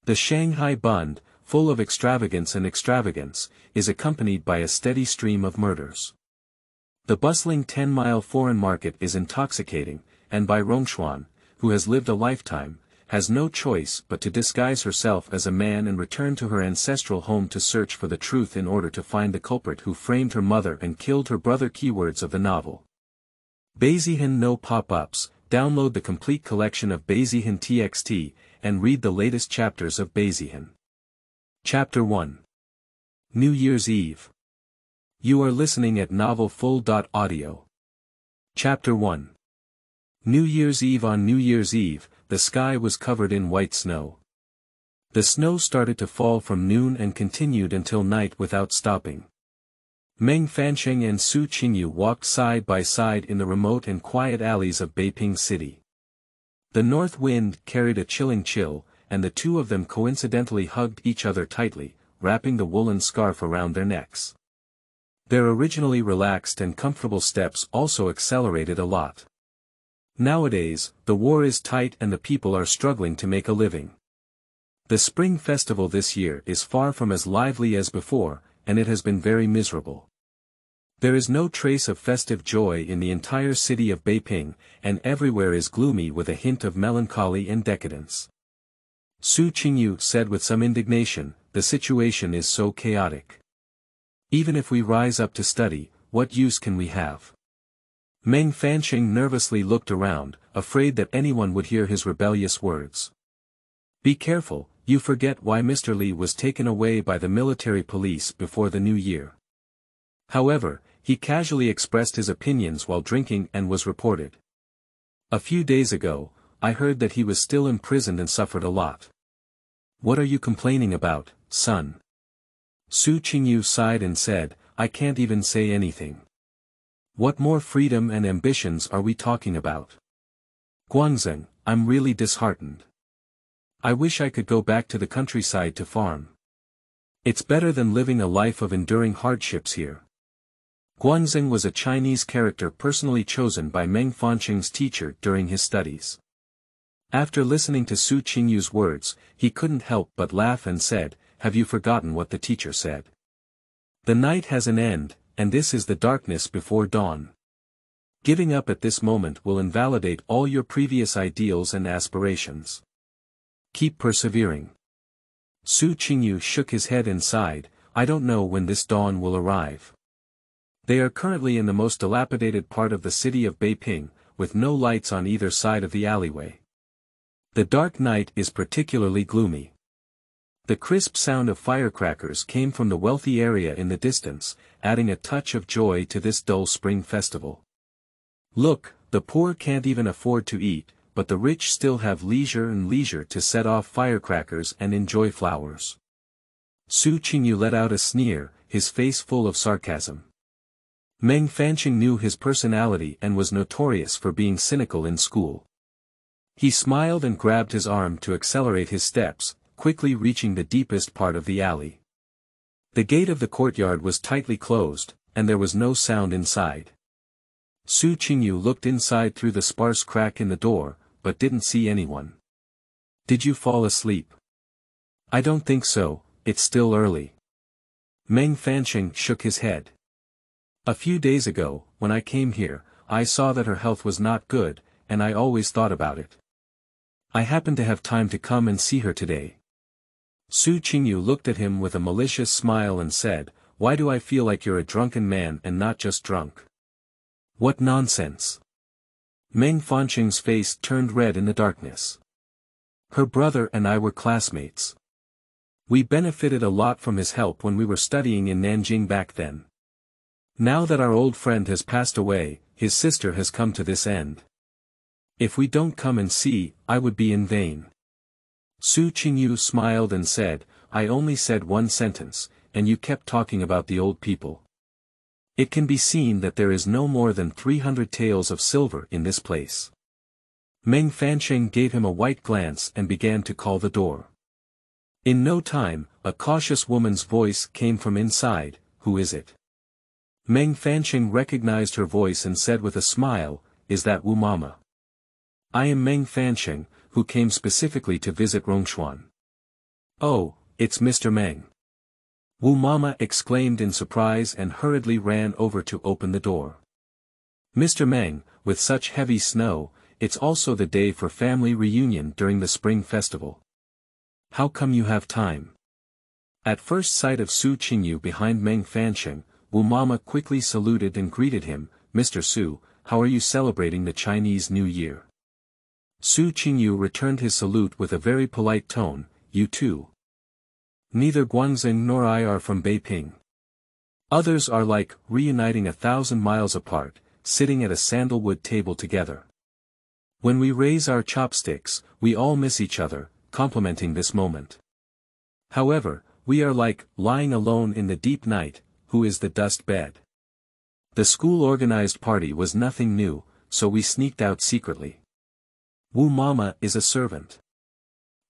The Shanghai Bund, full of extravagance, is accompanied by a steady stream of murders. The bustling 10-mile foreign market is intoxicating, and Bai Rongxuan, who has lived a lifetime, has no choice but to disguise herself as a man and return to her ancestral home to search for the truth in order to find the culprit who framed her mother and killed her brother. Keywords of the novel. Baizihan no pop-ups. Download the complete collection of Baizihan TXT, and read the latest chapters of Baizihan. Chapter 1. New Year's Eve. You are listening at novelfull.audio. Chapter 1. New Year's Eve. On New Year's Eve, the sky was covered in white snow. The snow started to fall from noon and continued until night without stopping. Meng Fansheng and Su Qingyu walked side by side in the remote and quiet alleys of Beiping City. The north wind carried a chilling chill, and the two of them coincidentally hugged each other tightly, wrapping the woolen scarf around their necks. Their originally relaxed and comfortable steps also accelerated a lot. Nowadays, the war is tight and the people are struggling to make a living. The Spring Festival this year is far from as lively as before, and it has been very miserable. There is no trace of festive joy in the entire city of Beiping, and everywhere is gloomy with a hint of melancholy and decadence. Su Qingyu said with some indignation, "The situation is so chaotic. Even if we rise up to study, what use can we have?" Meng Fansheng nervously looked around, afraid that anyone would hear his rebellious words. "Be careful, you forget why Mr. Li was taken away by the military police before the new year." However, he casually expressed his opinions while drinking and was reported. "A few days ago, I heard that he was still imprisoned and suffered a lot." "What are you complaining about, son?" Su Qingyu sighed and said, "I can't even say anything. What more freedom and ambitions are we talking about? Guangzheng, I'm really disheartened. I wish I could go back to the countryside to farm. It's better than living a life of enduring hardships here." Guangzheng was a Chinese character personally chosen by Meng Fansheng's teacher during his studies. After listening to Su Qingyu's words, he couldn't help but laugh and said, "Have you forgotten what the teacher said? The night has an end, and this is the darkness before dawn. Giving up at this moment will invalidate all your previous ideals and aspirations. Keep persevering." Su Qingyu shook his head and sighed, "I don't know when this dawn will arrive." They are currently in the most dilapidated part of the city of Beiping, with no lights on either side of the alleyway. The dark night is particularly gloomy. The crisp sound of firecrackers came from the wealthy area in the distance, adding a touch of joy to this dull spring festival. "Look, the poor can't even afford to eat, but the rich still have leisure to set off firecrackers and enjoy flowers." Su Qingyu let out a sneer, his face full of sarcasm. Meng Fansheng knew his personality and was notorious for being cynical in school. He smiled and grabbed his arm to accelerate his steps, quickly reaching the deepest part of the alley. The gate of the courtyard was tightly closed, and there was no sound inside. Su Qingyu looked inside through the sparse crack in the door, but didn't see anyone. "Did you fall asleep?" "I don't think so, it's still early." Meng Fansheng shook his head. "A few days ago, when I came here, I saw that her health was not good, and I always thought about it. I happened to have time to come and see her today." Su Qingyu looked at him with a malicious smile and said, "Why do I feel like you're a drunken man and not just drunk?" "What nonsense!" Meng Fansheng's face turned red in the darkness. "Her brother and I were classmates. We benefited a lot from his help when we were studying in Nanjing back then. Now that our old friend has passed away, his sister has come to this end. If we don't come and see, I would be in vain." Su Qingyu smiled and said, "I only said one sentence, and you kept talking about the old people. It can be seen that there is no more than 300 taels of silver in this place." Meng Fansheng gave him a white glance and began to call the door. In no time, a cautious woman's voice came from inside, "Who is it?" Meng Fansheng recognized her voice and said with a smile, "Is that Wu Mama?" "I am Meng Fansheng, who came specifically to visit Rongxuan." Oh, it's Mr. Meng. Wu Mama exclaimed in surprise and hurriedly ran over to open the door. Mr. Meng, with such heavy snow, it's also the day for family reunion during the spring festival. How come you have time? At first sight of Su Qingyu behind Meng Fancheng, Wu Mama quickly saluted and greeted him, Mr. Su, how are you celebrating the Chinese New Year? Su Qingyu returned his salute with a very polite tone, you too. Neither Guangxing nor I are from Beiping. Others are like reuniting 1,000 miles apart, sitting at a sandalwood table together. When we raise our chopsticks, we all miss each other, complimenting this moment. However, we are like lying alone in the deep night, who is the dust bed. The school-organized party was nothing new, so we sneaked out secretly. Wu Mama is a servant.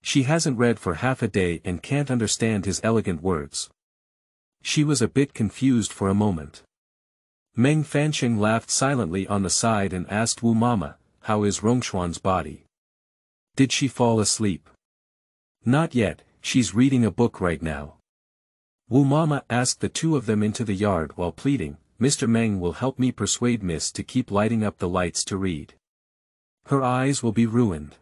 She hasn't read for half a day and can't understand his elegant words. She was a bit confused for a moment. Meng Fancheng laughed silently on the side and asked Wu Mama, how is Rongxuan's body? Did she fall asleep? Not yet, she's reading a book right now. Wu Mama asked the two of them into the yard while pleading, Mr. Meng will help me persuade Miss to keep lighting up the lights to read. Her eyes will be ruined.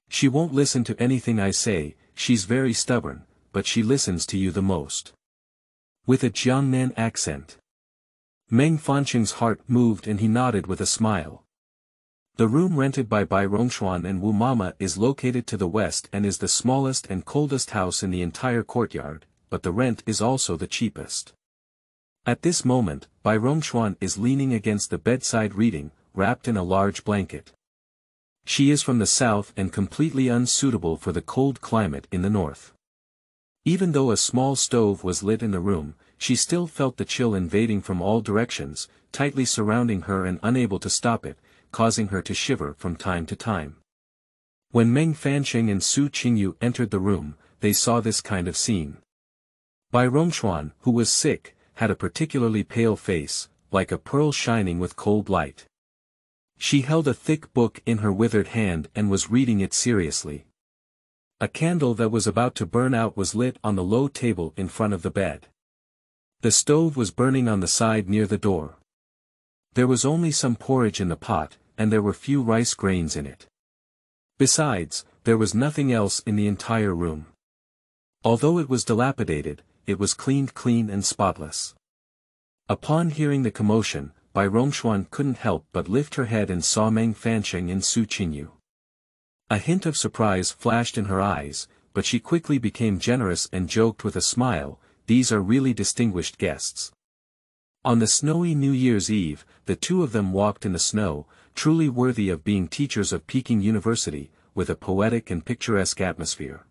She won't listen to anything I say, she's very stubborn, but she listens to you the most. With a Jiangnan accent. Meng Fancheng's heart moved and he nodded with a smile. The room rented by Bai Rongxuan and Wu Mama is located to the west and is the smallest and coldest house in the entire courtyard, but the rent is also the cheapest. At this moment, Bai Rongxuan is leaning against the bedside reading, wrapped in a large blanket. She is from the south and completely unsuitable for the cold climate in the north. Even though a small stove was lit in the room, she still felt the chill invading from all directions, tightly surrounding her and unable to stop it, causing her to shiver from time to time. When Meng Fancheng and Su Qingyu entered the room, they saw this kind of scene. Bai Rongxuan, who was sick, had a particularly pale face, like a pearl shining with cold light. She held a thick book in her withered hand and was reading it seriously. A candle that was about to burn out was lit on the low table in front of the bed. The stove was burning on the side near the door. There was only some porridge in the pot, and there were few rice grains in it. Besides, there was nothing else in the entire room. Although it was dilapidated, it was cleaned clean and spotless. Upon hearing the commotion, Bai Rongxuan couldn't help but lift her head and saw Meng Fancheng and Su Qingyu. A hint of surprise flashed in her eyes, but she quickly became generous and joked with a smile, these are really distinguished guests. On the snowy New Year's Eve, the two of them walked in the snow, truly worthy of being teachers of Peking University, with a poetic and picturesque atmosphere.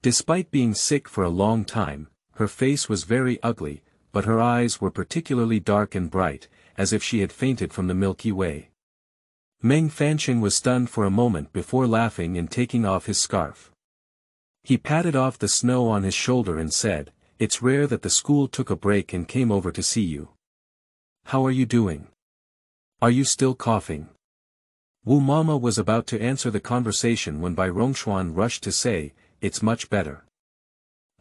Despite being sick for a long time, her face was very ugly, but her eyes were particularly dark and bright, as if she had fainted from the Milky Way. Meng Fancheng was stunned for a moment before laughing and taking off his scarf. He patted off the snow on his shoulder and said, it's rare that the school took a break and came over to see you. How are you doing? Are you still coughing? Wu Mama was about to answer the conversation when Bai Rongxuan rushed to say, it's much better.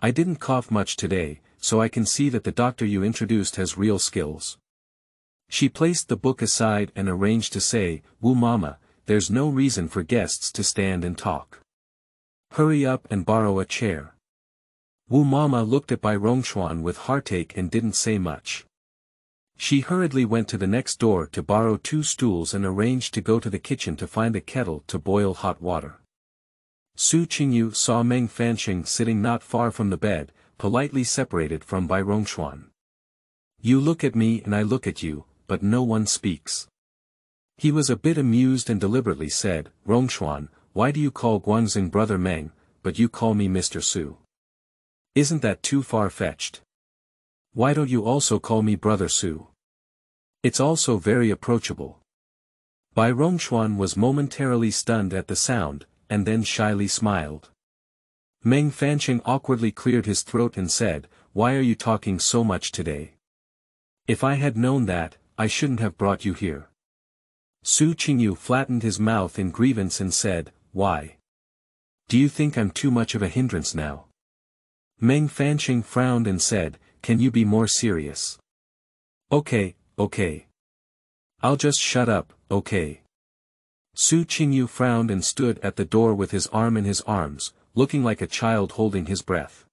I didn't cough much today, so I can see that the doctor you introduced has real skills. She placed the book aside and arranged to say, Wu Mama, there's no reason for guests to stand and talk. Hurry up and borrow a chair. Wu Mama looked at Bai Rongxuan with heartache and didn't say much. She hurriedly went to the next door to borrow 2 stools and arranged to go to the kitchen to find a kettle to boil hot water. Su Qingyu saw Meng Fancheng sitting not far from the bed, politely separated from Bai Rongxuan. You look at me and I look at you, but no one speaks. He was a bit amused and deliberately said, Rongxuan, why do you call Guangxing brother Meng, but you call me Mr. Su? Isn't that too far-fetched? Why don't you also call me brother Su? It's also very approachable. Bai Rongxuan was momentarily stunned at the sound, and then shyly smiled. Meng Fancheng awkwardly cleared his throat and said, why are you talking so much today? If I had known that, I shouldn't have brought you here. Su Qingyu flattened his mouth in grievance and said, why? Do you think I'm too much of a hindrance now? Meng Fanqing frowned and said, can you be more serious? Okay. I'll just shut up, okay. Su Qingyu frowned and stood at the door with his arm in his arms, looking like a child holding his breath.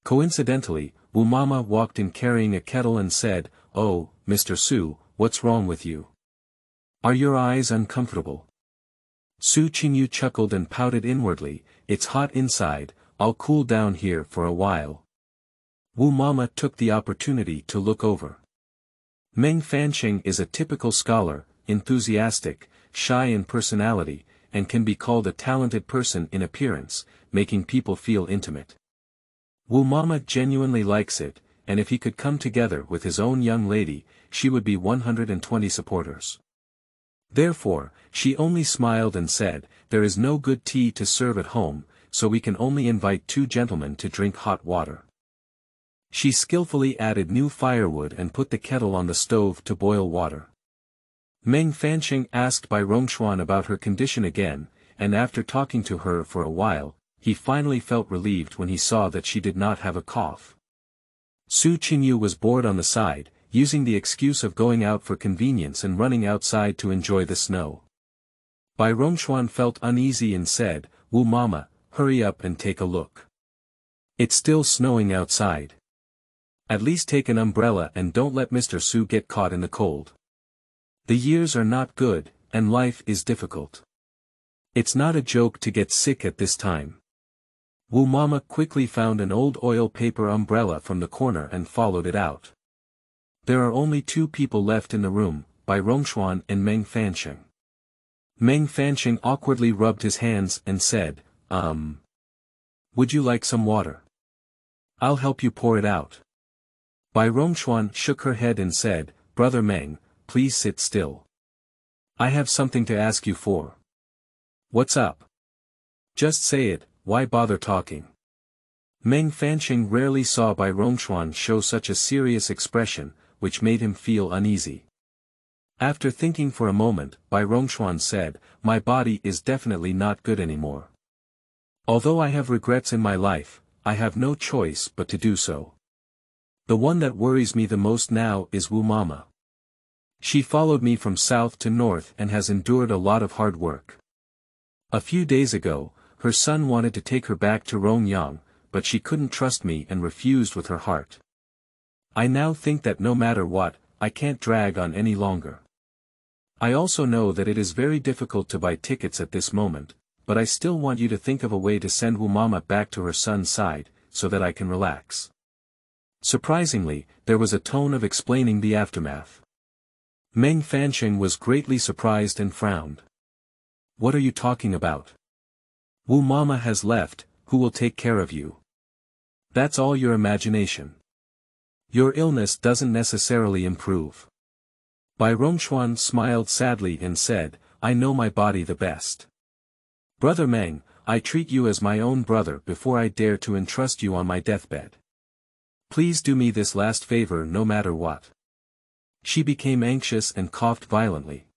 Coincidentally, Wu Mama walked in carrying a kettle and said, oh, Mr. Su, what's wrong with you? Are your eyes uncomfortable? Su Qingyu chuckled and pouted inwardly, it's hot inside, I'll cool down here for a while. Wu Mama took the opportunity to look over. Meng Fanqing is a typical scholar, enthusiastic, shy in personality, and can be called a talented person in appearance, making people feel intimate. Wu Mama genuinely likes it, and if he could come together with his own young lady, she would be 120 supporters. Therefore, she only smiled and said, there is no good tea to serve at home, so we can only invite 2 gentlemen to drink hot water. She skillfully added new firewood and put the kettle on the stove to boil water. Meng Fanqing asked Bai Rongxuan about her condition again, and after talking to her for a while, he finally felt relieved when he saw that she did not have a cough. Su Qingyu was bored on the side, using the excuse of going out for convenience and running outside to enjoy the snow. Bai Rongxuan felt uneasy and said, Wu Mama, hurry up and take a look. It's still snowing outside. At least take an umbrella and don't let Mr. Su get caught in the cold. The years are not good, and life is difficult. It's not a joke to get sick at this time. Wu Mama quickly found an old oil paper umbrella from the corner and followed it out. There are only 2 people left in the room, Bai Rongxuan and Meng Fanqing. Meng Fanqing awkwardly rubbed his hands and said, would you like some water? I'll help you pour it out. Bai Rongxuan shook her head and said, Brother Meng, please sit still. I have something to ask you for. What's up? Just say it, why bother talking? Meng Fanqing rarely saw Bai Rongxuan show such a serious expression, which made him feel uneasy. After thinking for a moment, Bai Rongxuan said, my body is definitely not good anymore. Although I have regrets in my life, I have no choice but to do so. The one that worries me the most now is Wu Mama. She followed me from south to north and has endured a lot of hard work. A few days ago, her son wanted to take her back to Rongyang, but she couldn't trust me and refused with her heart. I now think that no matter what, I can't drag on any longer. I also know that it is very difficult to buy tickets at this moment, but I still want you to think of a way to send Wu Mama back to her son's side, so that I can relax. Surprisingly, there was a tone of explaining the aftermath. Meng Fanqing was greatly surprised and frowned. What are you talking about? Wu Mama has left, who will take care of you? That's all your imagination. Your illness doesn't necessarily improve. Bai Rongxuan smiled sadly and said, I know my body the best. Brother Meng, I treat you as my own brother before I dare to entrust you on my deathbed. Please do me this last favor no matter what. She became anxious and coughed violently.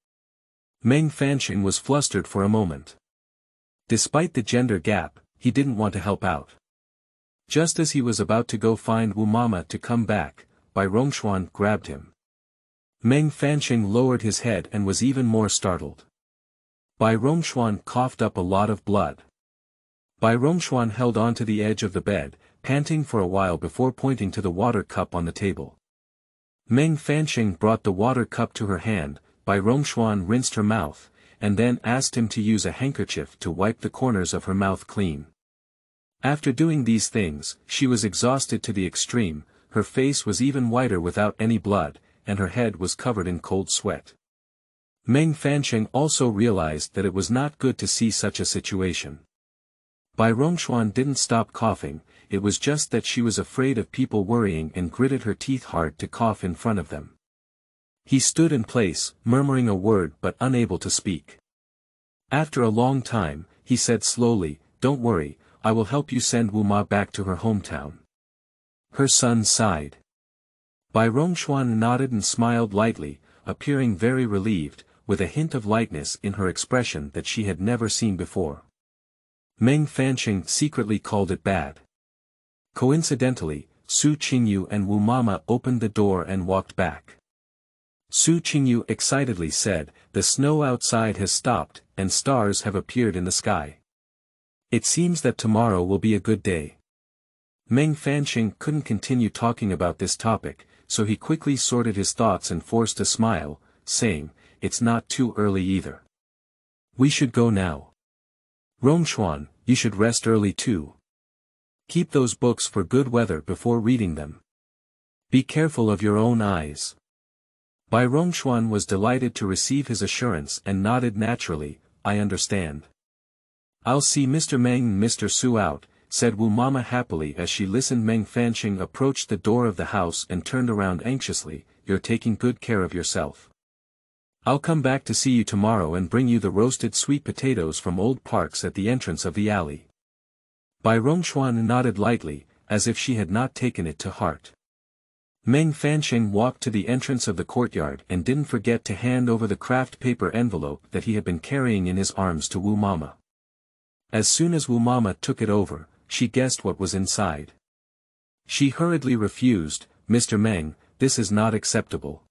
Meng Fanqing was flustered for a moment. Despite the gender gap, he didn't want to help out. Just as he was about to go find Wu Mama to come back, Bai Rongxuan grabbed him. Meng Fanqing lowered his head and was even more startled. Bai Rongxuan coughed up a lot of blood. Bai Rongxuan held on to the edge of the bed, panting for a while before pointing to the water cup on the table. Meng Fanqing brought the water cup to her hand, Bai Rongxuan rinsed her mouth, and then asked him to use a handkerchief to wipe the corners of her mouth clean. After doing these things, she was exhausted to the extreme, her face was even whiter without any blood, and her head was covered in cold sweat. Meng Fanqing also realized that it was not good to see such a situation. Bai Rongxuan didn't stop coughing, it was just that she was afraid of people worrying and gritted her teeth hard to cough in front of them. He stood in place, murmuring a word but unable to speak. After a long time, he said slowly, Don't worry, I will help you send Wu Ma back to her hometown. Her son sighed. Bai Rongxuan nodded and smiled lightly, appearing very relieved, with a hint of lightness in her expression that she had never seen before. Meng Fanqing secretly called it bad. Coincidentally, Su Qingyu and Wu Mama opened the door and walked back. Su Qingyu excitedly said, "The snow outside has stopped, and stars have appeared in the sky. It seems that tomorrow will be a good day." Meng Fanqing couldn't continue talking about this topic, so he quickly sorted his thoughts and forced a smile, saying, "It's not too early either. We should go now. Rongxuan, you should rest early too. Keep those books for good weather before reading them. Be careful of your own eyes." Bai Rongxuan was delighted to receive his assurance and nodded naturally, "I understand. I'll see Mr. Meng and Mr. Su out," said Wu Mama happily as she listened. Meng Fanqing approached the door of the house and turned around anxiously, "You're taking good care of yourself. I'll come back to see you tomorrow and bring you the roasted sweet potatoes from Old Parks at the entrance of the alley." Bai Rongxuan nodded lightly, as if she had not taken it to heart. Meng Fanqing walked to the entrance of the courtyard and didn't forget to hand over the craft paper envelope that he had been carrying in his arms to Wu Mama. As soon as Wu Mama took it over, she guessed what was inside. She hurriedly refused, "Mr. Meng, this is not acceptable.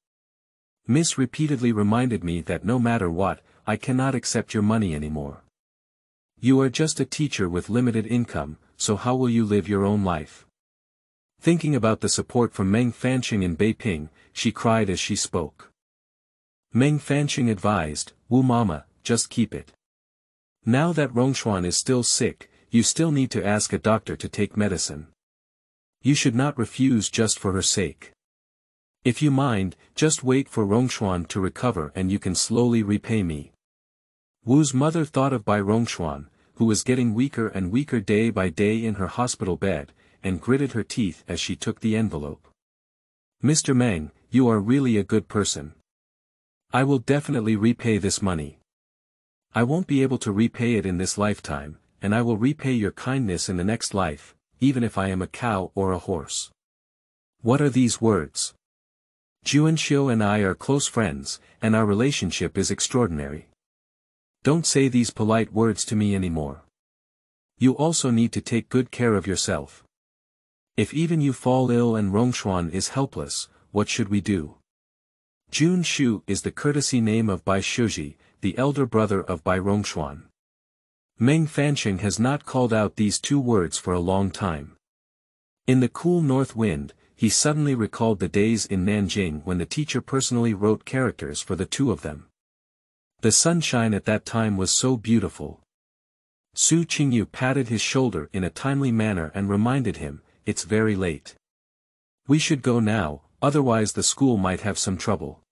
Miss repeatedly reminded me that no matter what, I cannot accept your money anymore. You are just a teacher with limited income, so how will you live your own life?" Thinking about the support from Meng Fanqing and Beiping, she cried as she spoke. Meng Fanqing advised, "Wu Mama, just keep it. Now that Rongxuan is still sick, you still need to ask a doctor to take medicine. You should not refuse just for her sake. If you mind, just wait for Rongxuan to recover and you can slowly repay me." Wu's mother thought of Bai Rongxuan, who was getting weaker and weaker day by day in her hospital bed, and gritted her teeth as she took the envelope. "Mr. Meng, you are really a good person. I will definitely repay this money. I won't be able to repay it in this lifetime, and I will repay your kindness in the next life, even if I am a cow or a horse." What are these words? Juanxiu and I are close friends, and our relationship is extraordinary. Don't say these polite words to me anymore. You also need to take good care of yourself. If even you fall ill and Rongxuan is helpless, what should we do? Jun Shu is the courtesy name of Bai Shouji, the elder brother of Bai Rongxuan. Meng Fanqing has not called out these two words for a long time. In the cool north wind, he suddenly recalled the days in Nanjing when the teacher personally wrote characters for the two of them. The sunshine at that time was so beautiful. Su Qingyu patted his shoulder in a timely manner and reminded him, "It's very late. We should go now, otherwise the school might have some trouble."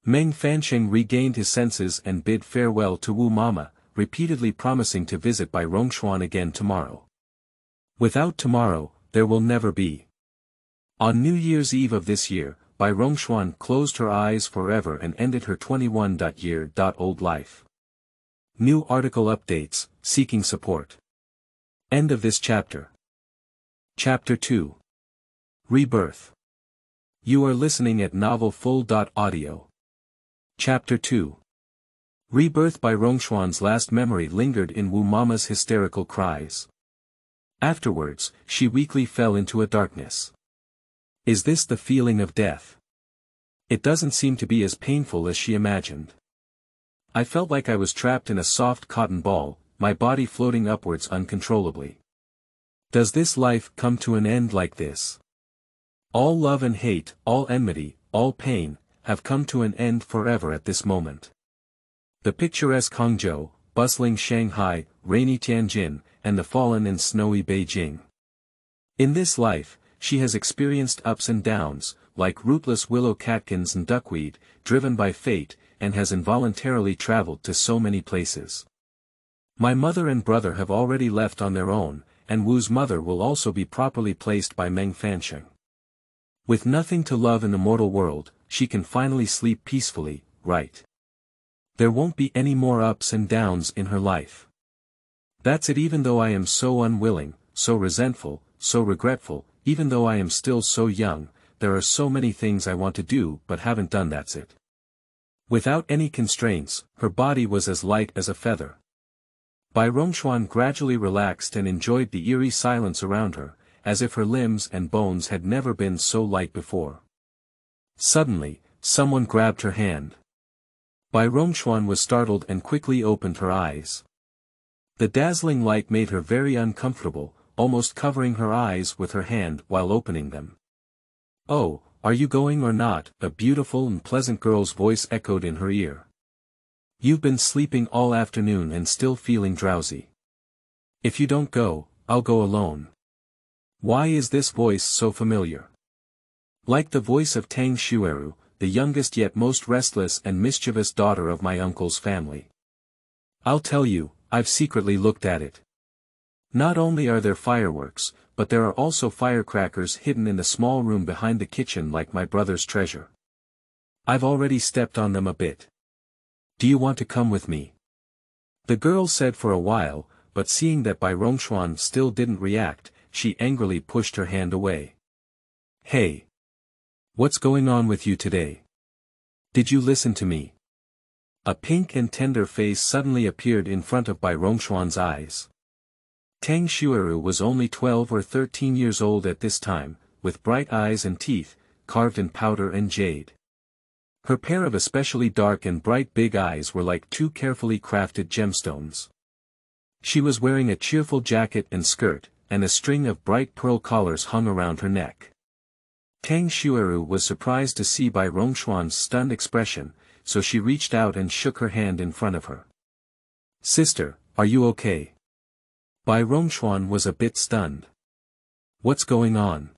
Meng Fanqing regained his senses and bid farewell to Wu Mama, repeatedly promising to visit Bai Rongxuan again tomorrow. Without tomorrow, there will never be. On New Year's Eve of this year, Bai Rongxuan closed her eyes forever and ended her 21-year-old life. New article updates, seeking support. End of this chapter. Chapter 2. Rebirth. You are listening at novelfull.audio. Chapter 2. Rebirth. Bai Rongxuan's last memory lingered in Wu Mama's hysterical cries. Afterwards, she weakly fell into a darkness. Is this the feeling of death? It doesn't seem to be as painful as she imagined. I felt like I was trapped in a soft cotton ball, my body floating upwards uncontrollably. Does this life come to an end like this? All love and hate, all enmity, all pain, have come to an end forever at this moment. The picturesque Hangzhou, bustling Shanghai, rainy Tianjin, and the fallen and snowy Beijing. In this life, she has experienced ups and downs, like rootless willow catkins and duckweed, driven by fate, and has involuntarily traveled to so many places. My mother and brother have already left on their own, and Wu's mother will also be properly placed by Meng Fanqing. With nothing to love in the mortal world, she can finally sleep peacefully, right? There won't be any more ups and downs in her life. That's it. Even though I am so unwilling, so resentful, so regretful, even though I am still so young, there are so many things I want to do but haven't done. That's it. Without any constraints, her body was as light as a feather. Bai Rongxuan gradually relaxed and enjoyed the eerie silence around her, as if her limbs and bones had never been so light before. Suddenly, someone grabbed her hand. Bai Rongxuan was startled and quickly opened her eyes. The dazzling light made her very uncomfortable, almost covering her eyes with her hand while opening them. "Oh, are you going or not?" a beautiful and pleasant girl's voice echoed in her ear. "You've been sleeping all afternoon and still feeling drowsy. If you don't go, I'll go alone." Why is this voice so familiar? Like the voice of Tang Xueru, the youngest yet most restless and mischievous daughter of my uncle's family. I'll tell you, I've secretly looked at it. Not only are there fireworks, but there are also firecrackers hidden in the small room behind the kitchen like my brother's treasure. I've already stepped on them a bit. Do you want to come with me? The girl said for a while, but seeing that Bai Rongxuan still didn't react, she angrily pushed her hand away. "Hey! What's going on with you today? Did you listen to me?" A pink and tender face suddenly appeared in front of Bai Rongxuan's eyes. Tang Xueru was only 12 or 13 years old at this time, with bright eyes and teeth, carved in powder and jade. Her pair of especially dark and bright big eyes were like two carefully crafted gemstones. She was wearing a cheerful jacket and skirt, and a string of bright pearl collars hung around her neck. Tang Xueru was surprised to see Bai Rongxuan's stunned expression, so she reached out and shook her hand in front of her. "Sister, are you okay?" Bai Rongxuan was a bit stunned. What's going on?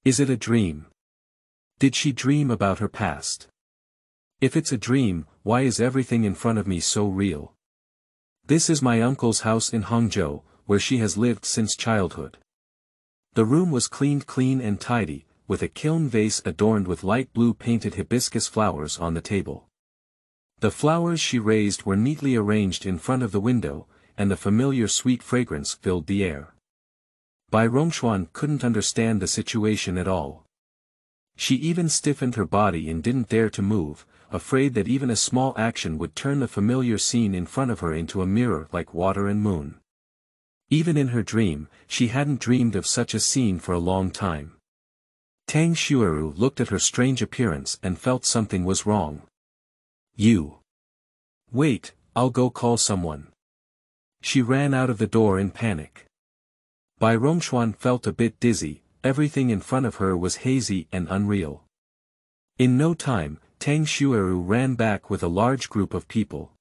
Is it a dream? Did she dream about her past? If it's a dream, why is everything in front of me so real? This is my uncle's house in Hangzhou, where she has lived since childhood. The room was cleaned clean and tidy, with a kiln vase adorned with light blue painted hibiscus flowers on the table. The flowers she raised were neatly arranged in front of the window, and the familiar sweet fragrance filled the air. Bai Rongxuan couldn't understand the situation at all. She even stiffened her body and didn't dare to move, afraid that even a small action would turn the familiar scene in front of her into a mirror like water and moon. Even in her dream, she hadn't dreamed of such a scene for a long time. Tang Xueru looked at her strange appearance and felt something was wrong. "You. Wait, I'll go call someone." She ran out of the door in panic. Bai Rongxuan felt a bit dizzy, everything in front of her was hazy and unreal. In no time, Tang Xueru ran back with a large group of people.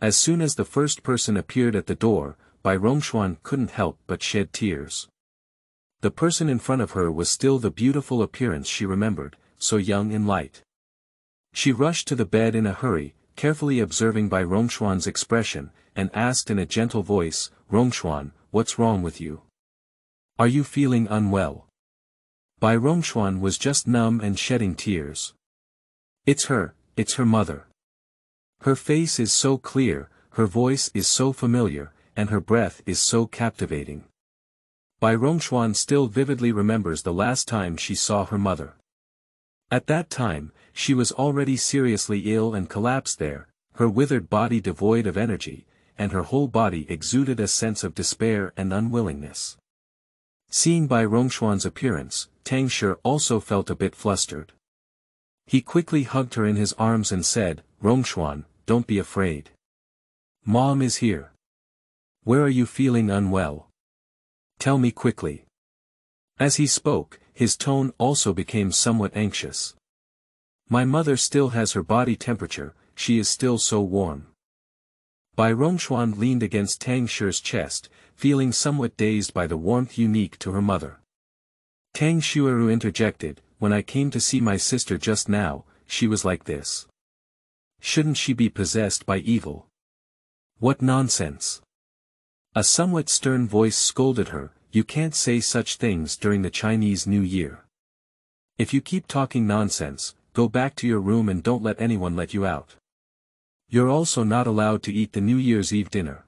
As soon as the first person appeared at the door, Bai Rongxuan couldn't help but shed tears. The person in front of her was still the beautiful appearance she remembered, so young and light. She rushed to the bed in a hurry, carefully observing Bai Rongxuan's expression, and asked in a gentle voice, "Rongxuan, what's wrong with you? Are you feeling unwell?" Bai Rongxuan was just numb and shedding tears. It's her mother. Her face is so clear, her voice is so familiar, and her breath is so captivating. Bai Rongxuan still vividly remembers the last time she saw her mother. At that time, she was already seriously ill and collapsed there, her withered body devoid of energy, and her whole body exuded a sense of despair and unwillingness. Seeing Bai Rongxuan's appearance, Tang Shi also felt a bit flustered. He quickly hugged her in his arms and said, "Rongxuan, don't be afraid. Mom is here. Where are you feeling unwell? Tell me quickly." As he spoke, his tone also became somewhat anxious. "My mother still has her body temperature, she is still so warm." Bai Rongxuan leaned against Tang Shi's chest, feeling somewhat dazed by the warmth unique to her mother. Tang Xueru interjected, "When I came to see my sister just now, she was like this. Shouldn't she be possessed by evil?" "What nonsense!" A somewhat stern voice scolded her, "You can't say such things during the Chinese New Year. If you keep talking nonsense, go back to your room and don't let anyone let you out. You're also not allowed to eat the New Year's Eve dinner."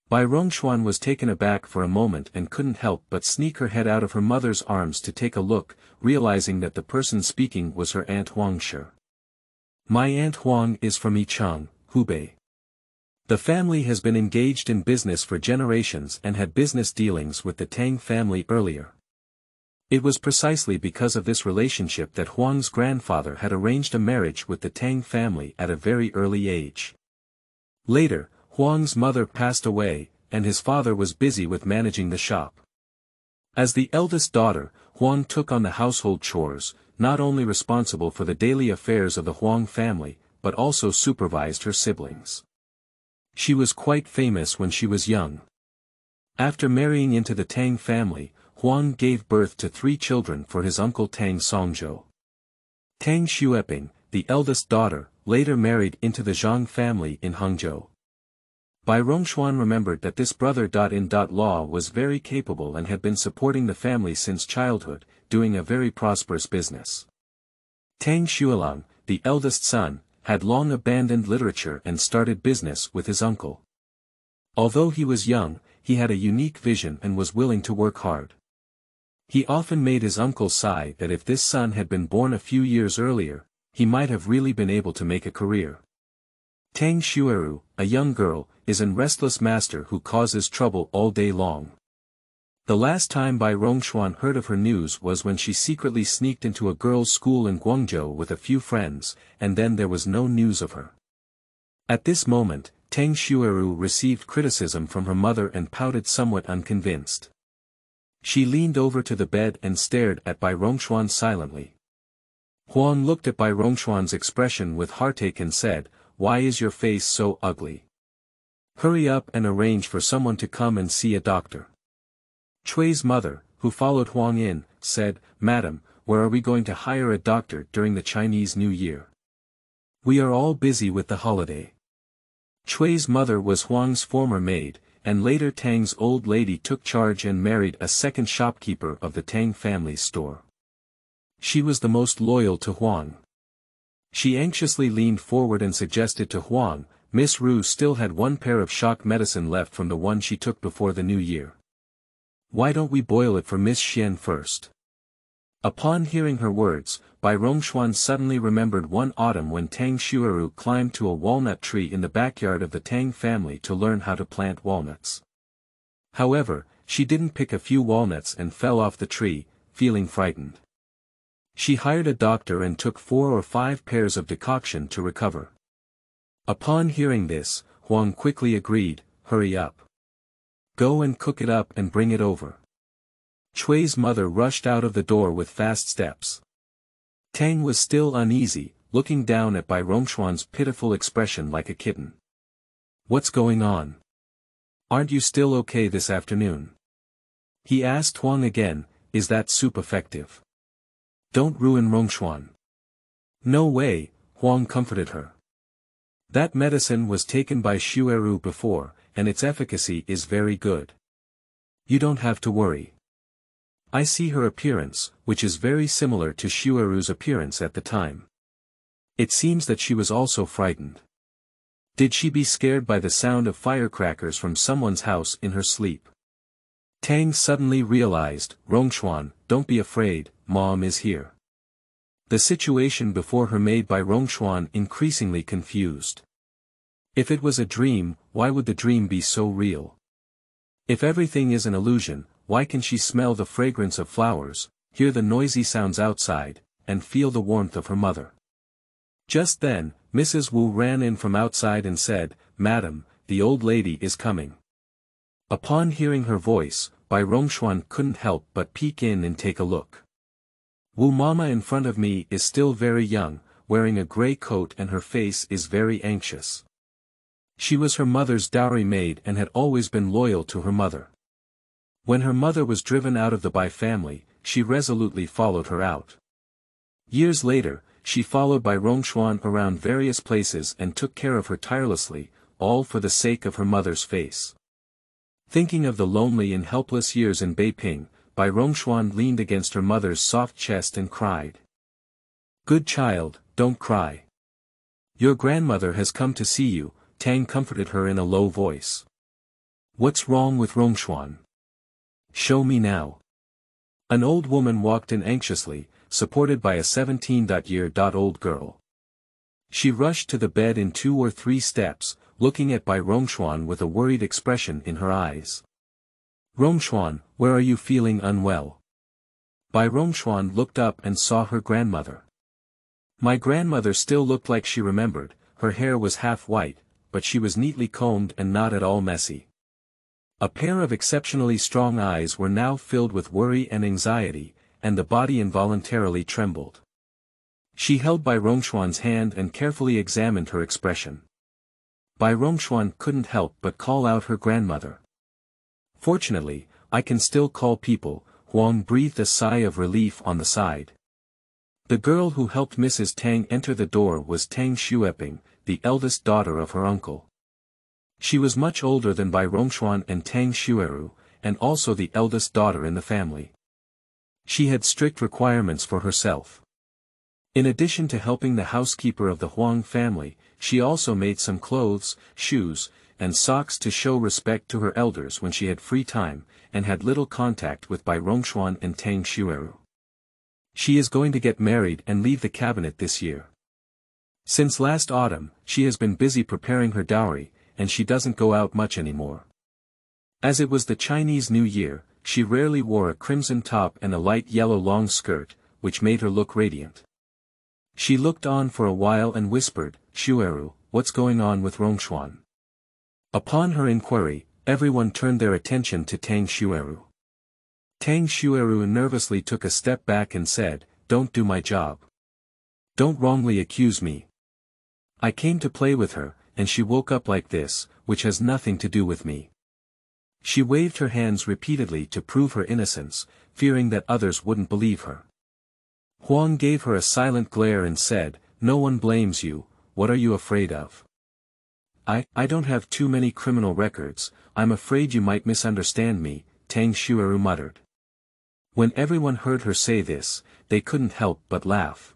Bai Rongxuan was taken aback for a moment and couldn't help but sneak her head out of her mother's arms to take a look, realizing that the person speaking was her Aunt Huang Shi. "My Aunt Huang is from Yicheng, Hubei. The family has been engaged in business for generations and had business dealings with the Tang family earlier. It was precisely because of this relationship that Huang's grandfather had arranged a marriage with the Tang family at a very early age. Later, Huang's mother passed away, and his father was busy with managing the shop. As the eldest daughter, Huang took on the household chores, not only responsible for the daily affairs of the Huang family, but also supervised her siblings. She was quite famous when she was young. After marrying into the Tang family, Huang gave birth to 3 children for his uncle Tang Songzhou. Tang Xueping, the eldest daughter, later married into the Zhang family in Hangzhou. Bai Rongxuan remembered that this brother-in-law was very capable and had been supporting the family since childhood, doing a very prosperous business. Tang Xuelang, the eldest son, had long abandoned literature and started business with his uncle. Although he was young, he had a unique vision and was willing to work hard. He often made his uncle sigh that if this son had been born a few years earlier, he might have really been able to make a career. Tang Xueru, a young girl, is an restless master who causes trouble all day long. The last time Bai Rongxuan heard of her news was when she secretly sneaked into a girls' school in Guangzhou with a few friends, and then there was no news of her. At this moment, Tang Xueru received criticism from her mother and pouted somewhat unconvinced. She leaned over to the bed and stared at Bai Rongxuan silently. Huang looked at Bai Rongxuan's expression with heartache and said, "Why is your face so ugly? Hurry up and arrange for someone to come and see a doctor." Chui's mother, who followed Huang in, said, "Madam, where are we going to hire a doctor during the Chinese New Year? We are all busy with the holiday." Chui's mother was Huang's former maid, and later Tang's old lady took charge and married a second shopkeeper of the Tang family's store. She was the most loyal to Huang. She anxiously leaned forward and suggested to Huang, "Miss Ru still had 1 pair of shock medicine left from the one she took before the New Year. Why don't we boil it for Miss Xian first?" Upon hearing her words, Bai Rongxuan suddenly remembered one autumn when Tang Xueru climbed to a walnut tree in the backyard of the Tang family to learn how to plant walnuts. However, she didn't pick a few walnuts and fell off the tree, feeling frightened. She hired a doctor and took 4 or 5 pairs of decoction to recover. Upon hearing this, Huang quickly agreed, "Hurry up. Go and cook it up and bring it over." Chui's mother rushed out of the door with fast steps. Tang was still uneasy, looking down at Bai Rongxuan's pitiful expression like a kitten. "What's going on? Aren't you still okay this afternoon?" He asked Huang again, "Is that soup effective? Don't ruin Rongxuan." "No way," Huang comforted her. "That medicine was taken by Xueru before, and its efficacy is very good. You don't have to worry. I see her appearance, which is very similar to Xueru's appearance at the time. It seems that she was also frightened. Did she be scared by the sound of firecrackers from someone's house in her sleep?" Tang suddenly realized, "Rongxuan, don't be afraid, Mom is here." The situation before her made Bai Rongxuan increasingly confused. If it was a dream, why would the dream be so real? If everything is an illusion, why can she smell the fragrance of flowers, hear the noisy sounds outside, and feel the warmth of her mother? Just then, Mrs. Wu ran in from outside and said, "Madam, the old lady is coming." Upon hearing her voice, Bai Rongxuan couldn't help but peek in and take a look. Wu Mama in front of me is still very young, wearing a gray coat and her face is very anxious. She was her mother's dowry maid and had always been loyal to her mother. When her mother was driven out of the Bai family, she resolutely followed her out. Years later, she followed Bai Rongxuan around various places and took care of her tirelessly, all for the sake of her mother's face. Thinking of the lonely and helpless years in Beiping, Bai Rongxuan leaned against her mother's soft chest and cried. "Good child, don't cry. Your grandmother has come to see you," Tang comforted her in a low voice. "What's wrong with Rongxuan? Show me now." An old woman walked in anxiously, supported by a 17-year-old girl. She rushed to the bed in 2 or 3 steps, looking at Bai Rongxuan with a worried expression in her eyes. "Rongxuan, where are you feeling unwell?" Bai Rongxuan looked up and saw her grandmother. My grandmother still looked like she remembered, her hair was half white, but she was neatly combed and not at all messy. A pair of exceptionally strong eyes were now filled with worry and anxiety, and the body involuntarily trembled. She held Bai Rongxuan's hand and carefully examined her expression. Bai Rongxuan couldn't help but call out her grandmother. "Fortunately, I can still call people," Huang breathed a sigh of relief on the side. The girl who helped Mrs. Tang enter the door was Tang Xueping, the eldest daughter of her uncle. She was much older than Bai Rongxuan and Tang Xueru, and also the eldest daughter in the family. She had strict requirements for herself. In addition to helping the housekeeper of the Huang family, she also made some clothes, shoes, and socks to show respect to her elders when she had free time, and had little contact with Bai Rongxuan and Tang Xueru. She is going to get married and leave the cabinet this year. Since last autumn, she has been busy preparing her dowry, and she doesn't go out much anymore. As it was the Chinese New Year, she rarely wore a crimson top and a light yellow long skirt, which made her look radiant. She looked on for a while and whispered, "Xueru, what's going on with Rongxuan?" Upon her inquiry, everyone turned their attention to Tang Xueru. Tang Xueru nervously took a step back and said, "Don't do my job. Don't wrongly accuse me. I came to play with her, and she woke up like this, which has nothing to do with me." She waved her hands repeatedly to prove her innocence, fearing that others wouldn't believe her. Huang gave her a silent glare and said, "No one blames you, what are you afraid of?" I don't have too many criminal records, I'm afraid you might misunderstand me," Tang Xueru muttered. When everyone heard her say this, they couldn't help but laugh.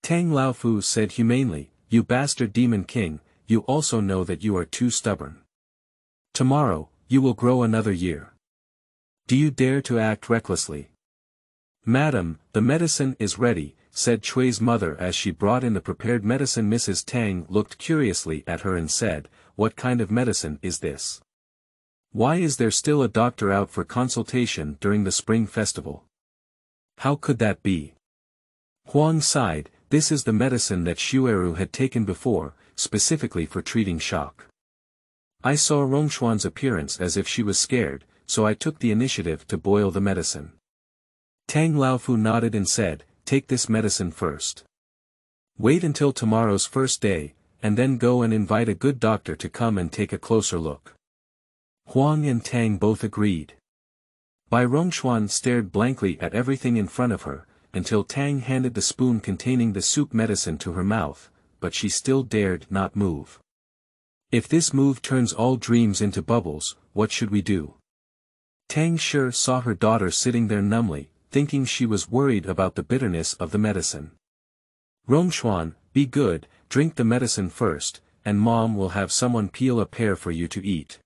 Tang Laofu said humanely, "You bastard demon king, you also know that you are too stubborn. Tomorrow, you will grow another year. Do you dare to act recklessly?" "Madam, the medicine is ready," said Chui's mother as she brought in the prepared medicine. Mrs. Tang looked curiously at her and said, "What kind of medicine is this? Why is there still a doctor out for consultation during the spring festival? How could that be?" Huang sighed, "This is the medicine that Xueru had taken before, specifically for treating shock. I saw Rongxuan's appearance as if she was scared, so I took the initiative to boil the medicine." Tang Laofu nodded and said, "Take this medicine first. Wait until tomorrow's first day, and then go and invite a good doctor to come and take a closer look." Huang and Tang both agreed. Bai Rongxuan stared blankly at everything in front of her, until Tang handed the spoon containing the soup medicine to her mouth, but she still dared not move. "If this move turns all dreams into bubbles, what should we do?" Tang Shi saw her daughter sitting there numbly, thinking she was worried about the bitterness of the medicine. "Rongxuan, be good, drink the medicine first, and Mom will have someone peel a pear for you to eat."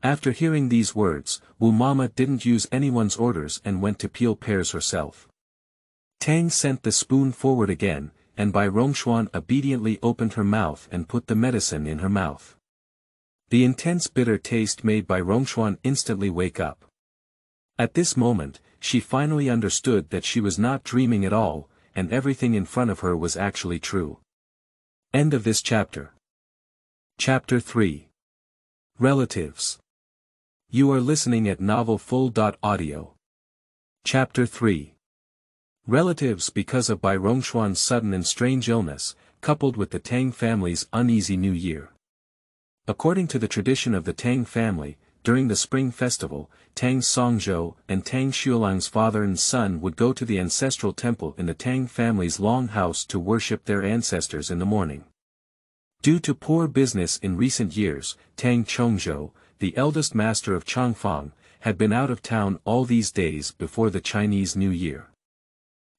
After hearing these words, Wu Mama didn't use anyone's orders and went to peel pears herself. Tang sent the spoon forward again, and Bai Rongxuan obediently opened her mouth and put the medicine in her mouth. The intense bitter taste made Bai Rongxuan instantly wake up. At this moment, she finally understood that she was not dreaming at all, and everything in front of her was actually true. End of this chapter. Chapter 3. Relatives. You are listening at novelfull.audio. Chapter 3. Relatives. Because of Bai Rongxuan's sudden and strange illness, coupled with the Tang family's uneasy New Year. According to the tradition of the Tang family, during the spring festival, Tang Songzhou and Tang Xuelang's father and son would go to the ancestral temple in the Tang family's long house to worship their ancestors in the morning. Due to poor business in recent years, Tang Chongzhou, the eldest master of Changfang, had been out of town all these days before the Chinese New Year.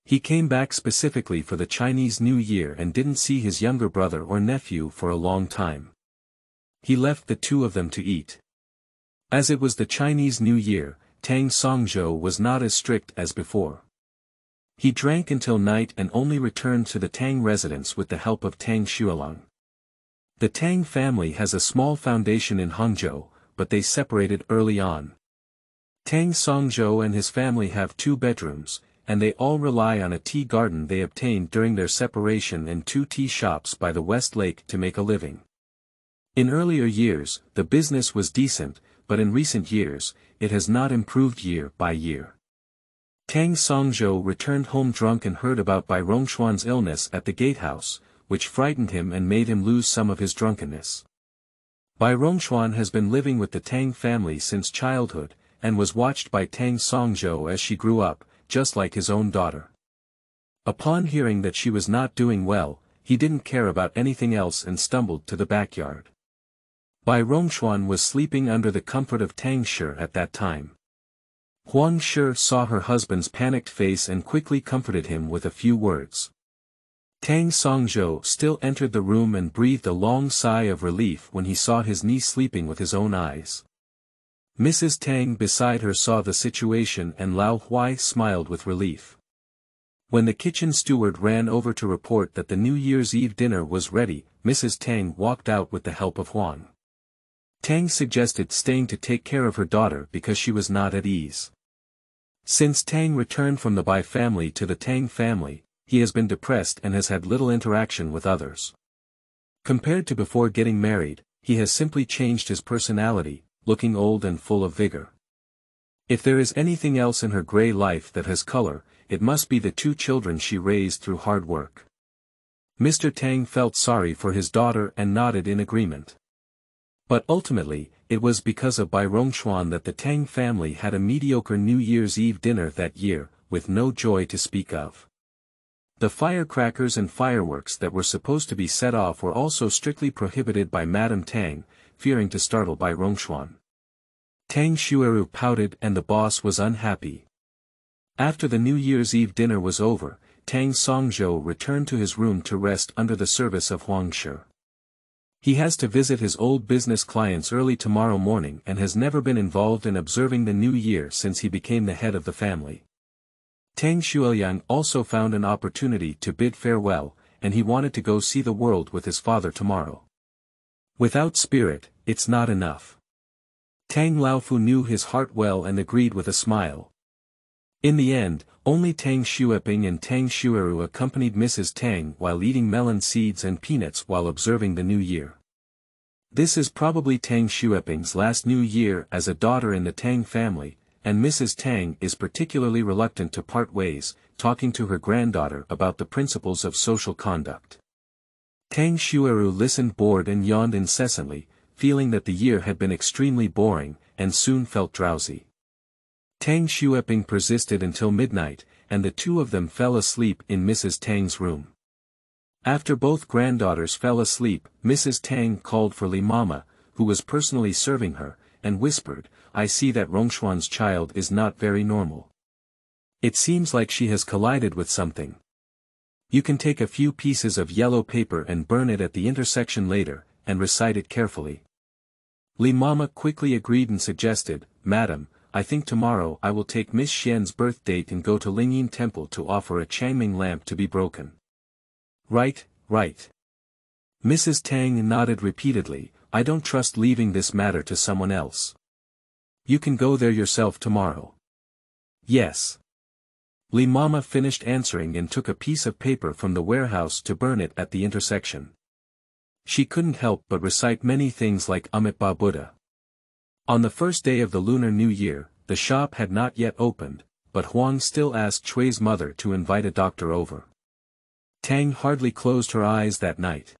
He came back specifically for the Chinese New Year and didn't see his younger brother or nephew for a long time. He left the two of them to eat. As it was the Chinese New Year, Tang Songzhou was not as strict as before. He drank until night and only returned to the Tang residence with the help of Tang Xuelang. The Tang family has a small foundation in Hangzhou, but they separated early on. Tang Songzhou and his family have 2 bedrooms, and they all rely on a tea garden they obtained during their separation and 2 tea shops by the West Lake to make a living. In earlier years, the business was decent, but in recent years, it has not improved year by year. Tang Songzhou returned home drunk and heard about Bai Rongxuan's illness at the gatehouse, which frightened him and made him lose some of his drunkenness. Bai Rongxuan has been living with the Tang family since childhood, and was watched by Tang Songzhou as she grew up, just like his own daughter. Upon hearing that she was not doing well, he didn't care about anything else and stumbled to the backyard. Bai Rongxuan was sleeping under the comfort of Tang Shi at that time. Huang Shi saw her husband's panicked face and quickly comforted him with a few words. Tang Songzhou still entered the room and breathed a long sigh of relief when he saw his niece sleeping with his own eyes. Mrs. Tang beside her saw the situation and Lao Hui smiled with relief. When the kitchen steward ran over to report that the New Year's Eve dinner was ready, Mrs. Tang walked out with the help of Huang. Tang suggested staying to take care of her daughter because she was not at ease. Since Tang returned from the Bai family to the Tang family, he has been depressed and has had little interaction with others. Compared to before getting married, he has simply changed his personality, looking old and full of vigor. If there is anything else in her gray life that has color, it must be the 2 children she raised through hard work. Mr. Tang felt sorry for his daughter and nodded in agreement. But ultimately, it was because of Bai Rongxuan that the Tang family had a mediocre New Year's Eve dinner that year, with no joy to speak of. The firecrackers and fireworks that were supposed to be set off were also strictly prohibited by Madame Tang, fearing to startle Bai Rongxuan. Tang Xueru pouted and the boss was unhappy. After the New Year's Eve dinner was over, Tang Songzhou returned to his room to rest under the service of Huang Shi. He has to visit his old business clients early tomorrow morning and has never been involved in observing the new year since he became the head of the family. Tang Xueliang also found an opportunity to bid farewell, and he wanted to go see the world with his father tomorrow. Without spirit, it's not enough. Tang Laofu knew his heart well and agreed with a smile. In the end, only Tang Xueping and Tang Xueru accompanied Mrs. Tang while eating melon seeds and peanuts while observing the new year. This is probably Tang Xueping's last new year as a daughter in the Tang family, and Mrs. Tang is particularly reluctant to part ways, talking to her granddaughter about the principles of social conduct. Tang Xueru listened bored and yawned incessantly, feeling that the year had been extremely boring, and soon felt drowsy. Tang Xueping persisted until midnight, and the 2 of them fell asleep in Mrs. Tang's room. After both granddaughters fell asleep, Mrs. Tang called for Li Mama, who was personally serving her, and whispered, "I see that Rongxuan's child is not very normal. It seems like she has collided with something. You can take a few pieces of yellow paper and burn it at the intersection later, and recite it carefully." Li Mama quickly agreed and suggested, "Madam, I think tomorrow I will take Miss Xian's birth date and go to Lingyin Temple to offer a Changming lamp to be broken." "Right, right." Mrs. Tang nodded repeatedly, "I don't trust leaving this matter to someone else. You can go there yourself tomorrow." "Yes." Li Mama finished answering and took a piece of paper from the warehouse to burn it at the intersection. She couldn't help but recite many things like Amitabha Buddha. On the first day of the Lunar New Year, the shop had not yet opened, but Huang still asked Chui's mother to invite a doctor over. Tang hardly closed her eyes that night.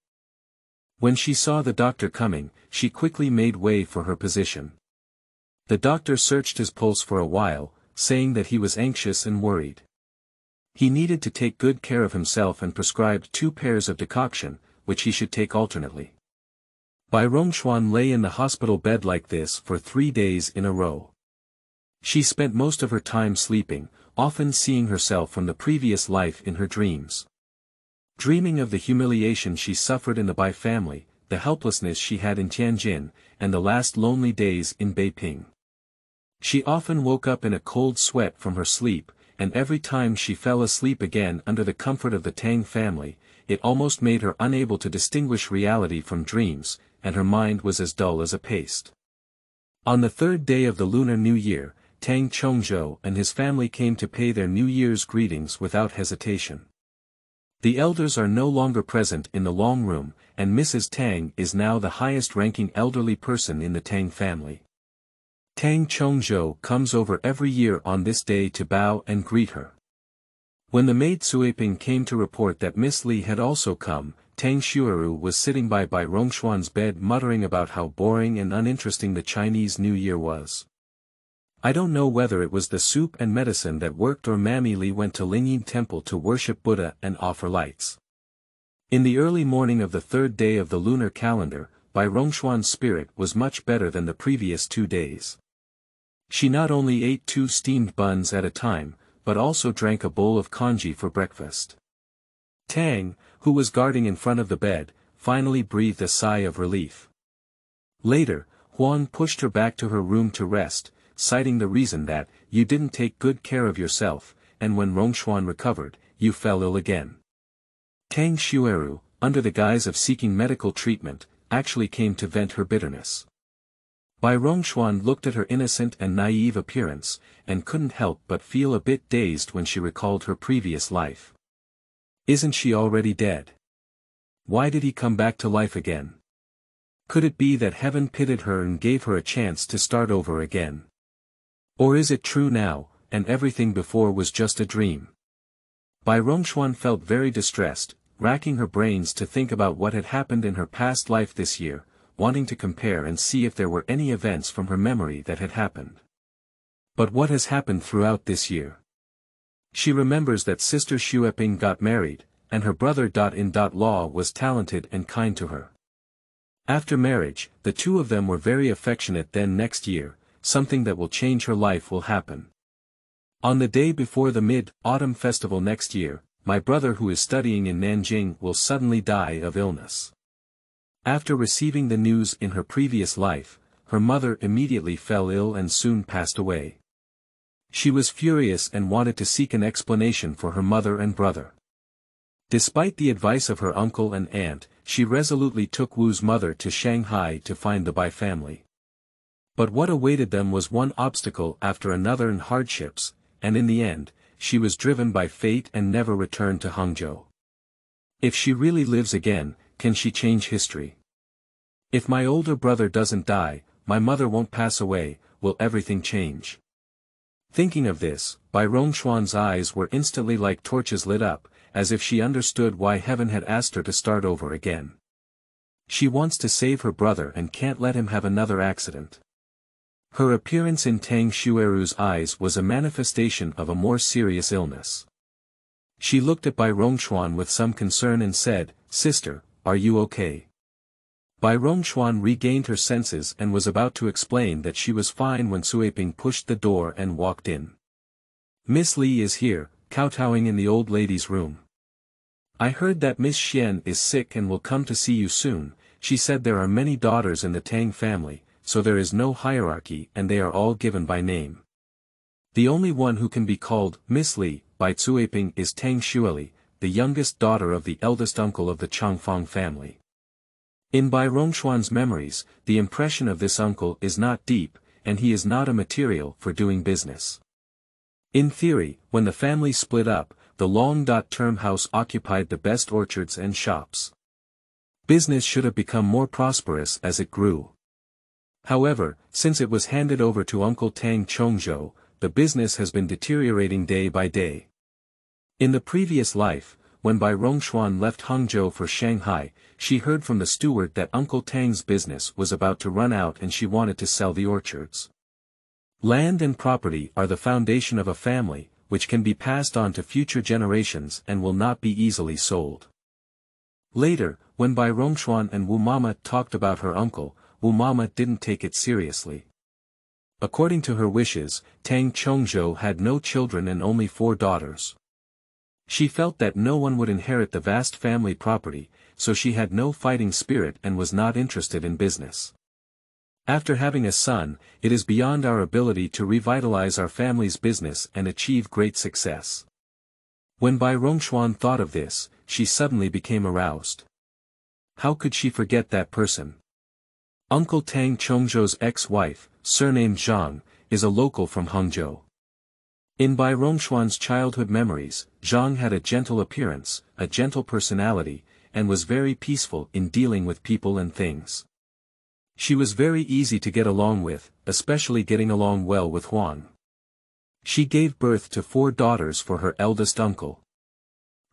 When she saw the doctor coming, she quickly made way for her position. The doctor searched his pulse for a while, saying that he was anxious and worried. He needed to take good care of himself and prescribed 2 pairs of decoction, which he should take alternately. Bai Rongxuan lay in the hospital bed like this for 3 days in a row. She spent most of her time sleeping, often seeing herself from the previous life in her dreams. Dreaming of the humiliation she suffered in the Bai family, the helplessness she had in Tianjin, and the last lonely days in Beiping. She often woke up in a cold sweat from her sleep, and every time she fell asleep again under the comfort of the Tang family, it almost made her unable to distinguish reality from dreams, and her mind was as dull as a paste. On the third day of the Lunar New Year, Tang Chongzhou and his family came to pay their New Year's greetings without hesitation. The elders are no longer present in the long room, and Mrs. Tang is now the highest-ranking elderly person in the Tang family. Tang Chongzhou comes over every year on this day to bow and greet her. When the maid Suiping came to report that Miss Li had also come, Tang Xueru was sitting by Bai Rongxuan's bed muttering about how boring and uninteresting the Chinese New Year was. I don't know whether it was the soup and medicine that worked or Mammy Li went to Lingyin Temple to worship Buddha and offer lights. In the early morning of the third day of the lunar calendar, Bai Rongxuan's spirit was much better than the previous 2 days. She not only ate 2 steamed buns at a time, but also drank a bowl of congee for breakfast. Tang, who was guarding in front of the bed, finally breathed a sigh of relief. Later, Huang pushed her back to her room to rest, citing the reason that, you didn't take good care of yourself, and when Rongxuan recovered, you fell ill again. Tang Xueru, under the guise of seeking medical treatment, actually came to vent her bitterness. Bai Rongxuan looked at her innocent and naive appearance, and couldn't help but feel a bit dazed when she recalled her previous life. Isn't she already dead? Why did he come back to life again? Could it be that heaven pitied her and gave her a chance to start over again? Or is it true now, and everything before was just a dream? Bai Rongxuan felt very distressed, racking her brains to think about what had happened in her past life this year, wanting to compare and see if there were any events from her memory that had happened. But what has happened throughout this year? She remembers that Sister Xueping got married, and her brother In-law was talented and kind to her. After marriage, the two of them were very affectionate. Then next year, something that will change her life will happen. On the day before the Mid-Autumn Festival next year, my brother who is studying in Nanjing will suddenly die of illness. After receiving the news in her previous life, her mother immediately fell ill and soon passed away. She was furious and wanted to seek an explanation for her mother and brother. Despite the advice of her uncle and aunt, she resolutely took Wu's mother to Shanghai to find the Bai family. But what awaited them was one obstacle after another and hardships, and in the end, she was driven by fate and never returned to Hangzhou. If she really lives again, can she change history? If my older brother doesn't die, my mother won't pass away, will everything change? Thinking of this, Bai Rongxuan's eyes were instantly like torches lit up, as if she understood why heaven had asked her to start over again. She wants to save her brother and can't let him have another accident. Her appearance in Tang Xueru's eyes was a manifestation of a more serious illness. She looked at Bai Rongxuan with some concern and said, "Sister, are you okay?" Bai Rongxuan regained her senses and was about to explain that she was fine when Suiping pushed the door and walked in. "Miss Li is here," kowtowing in the old lady's room. "I heard that Miss Xian is sick and will come to see you soon. She said there are many daughters in the Tang family, so there is no hierarchy and they are all given by name. The only one who can be called Miss Li by Suiping is Tang Xueli, the youngest daughter of the eldest uncle of the Changfang family." In Bai Rongxuan's memories, the impression of this uncle is not deep, and he is not a material for doing business. In theory, when the family split up, the long-term house occupied the best orchards and shops. Business should have become more prosperous as it grew. However, since it was handed over to Uncle Tang Chongzhou, the business has been deteriorating day by day. In the previous life, when Bai Rongxuan left Hangzhou for Shanghai, she heard from the steward that Uncle Tang's business was about to run out and she wanted to sell the orchards. Land and property are the foundation of a family, which can be passed on to future generations and will not be easily sold. Later, when Bai Rongxuan and Wu Mama talked about her uncle, Wu Mama didn't take it seriously. According to her wishes, Tang Chongzhou had no children and only 4 daughters. She felt that no one would inherit the vast family property, so she had no fighting spirit and was not interested in business. After having a son, it is beyond our ability to revitalize our family's business and achieve great success. When Bai Rongxuan thought of this, she suddenly became aroused. How could she forget that person? Uncle Tang Chongzhou's ex-wife, surnamed Zhang, is a local from Hangzhou. In Bai Rongxuan's childhood memories, Zhang had a gentle appearance, a gentle personality, and was very peaceful in dealing with people and things. She was very easy to get along with, especially getting along well with Huang. She gave birth to 4 daughters for her eldest uncle.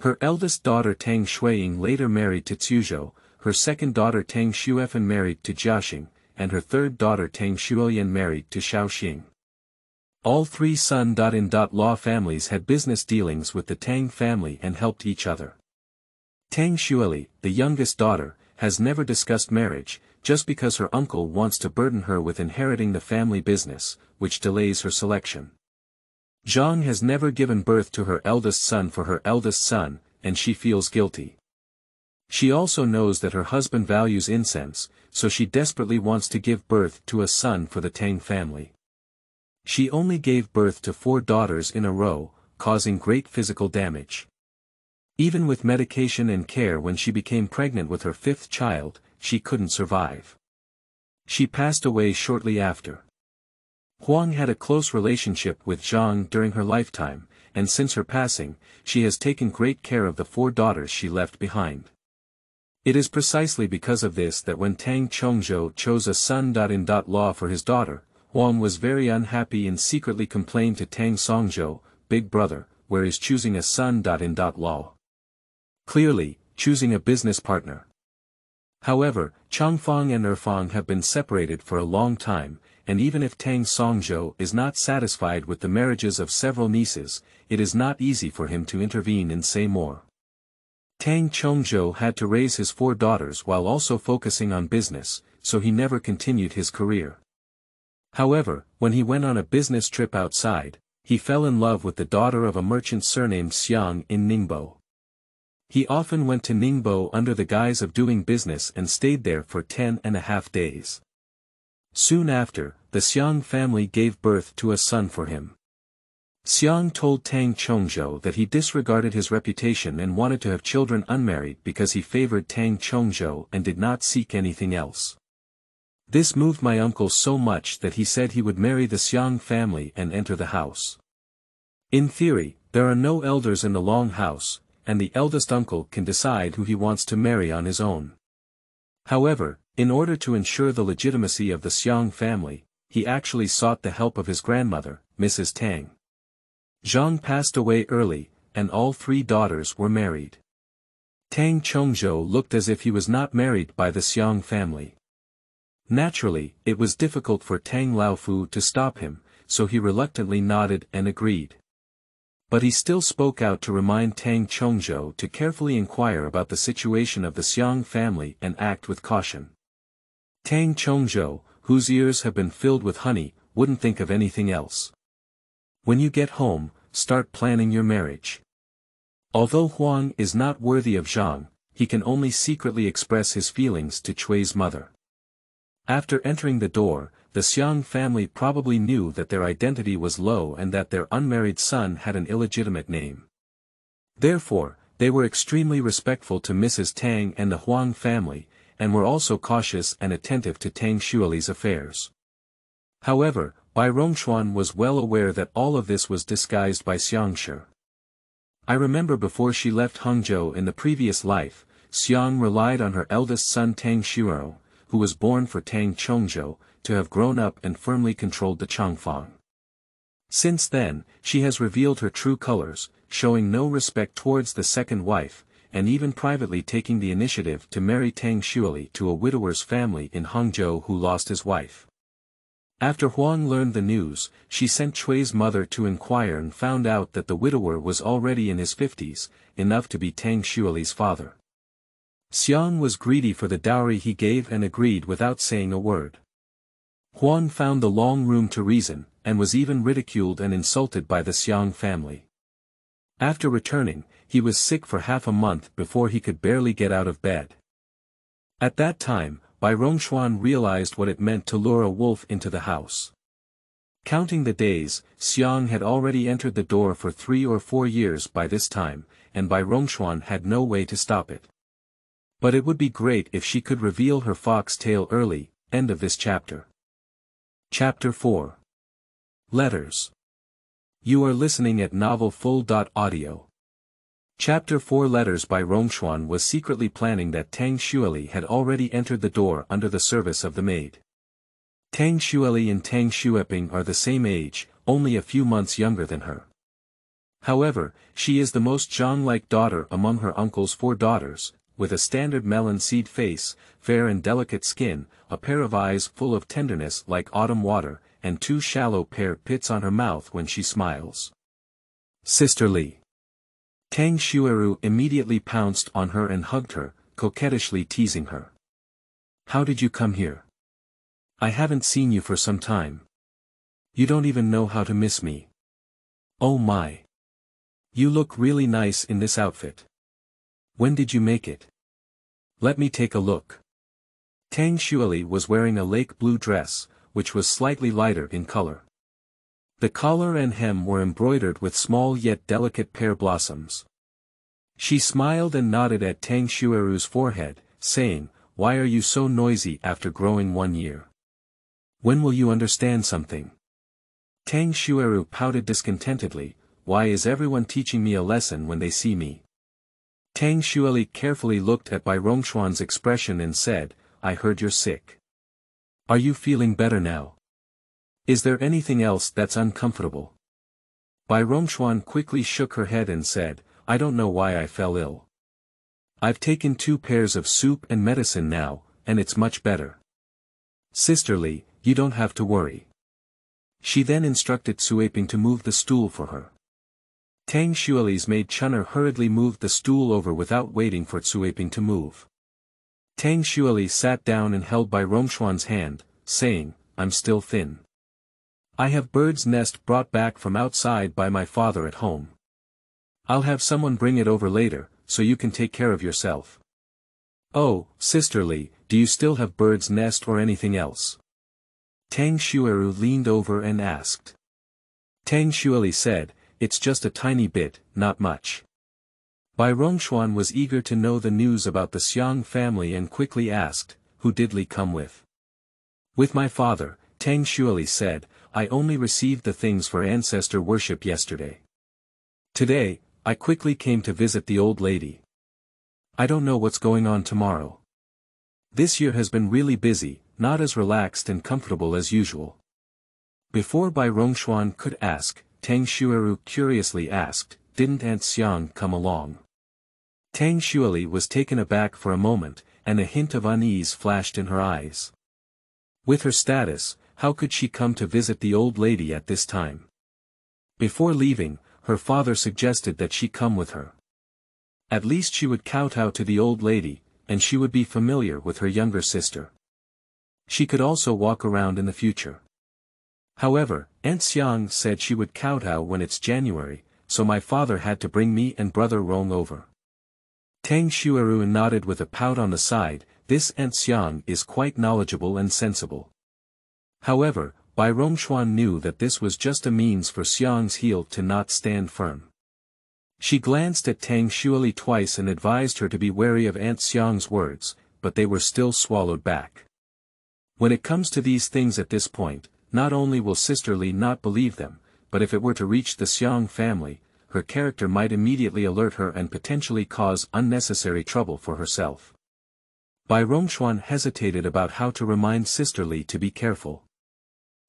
Her eldest daughter Tang Shuiying later married to Cuzhou, her second daughter Tang Xuefan married to Jiaxing, and her third daughter Tang Shuoyan married to Shaoxing. All 3 son-in-law families had business dealings with the Tang family and helped each other. Tang Xueli, the youngest daughter, has never discussed marriage, just because her uncle wants to burden her with inheriting the family business, which delays her selection. Zhang has never given birth to her eldest son for her eldest son, and she feels guilty. She also knows that her husband values incense, so she desperately wants to give birth to a son for the Tang family. She only gave birth to 4 daughters in a row, causing great physical damage. Even with medication and care when she became pregnant with her 5th child, she couldn't survive. She passed away shortly after. Huang had a close relationship with Zhang during her lifetime, and since her passing, she has taken great care of the 4 daughters she left behind. It is precisely because of this that when Tang Chongzhou chose a son-in-law for his daughter, Huang was very unhappy and secretly complained to Tang Songzhou, big brother, where is choosing a son-in-law. Clearly, choosing a business partner. However, Changfang and Erfang have been separated for a long time, and even if Tang Songzhou is not satisfied with the marriages of several nieces, it is not easy for him to intervene and say more. Tang Chongzhou had to raise his 4 daughters while also focusing on business, so he never continued his career. However, when he went on a business trip outside, he fell in love with the daughter of a merchant surnamed Xiang in Ningbo. He often went to Ningbo under the guise of doing business and stayed there for 10.5 days. Soon after, the Xiang family gave birth to a son for him. Xiang told Tang Chongzhou that he disregarded his reputation and wanted to have children unmarried because he favored Tang Chongzhou and did not seek anything else. This moved my uncle so much that he said he would marry the Xiang family and enter the house. In theory, there are no elders in the Long House, and the eldest uncle can decide who he wants to marry on his own. However, in order to ensure the legitimacy of the Xiang family, he actually sought the help of his grandmother, Mrs. Tang. Zhang passed away early, and all 3 daughters were married. Tang Chongzhou looked as if he was not married by the Xiang family. Naturally, it was difficult for Tang Laofu to stop him, so he reluctantly nodded and agreed. But he still spoke out to remind Tang Chongzhou to carefully inquire about the situation of the Xiang family and act with caution. Tang Chongzhou, whose ears have been filled with honey, wouldn't think of anything else. When you get home, start planning your marriage. Although Huang is not worthy of Zhang, he can only secretly express his feelings to Chui's mother. After entering the door, the Xiang family probably knew that their identity was low and that their unmarried son had an illegitimate name. Therefore, they were extremely respectful to Mrs. Tang and the Huang family, and were also cautious and attentive to Tang Xueli's affairs. However, Bai Rongxuan was well aware that all of this was disguised by Xiang Shi. I remember before she left Hangzhou in the previous life, Xiang relied on her eldest son Tang Xuero, who was born for Tang Chongzhou, to have grown up and firmly controlled the Changfang. Since then, she has revealed her true colors, showing no respect towards the second wife, and even privately taking the initiative to marry Tang Xueli to a widower's family in Hangzhou who lost his wife. After Huang learned the news, she sent Chui's mother to inquire and found out that the widower was already in his 50s, enough to be Tang Xueli's father. Xiang was greedy for the dowry he gave and agreed without saying a word. Huang found the long room to reason, and was even ridiculed and insulted by the Xiang family. After returning, he was sick for half a month before he could barely get out of bed. At that time, Bai Rongxuan realized what it meant to lure a wolf into the house. Counting the days, Xiang had already entered the door for 3 or 4 years by this time, and Bai Rongxuan had no way to stop it. But it would be great if she could reveal her fox tail early. End of this chapter. Chapter 4. Letters. You are listening at novelfull.audio. Chapter 4. Letters. Bai Rongxuan was secretly planning that Tang Xueli had already entered the door under the service of the maid. Tang Xueli and Tang Xueping are the same age, only a few months younger than her. However, she is the most Zhang-like daughter among her uncle's 4 daughters, with a standard melon seed face, fair and delicate skin, a pair of eyes full of tenderness like autumn water, and 2 shallow pear pits on her mouth when she smiles. Sisterly. Tang Xueru immediately pounced on her and hugged her, coquettishly teasing her. How did you come here? I haven't seen you for some time. You don't even know how to miss me. Oh my. You look really nice in this outfit. When did you make it? Let me take a look. Tang Xueli was wearing a lake blue dress, which was slightly lighter in color. The collar and hem were embroidered with small yet delicate pear blossoms. She smiled and nodded at Tang Xueru's forehead, saying, "Why are you so noisy after growing 1 year? When will you understand something?" Tang Xueru pouted discontentedly, "Why is everyone teaching me a lesson when they see me?" Tang Xueli carefully looked at Bai Rongxuan's expression and said, "I heard you're sick. Are you feeling better now? Is there anything else that's uncomfortable?" Bai Rongxuan quickly shook her head and said, "I don't know why I fell ill. I've taken 2 pairs of soup and medicine now, and it's much better. Sisterly, you don't have to worry." She then instructed Xueping to move the stool for her. Tang Xueli's maid Chun'er hurriedly moved the stool over without waiting for Xueping to move. Tang Xueli sat down and held Bai Rongxuan's hand, saying, "I'm still thin. I have bird's nest brought back from outside by my father at home. I'll have someone bring it over later, so you can take care of yourself." "Oh, sisterly, do you still have bird's nest or anything else?" Tang Xueru leaned over and asked. Tang Xueli said, "It's just a tiny bit, not much." Bai Rongxuan was eager to know the news about the Xiang family and quickly asked, "Who did Li come with?" "With my father," Tang Xueli said. "I only received the things for ancestor worship yesterday. Today, I quickly came to visit the old lady. I don't know what's going on tomorrow. This year has been really busy, not as relaxed and comfortable as usual." Before Bai Rongxuan could ask, Tang Xueru curiously asked, "Didn't Aunt Xiang come along?" Tang Xueli was taken aback for a moment, and a hint of unease flashed in her eyes. With her status, how could she come to visit the old lady at this time? Before leaving, her father suggested that she come with her. At least she would kowtow to the old lady, and she would be familiar with her younger sister. She could also walk around in the future. However, Aunt Xiang said she would kowtow when it's January, so my father had to bring me and brother Rong over. Tang Xueru nodded with a pout on the side. This Aunt Xiang is quite knowledgeable and sensible. However, Bai Rongxuan knew that this was just a means for Xiang's heel to not stand firm. She glanced at Tang Xueli twice and advised her to be wary of Aunt Xiang's words, but they were still swallowed back. When it comes to these things at this point, not only will sisterly not believe them, but if it were to reach the Xiang family, her character might immediately alert her and potentially cause unnecessary trouble for herself. Bai Rongxuan hesitated about how to remind sisterly to be careful.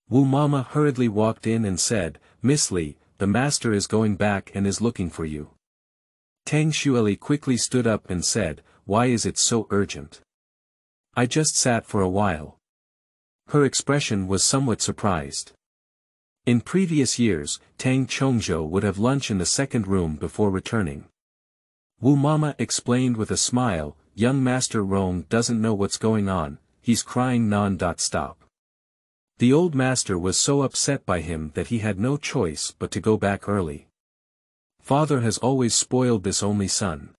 Wu Mama hurriedly walked in and said, "Miss Li, the master is going back and is looking for you." Tang Xueli quickly stood up and said, "Why is it so urgent? I just sat for a while." Her expression was somewhat surprised. In previous years, Tang Chongzhou would have lunch in the second room before returning. Wu Mama explained with a smile, "Young Master Rong doesn't know what's going on, he's crying non-stop. The old master was so upset by him that he had no choice but to go back early. Father has always spoiled this only son."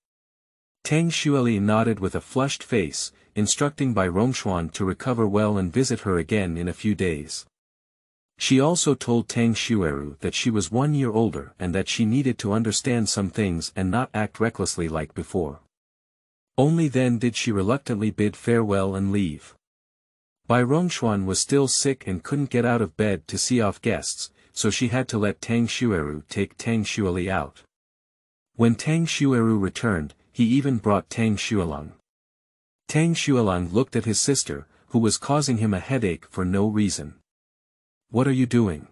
Tang Xueli nodded with a flushed face, instructing Bai Rongxuan to recover well and visit her again in a few days. She also told Tang Xueru that she was 1 year older and that she needed to understand some things and not act recklessly like before. Only then did she reluctantly bid farewell and leave. Bai Rongxuan was still sick and couldn't get out of bed to see off guests, so she had to let Tang Xueru take Tang Xueli out. When Tang Xueru returned, he even brought Tang Xuelang. Tang Xuelang looked at his sister, who was causing him a headache for no reason. "What are you doing?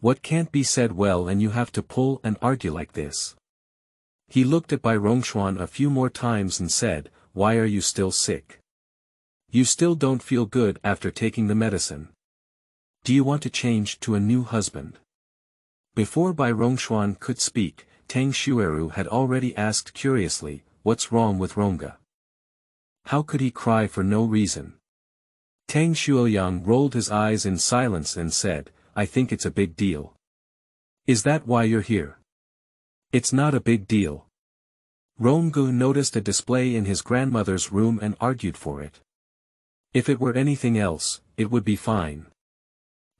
What can't be said well and you have to pull and argue like this?" He looked at Bai Rongxuan a few more times and said, "Why are you still sick? You still don't feel good after taking the medicine. Do you want to change to a new husband?" Before Bai Rongxuan could speak, Tang Xueru had already asked curiously, "What's wrong with Rongga? How could he cry for no reason?" Tang Xueliang rolled his eyes in silence and said, "I think it's a big deal." "Is that why you're here?" "It's not a big deal." Ronggu noticed a display in his grandmother's room and argued for it. If it were anything else, it would be fine.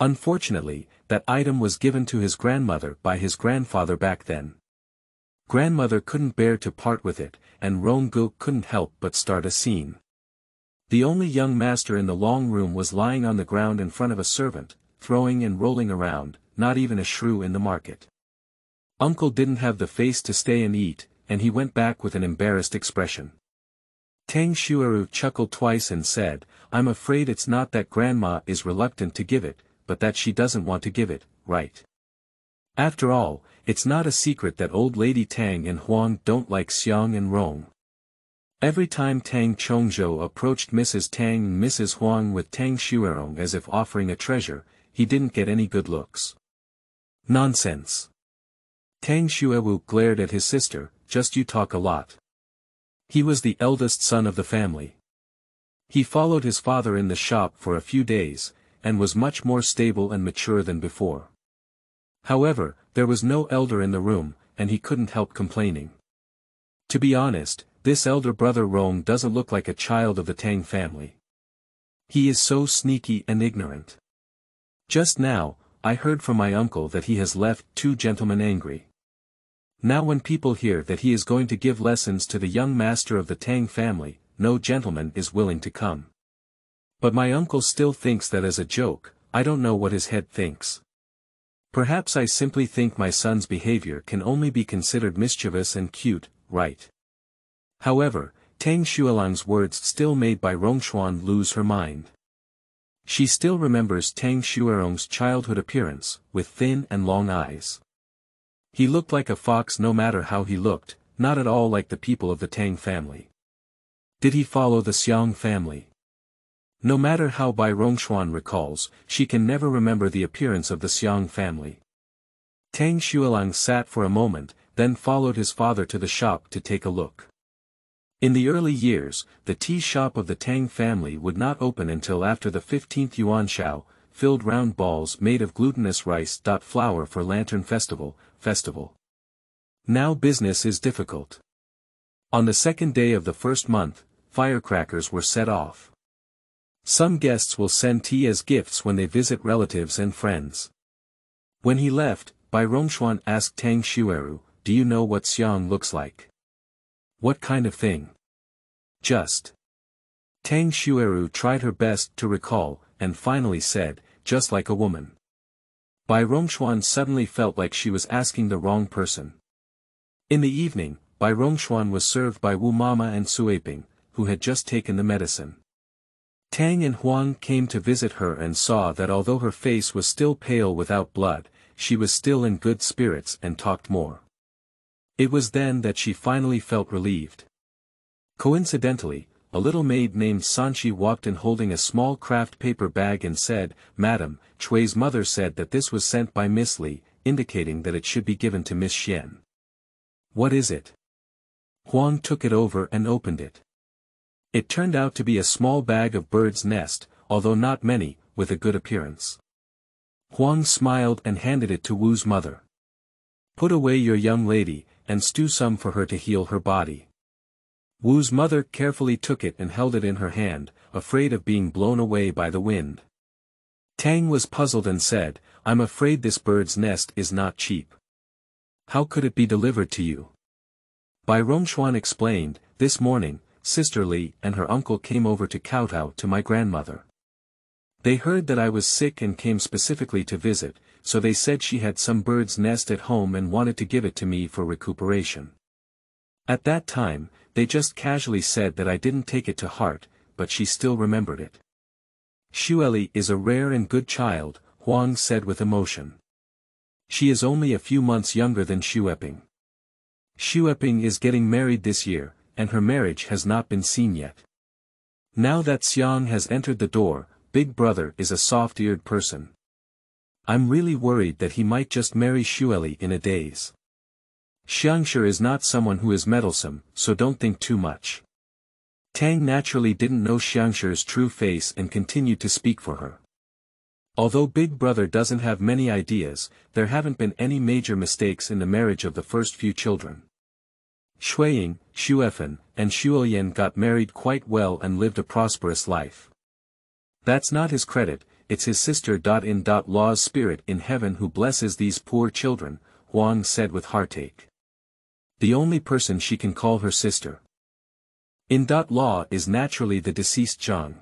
Unfortunately, that item was given to his grandmother by his grandfather back then. Grandmother couldn't bear to part with it, and Ronggu couldn't help but start a scene. The only young master in the long room was lying on the ground in front of a servant, throwing and rolling around, not even a shrew in the market. Uncle didn't have the face to stay and eat, and he went back with an embarrassed expression. Tang Xueru chuckled twice and said, "I'm afraid it's not that grandma is reluctant to give it, but that she doesn't want to give it, right? After all, it's not a secret that old lady Tang and Huang don't like Xiang and Rong." Every time Tang Chongzhou approached Mrs. Tang and Mrs. Huang with Tang Xuerong as if offering a treasure, he didn't get any good looks. "Nonsense." Tang Xuewu glared at his sister, "Just you talk a lot." He was the eldest son of the family. He followed his father in the shop for a few days, and was much more stable and mature than before. However, there was no elder in the room, and he couldn't help complaining. To be honest, this elder brother Rong doesn't look like a child of the Tang family. He is so sneaky and ignorant. Just now, I heard from my uncle that he has left 2 gentlemen angry. Now when people hear that he is going to give lessons to the young master of the Tang family, no gentleman is willing to come. But my uncle still thinks that as a joke. I don't know what his head thinks. Perhaps I simply think my son's behavior can only be considered mischievous and cute, right? However, Tang Xuelang's words still made Bai Rongxuan lose her mind. She still remembers Tang Xuerong's childhood appearance, with thin and long eyes. He looked like a fox no matter how he looked, not at all like the people of the Tang family. Did he follow the Xiang family? No matter how Bai Rongxuan recalls, she can never remember the appearance of the Xiang family. Tang Xuelang sat for a moment, then followed his father to the shop to take a look. In the early years, the tea shop of the Tang family would not open until after the 15th yuan shao, filled round balls made of glutinous rice. Flour for lantern festival. Now business is difficult. On the 2nd day of the 1st month, firecrackers were set off. Some guests will send tea as gifts when they visit relatives and friends. When he left, Bai Rongxuan asked Tang Xueru, "Do you know what Xiang looks like?" "What kind of thing?" "Just." Tang Xueru tried her best to recall, and finally said, "Just like a woman." Bai Rongxuan suddenly felt like she was asking the wrong person. In the evening, Bai Rongxuan was served by Wu Mama and Suiping, who had just taken the medicine. Tang and Huang came to visit her and saw that although her face was still pale without blood, she was still in good spirits and talked more. It was then that she finally felt relieved. Coincidentally, a little maid named Sanchi walked in holding a small craft paper bag and said, "Madam, Chui's mother said that this was sent by Miss Li, indicating that it should be given to Miss Xian." "What is it?" Huang took it over and opened it. It turned out to be a small bag of bird's nest, although not many, with a good appearance. Huang smiled and handed it to Wu's mother. "Put away your young lady, and stew some for her to heal her body." Wu's mother carefully took it and held it in her hand, afraid of being blown away by the wind. Tang was puzzled and said, I'm afraid this bird's nest is not cheap. How could it be delivered to you? Bai Rongxuan explained, this morning, Sister Li and her uncle came over to kowtow to my grandmother. They heard that I was sick and came specifically to visit, so they said she had some bird's nest at home and wanted to give it to me for recuperation. At that time, they just casually said that I didn't take it to heart, but she still remembered it. Xueli is a rare and good child, Huang said with emotion. She is only a few months younger than Xueping. Xueping is getting married this year, and her marriage has not been seen yet. Now that Xiang has entered the door, Big Brother is a soft-eared person. I'm really worried that he might just marry Xueli in a daze. Xiang Shi is not someone who is meddlesome, so don't think too much. Tang naturally didn't know Xiang Shi's true face and continued to speak for her. Although Big Brother doesn't have many ideas, there haven't been any major mistakes in the marriage of the first few children. Xueying, Xuefen, and Xuelian got married quite well and lived a prosperous life. That's not his credit, it's his sister-in-law's spirit in heaven who blesses these poor children, Huang said with heartache. The only person she can call her sister in-law is naturally the deceased Zhang.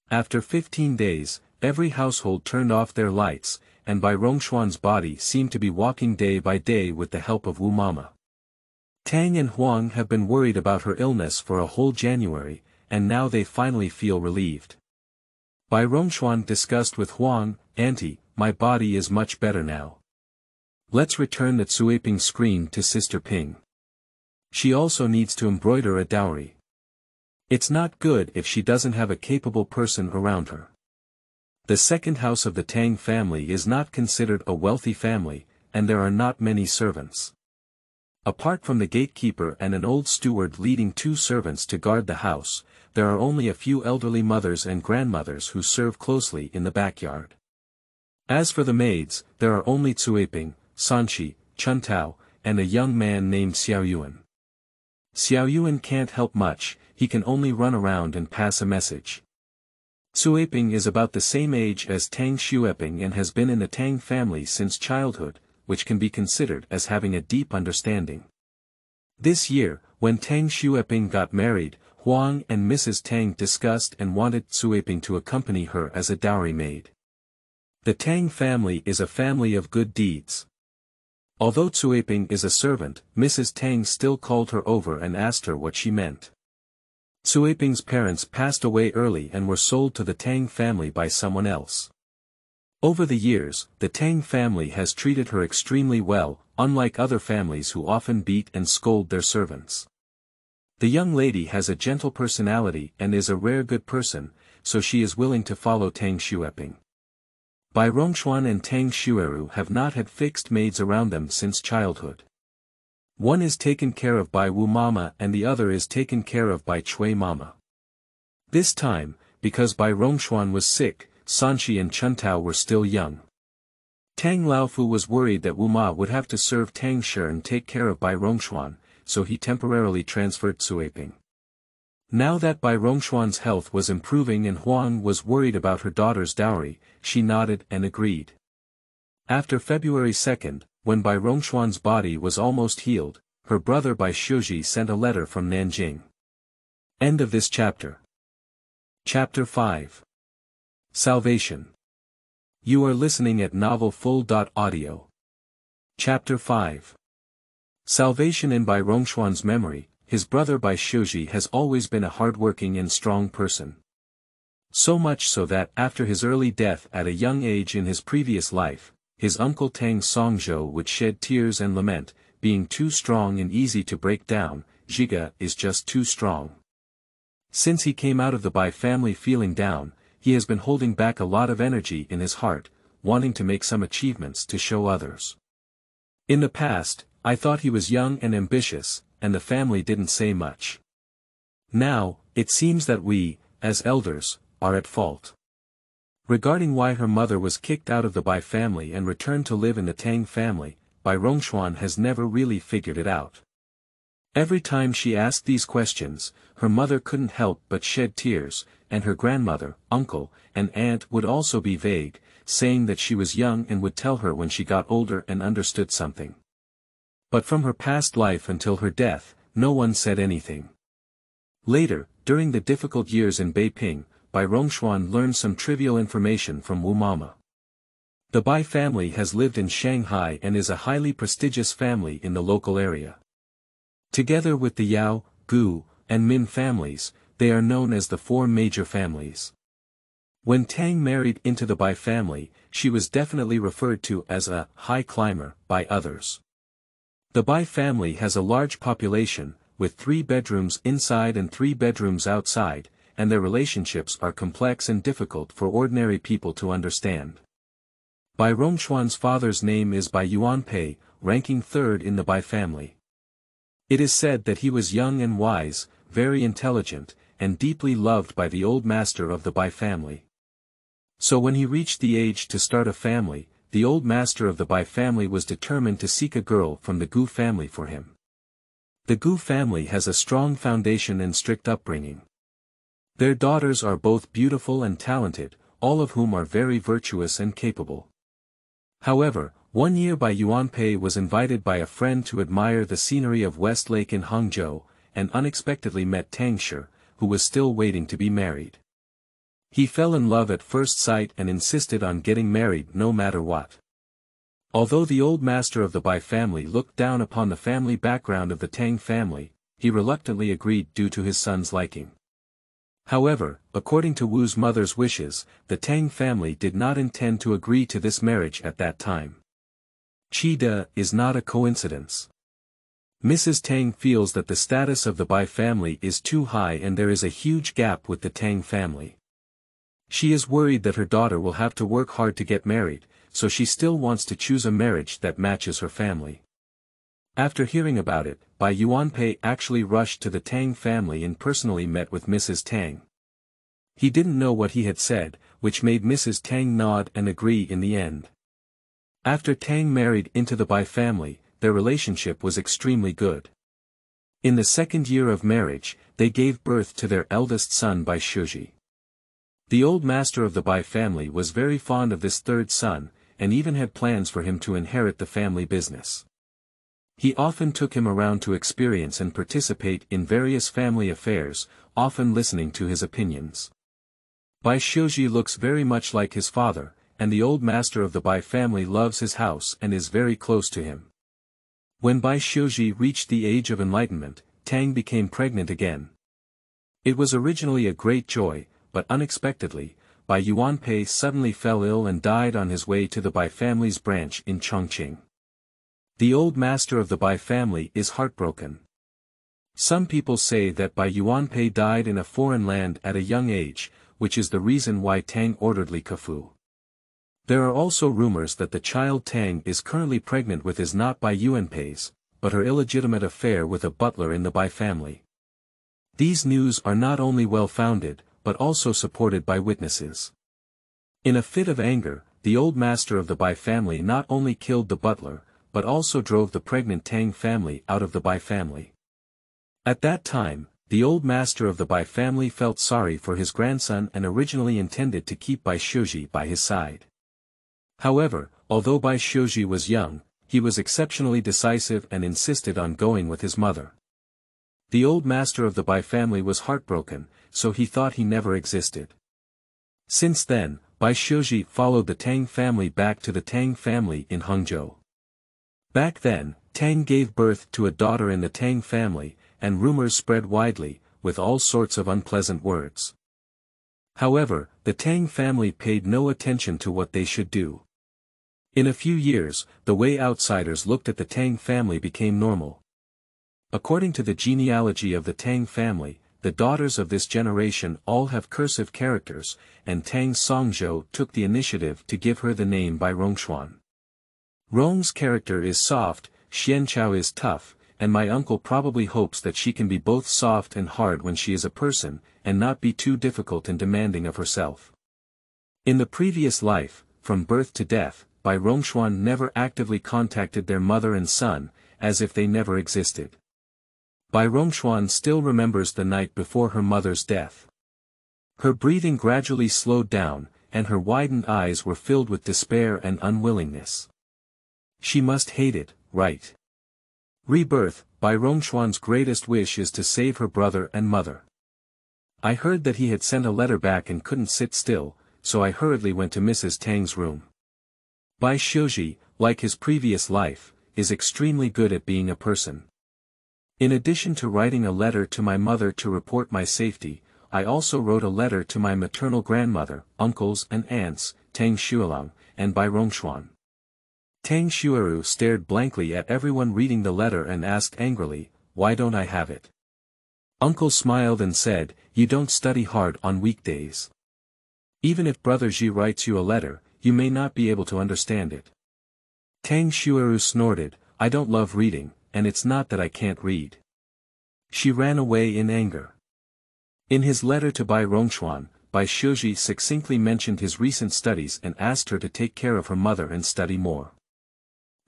After 15 days, every household turned off their lights, and Bai Rongxuan's body seemed to be walking day by day with the help of Wu Mama. Tang and Huang have been worried about her illness for a whole January, and now they finally feel relieved. Bai Rongxuan discussed with Huang, Auntie, my body is much better now. Let's return the Cuiping screen to Sister Ping. She also needs to embroider a dowry. It's not good if she doesn't have a capable person around her. The second house of the Tang family is not considered a wealthy family, and there are not many servants. Apart from the gatekeeper and an old steward leading 2 servants to guard the house, there are only a few elderly mothers and grandmothers who serve closely in the backyard. As for the maids, there are only Cuiping, Sanchi, Chuntao, and a young man named Xiaoyuan. Xiaoyuan can't help much, he can only run around and pass a message. Cuiping is about the same age as Tang Xueping and has been in the Tang family since childhood, which can be considered as having a deep understanding. This year, when Tang Xueping got married, Huang and Mrs. Tang discussed and wanted Cuiping to accompany her as a dowry maid. The Tang family is a family of good deeds. Although Cuiping is a servant, Mrs. Tang still called her over and asked her what she meant. Cuiping's parents passed away early and were sold to the Tang family by someone else. Over the years, the Tang family has treated her extremely well, unlike other families who often beat and scold their servants. The young lady has a gentle personality and is a rare good person, so she is willing to follow Tang Xueping. Bai Rongxuan and Tang Xueru have not had fixed maids around them since childhood. One is taken care of by Wu Mama and the other is taken care of by Chui Mama. This time, because Bai Rongxuan was sick, Sanchi and Chuntao were still young. Tang Laofu was worried that Wu Ma would have to serve Tang Shi and take care of Bai Rongxuan, so he temporarily transferred Cuiping. Now that Bai Rongxuan's health was improving and Huang was worried about her daughter's dowry, she nodded and agreed. After February 2nd, when Bai Rongxuan's body was almost healed, her brother Bai Shuji sent a letter from Nanjing. End of this chapter. Chapter 5. Salvation. You are listening at novelfull.audio. Chapter 5. Salvation. In Bai Rongxuan's memory, his brother Bai Shuji has always been a hardworking and strong person. So much so that after his early death at a young age in his previous life, his uncle Tang Songzhou would shed tears and lament, being too strong and easy to break down, Zhiga is just too strong. Since he came out of the Bai family feeling down, he has been holding back a lot of energy in his heart, wanting to make some achievements to show others. In the past, I thought he was young and ambitious, and the family didn't say much. Now, it seems that we, as elders, are at fault. Regarding why her mother was kicked out of the Bai family and returned to live in the Tang family, Bai Rongxuan has never really figured it out. Every time she asked these questions, her mother couldn't help but shed tears, and her grandmother, uncle, and aunt would also be vague, saying that she was young and would tell her when she got older and understood something. But from her past life until her death, no one said anything. Later, during the difficult years in Beiping, Bai Rongxuan learned some trivial information from Wu Mama. The Bai family has lived in Shanghai and is a highly prestigious family in the local area. Together with the Yao, Gu, and Min families, they are known as the four major families. When Tang married into the Bai family, she was definitely referred to as a high climber by others. The Bai family has a large population, with 3 bedrooms inside and 3 bedrooms outside, and their relationships are complex and difficult for ordinary people to understand. Bai Rongxuan's father's name is Bai Yuanpei, ranking 3rd in the Bai family. It is said that he was young and wise, very intelligent, and deeply loved by the old master of the Bai family. So when he reached the age to start a family, the old master of the Bai family was determined to seek a girl from the Gu family for him. The Gu family has a strong foundation and strict upbringing. Their daughters are both beautiful and talented, all of whom are very virtuous and capable. However, one year Bai Yuanpei was invited by a friend to admire the scenery of West Lake in Hangzhou, and unexpectedly met Tang Shi, who was still waiting to be married. He fell in love at first sight and insisted on getting married no matter what. Although the old master of the Bai family looked down upon the family background of the Tang family, he reluctantly agreed due to his son's liking. However, according to Wu's mother's wishes, the Tang family did not intend to agree to this marriage at that time. Qida is not a coincidence. Mrs. Tang feels that the status of the Bai family is too high and there is a huge gap with the Tang family. She is worried that her daughter will have to work hard to get married, so she still wants to choose a marriage that matches her family. After hearing about it, Bai Yuanpei actually rushed to the Tang family and personally met with Mrs. Tang. He didn't know what he had said, which made Mrs. Tang nod and agree in the end. After Tang married into the Bai family, their relationship was extremely good. In the 2nd year of marriage, they gave birth to their eldest son Bai Shi. The old master of the Bai family was very fond of this 3rd son, and even had plans for him to inherit the family business. He often took him around to experience and participate in various family affairs, often listening to his opinions. Bai Shi looks very much like his father, and the old master of the Bai family loves his house and is very close to him. When Bai Shi reached the age of enlightenment, Tang became pregnant again. It was originally a great joy, but unexpectedly, Bai Yuanpei suddenly fell ill and died on his way to the Bai family's branch in Chongqing. The old master of the Bai family is heartbroken. Some people say that Bai Yuanpei died in a foreign land at a young age, which is the reason why Tang ordered Li Kefu. There are also rumors that the child Tang is currently pregnant with is not Bai Yuanpei's, but her illegitimate affair with a butler in the Bai family. These news are not only well-founded, but also supported by witnesses. In a fit of anger, the old master of the Bai family not only killed the butler, but also drove the pregnant Tang family out of the Bai family. At that time, the old master of the Bai family felt sorry for his grandson and originally intended to keep Bai Shi by his side. However, although Bai Shi was young, he was exceptionally decisive and insisted on going with his mother. The old master of the Bai family was heartbroken, so he thought he never existed. Since then, Bai Shi followed the Tang family back to the Tang family in Hangzhou. Back then, Tang gave birth to a daughter in the Tang family, and rumors spread widely, with all sorts of unpleasant words. However, the Tang family paid no attention to what they should do. In a few years, the way outsiders looked at the Tang family became normal. According to the genealogy of the Tang family, the daughters of this generation all have cursive characters, and Tang Songzhou took the initiative to give her the name Bai Rongxuan. Rong's character is soft, Xianchao is tough, and my uncle probably hopes that she can be both soft and hard when she is a person, and not be too difficult and demanding of herself. In the previous life, from birth to death, Bai Rongxuan never actively contacted their mother and son, as if they never existed. Bai Rongxuan still remembers the night before her mother's death. Her breathing gradually slowed down, and her widened eyes were filled with despair and unwillingness. She must hate it, right? Rebirth, Bai Rongxuan's greatest wish is to save her brother and mother. I heard that he had sent a letter back and couldn't sit still, so I hurriedly went to Mrs. Tang's room. Bai Shouji, like his previous life, is extremely good at being a person. In addition to writing a letter to my mother to report my safety, I also wrote a letter to my maternal grandmother, uncles and aunts, Tang Xuelang, and Bai Rongxuan. Tang Xueru stared blankly at everyone reading the letter and asked angrily, "Why don't I have it?" Uncle smiled and said, "You don't study hard on weekdays. Even if Brother Ji writes you a letter, you may not be able to understand it." Tang Xueru snorted, "I don't love reading, and it's not that I can't read." She ran away in anger. In his letter to Bai Rongxuan, Bai Shouji succinctly mentioned his recent studies and asked her to take care of her mother and study more.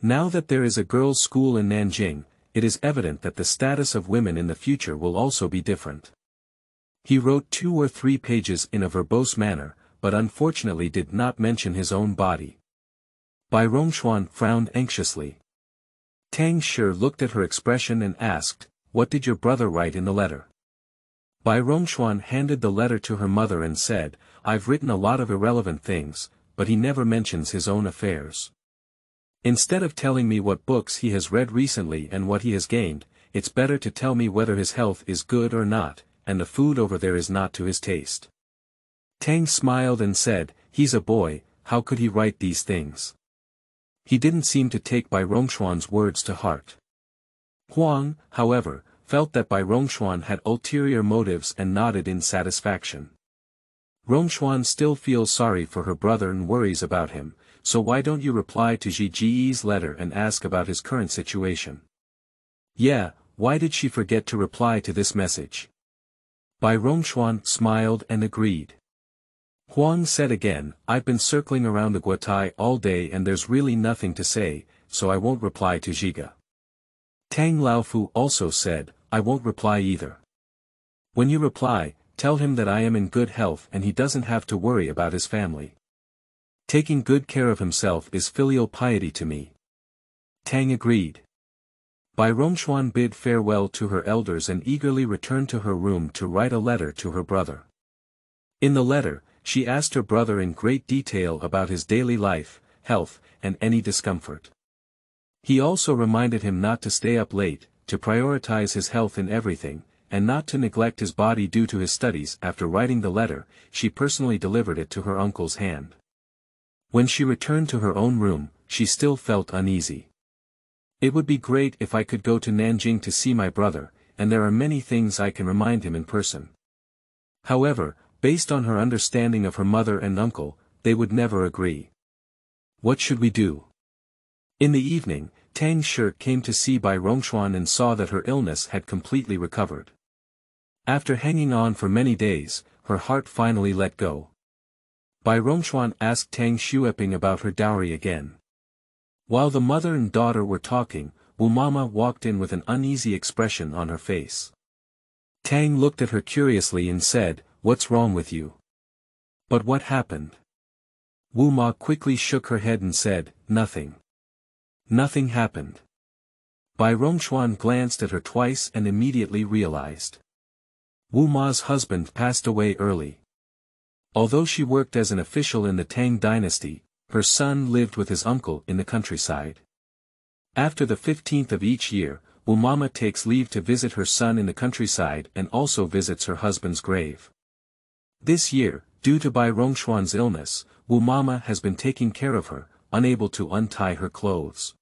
Now that there is a girls' school in Nanjing, it is evident that the status of women in the future will also be different. He wrote 2 or 3 pages in a verbose manner, but unfortunately did not mention his own body. Bai Rongxuan frowned anxiously. Tang Shi looked at her expression and asked, "What did your brother write in the letter?" Bai Rongxuan handed the letter to her mother and said, "I've written a lot of irrelevant things, but he never mentions his own affairs. Instead of telling me what books he has read recently and what he has gained, it's better to tell me whether his health is good or not, and the food over there is not to his taste." Tang smiled and said, "He's a boy, how could he write these things?" He didn't seem to take Bai Rongxuan's words to heart. Huang, however, felt that Bai Rongxuan had ulterior motives and nodded in satisfaction. Rongxuan still feels sorry for her brother and worries about him, so why don't you reply to Ji Ji's letter and ask about his current situation? Yeah, why did she forget to reply to this message? Bai Rongxuan smiled and agreed. Huang said again, "I've been circling around the Guotai all day and there's really nothing to say, so I won't reply to Zhiga." Tang Laofu also said, "I won't reply either. When you reply, tell him that I am in good health and he doesn't have to worry about his family. Taking good care of himself is filial piety to me." Tang agreed. Bai Rongxuan bid farewell to her elders and eagerly returned to her room to write a letter to her brother. In the letter, she asked her brother in great detail about his daily life, health, and any discomfort. He also reminded him not to stay up late, to prioritize his health in everything, and not to neglect his body due to his studies. After writing the letter, she personally delivered it to her uncle's hand. When she returned to her own room, she still felt uneasy. "It would be great if I could go to Nanjing to see my brother, and there are many things I can remind him in person." However, based on her understanding of her mother and uncle, they would never agree. What should we do? In the evening, Tang Shi came to see Bai Rongxuan and saw that her illness had completely recovered. After hanging on for many days, her heart finally let go. Bai Rongxuan asked Tang Xueping about her dowry again. While the mother and daughter were talking, Wu Mama walked in with an uneasy expression on her face. Tang looked at her curiously and said, "What's wrong with you?" "But what happened?" Wu Ma quickly shook her head and said, "Nothing. Nothing happened." Bai Rongxuan glanced at her twice and immediately realized. Wu Ma's husband passed away early. Although she worked as an official in the Tang dynasty, her son lived with his uncle in the countryside. After the 15th of each year, Wu Mama takes leave to visit her son in the countryside and also visits her husband's grave. This year, due to Bai Rongxuan's illness, Wu Mama has been taking care of her, unable to untie her clothes.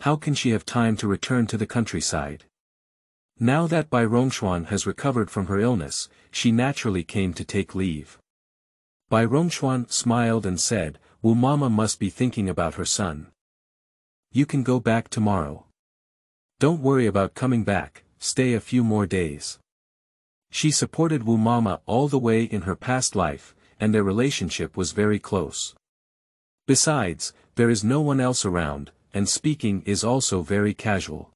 How can she have time to return to the countryside? Now that Bai Rongxuan has recovered from her illness, she naturally came to take leave. Bai Rongxuan smiled and said, "Wu Mama must be thinking about her son. You can go back tomorrow. Don't worry about coming back, stay a few more days." She supported Wu Mama all the way in her past life, and their relationship was very close. Besides, there is no one else around, and speaking is also very casual.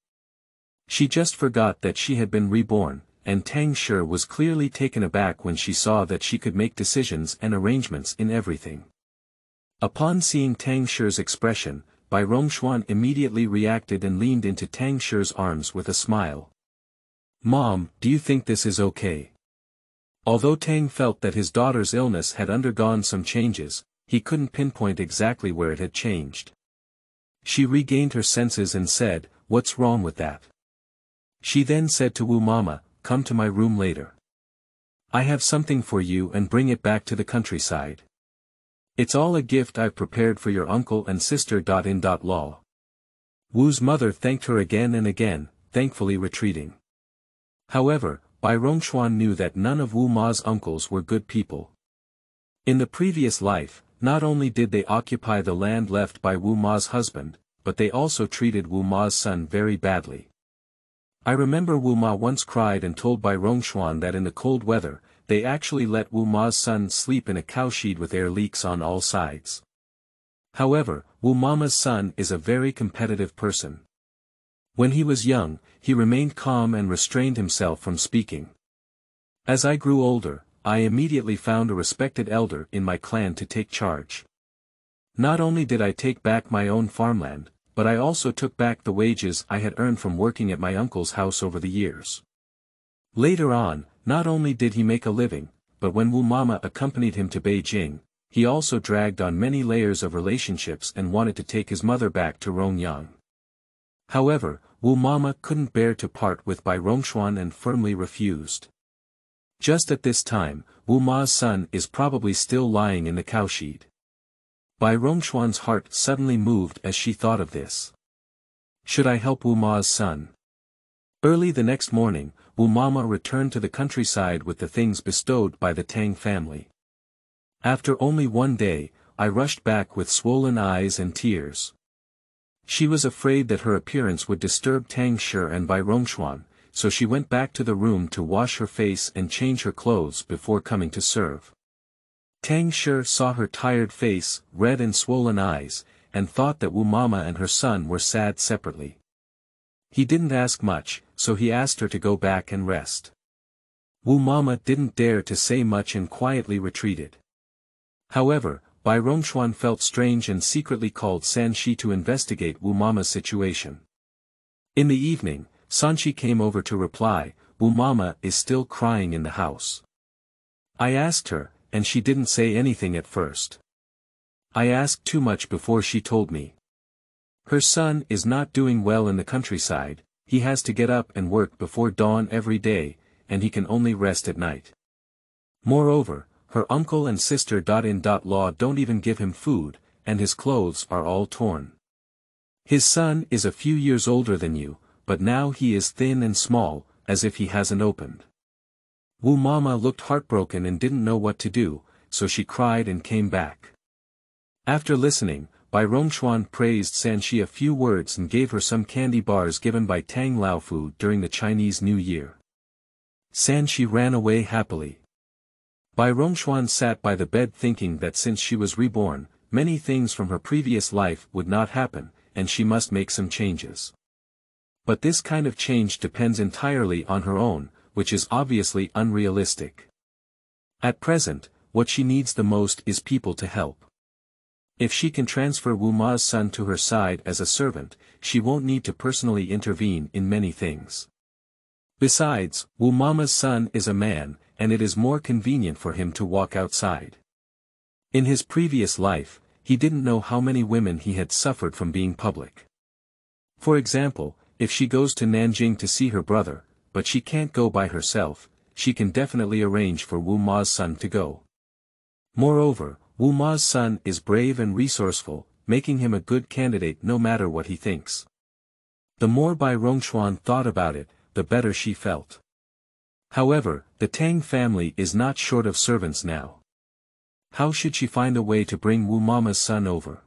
She just forgot that she had been reborn, and Tang Shi was clearly taken aback when she saw that she could make decisions and arrangements in everything. Upon seeing Tang Shi's expression, Bai Rongxuan immediately reacted and leaned into Tang Shi's arms with a smile. "Mom, do you think this is okay?" Although Tang felt that his daughter's illness had undergone some changes, he couldn't pinpoint exactly where it had changed. She regained her senses and said, "What's wrong with that?" She then said to Wu Mama, "Come to my room later. I have something for you and bring it back to the countryside. It's all a gift I've prepared for your uncle and sister. Law. Wu's mother thanked her again and again, thankfully retreating. However, Bai Rongxuan knew that none of Wu Ma's uncles were good people. In the previous life, not only did they occupy the land left by Wu Ma's husband, but they also treated Wu Ma's son very badly. I remember Wu Ma once cried and told Bai Rongxuan that in the cold weather, they actually let Wu Ma's son sleep in a cowshed with air leaks on all sides. However, Wu Mama's son is a very competitive person. When he was young, he remained calm and restrained himself from speaking. As I grew older, I immediately found a respected elder in my clan to take charge. Not only did I take back my own farmland, but I also took back the wages I had earned from working at my uncle's house over the years. Later on, not only did he make a living, but when Wu Mama accompanied him to Beijing, he also dragged on many layers of relationships and wanted to take his mother back to Rongyang. However, Wu Mama couldn't bear to part with Bai Rongxuan and firmly refused. Just at this time, Wu Ma's son is probably still lying in the cowshed. Bai Rongxuan's heart suddenly moved as she thought of this. Should I help Wu Ma's son? Early the next morning, Wu Mama returned to the countryside with the things bestowed by the Tang family. After only one day, I rushed back with swollen eyes and tears. She was afraid that her appearance would disturb Tang Shi and Bai Rongxuan, so she went back to the room to wash her face and change her clothes before coming to serve. Tang Shi saw her tired face, red and swollen eyes, and thought that Wu Mama and her son were sad separately. He didn't ask much, so he asked her to go back and rest. Wu Mama didn't dare to say much and quietly retreated. However, Bai Rongxuan felt strange and secretly called Xiang Shi to investigate Wu Mama's situation. In the evening, Xiang Shi came over to reply, "Wu Mama is still crying in the house." I asked her, and she didn't say anything at first. I asked too much before she told me. Her son is not doing well in the countryside, he has to get up and work before dawn every day, and he can only rest at night. Moreover, her uncle and sister. Law don't even give him food, and his clothes are all torn. His son is a few years older than you, but now he is thin and small, as if he hasn't opened. Wu Mama looked heartbroken and didn't know what to do, so she cried and came back. After listening, Bai Rongxuan praised Xiang Shi a few words and gave her some candy bars given by Tang Laofu during the Chinese New Year. Xiang Shi ran away happily. Bai Rongxuan sat by the bed thinking that since she was reborn, many things from her previous life would not happen, and she must make some changes. But this kind of change depends entirely on her own, which is obviously unrealistic. At present, what she needs the most is people to help. If she can transfer Wu Ma's son to her side as a servant, she won't need to personally intervene in many things. Besides, Wu Mama's son is a man, and it is more convenient for him to walk outside. In his previous life, he didn't know how many women he had suffered from being public. For example, if she goes to Nanjing to see her brother, but she can't go by herself, she can definitely arrange for Wu Ma's son to go. Moreover, Wu Ma's son is brave and resourceful, making him a good candidate no matter what he thinks. The more Bai Rongxuan thought about it, the better she felt. However, the Tang family is not short of servants now. How should she find a way to bring Wu Mama's son over?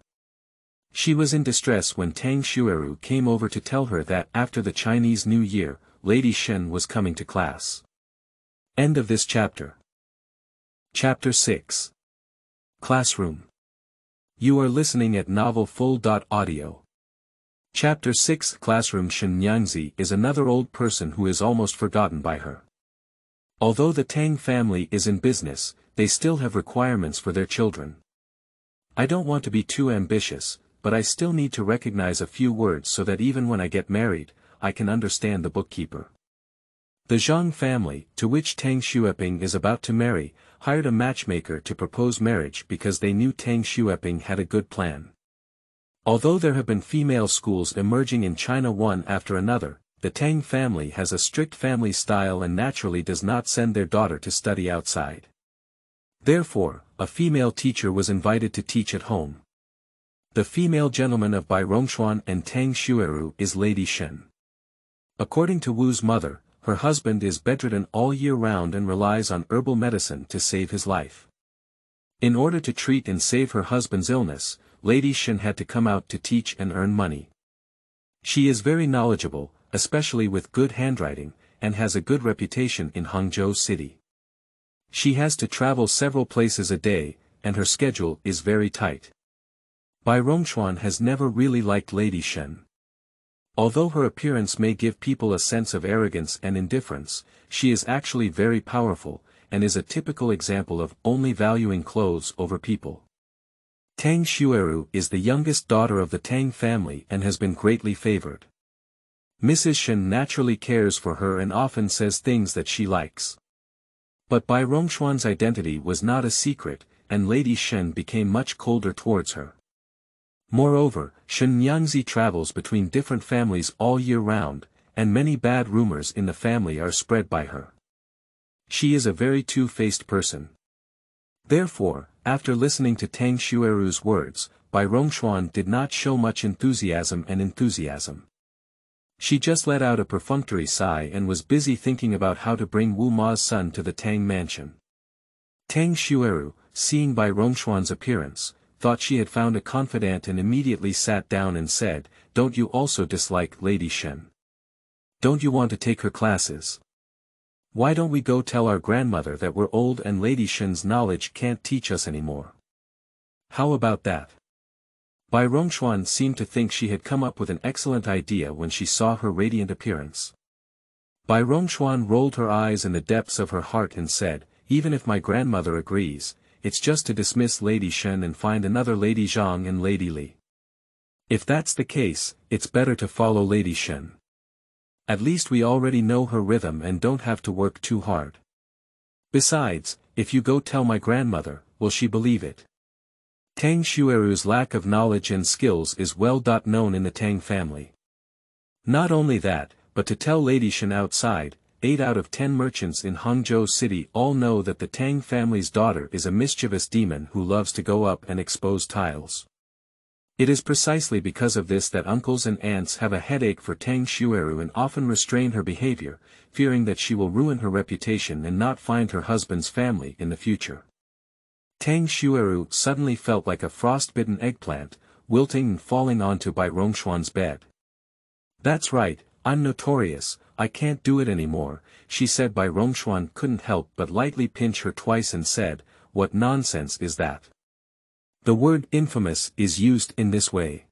She was in distress when Tang Xueru came over to tell her that after the Chinese New Year, Lady Shen was coming to class. End of this chapter. Chapter 6. Classroom. You are listening at novelfull.audio. Chapter 6 Classroom Xiangzi is another old person who is almost forgotten by her. Although the Tang family is in business, they still have requirements for their children. I don't want to be too ambitious, but I still need to recognize a few words so that even when I get married, I can understand the bookkeeper. The Zhang family, to which Tang Xueping is about to marry, hired a matchmaker to propose marriage because they knew Tang Xueping had a good plan. Although there have been female schools emerging in China one after another, the Tang family has a strict family style and naturally does not send their daughter to study outside. Therefore, a female teacher was invited to teach at home. The female gentleman of Bai Rongxuan and Tang Xueru is Lady Shen. According to Wu's mother, her husband is bedridden all year round and relies on herbal medicine to save his life. In order to treat and save her husband's illness, Lady Shen had to come out to teach and earn money. She is very knowledgeable, especially with good handwriting, and has a good reputation in Hangzhou City. She has to travel several places a day, and her schedule is very tight. Bai Rongxuan has never really liked Lady Shen. Although her appearance may give people a sense of arrogance and indifference, she is actually very powerful, and is a typical example of only valuing clothes over people. Tang Xueru is the youngest daughter of the Tang family and has been greatly favored. Mrs. Shen naturally cares for her and often says things that she likes. But Bai Rongxuan's identity was not a secret, and Lady Shen became much colder towards her. Moreover, Xiangzi travels between different families all year round, and many bad rumors in the family are spread by her. She is a very two-faced person. Therefore, after listening to Tang Xueru's words, Bai Rongxuan did not show much enthusiasm. She just let out a perfunctory sigh and was busy thinking about how to bring Wu Ma's son to the Tang mansion. Tang Xueru, seeing Bai Rongxuan's appearance, thought she had found a confidant and immediately sat down and said, "Don't you also dislike Lady Shen? Don't you want to take her classes? Why don't we go tell our grandmother that we're old and Lady Shen's knowledge can't teach us anymore? How about that?" Bai Rongxuan seemed to think she had come up with an excellent idea when she saw her radiant appearance. Bai Rongxuan rolled her eyes in the depths of her heart and said, "Even if my grandmother agrees, it's just to dismiss Lady Shen and find another Lady Zhang and Lady Li. If that's the case, it's better to follow Lady Shen. At least we already know her rhythm and don't have to work too hard. Besides, if you go tell my grandmother, will she believe it?" Tang Xueru's lack of knowledge and skills is well known in the Tang family. Not only that, but to tell Lady Shen outside, 8 out of 10 merchants in Hangzhou City all know that the Tang family's daughter is a mischievous demon who loves to go up and expose tiles. It is precisely because of this that uncles and aunts have a headache for Tang Xueru and often restrain her behavior, fearing that she will ruin her reputation and not find her husband's family in the future. Tang Xueru suddenly felt like a frost-bitten eggplant, wilting and falling onto Bai Rongxuan's bed. "That's right, I'm notorious, I can't do it anymore," she said. Bai Rongxuan couldn't help but lightly pinch her twice and said, "What nonsense is that? The word infamous is used in this way."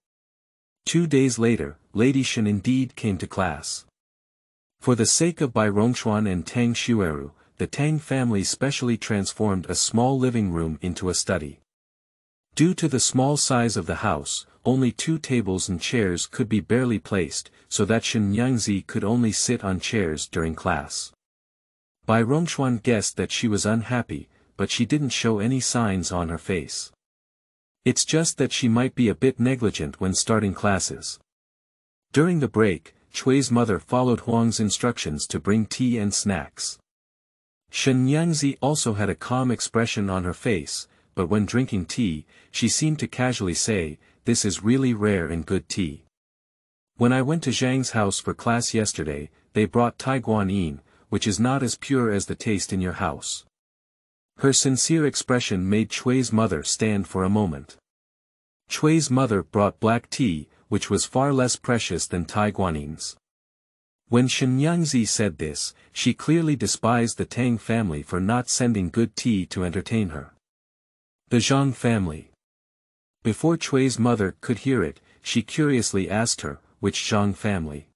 2 days later, Lady Shen indeed came to class. For the sake of Bai Rongxuan and Tang Xueru, the Tang family specially transformed a small living room into a study. Due to the small size of the house, only 2 tables and chairs could be barely placed, so that Xiangzi could only sit on chairs during class. Bai Rongxuan guessed that she was unhappy, but she didn't show any signs on her face. It's just that she might be a bit negligent when starting classes. During the break, Chui's mother followed Huang's instructions to bring tea and snacks. Xiangzi also had a calm expression on her face, but when drinking tea, she seemed to casually say, "This is really rare and good tea. When I went to Zhang's house for class yesterday, they brought Taiguanyin, which is not as pure as the taste in your house." Her sincere expression made Chui's mother stand for a moment. Chui's mother brought black tea, which was far less precious than Taiguanyin's. When Xiangzi said this, she clearly despised the Tang family for not sending good tea to entertain her. The Zhang family. Before Chui's mother could hear it, she curiously asked her, which Zhang family?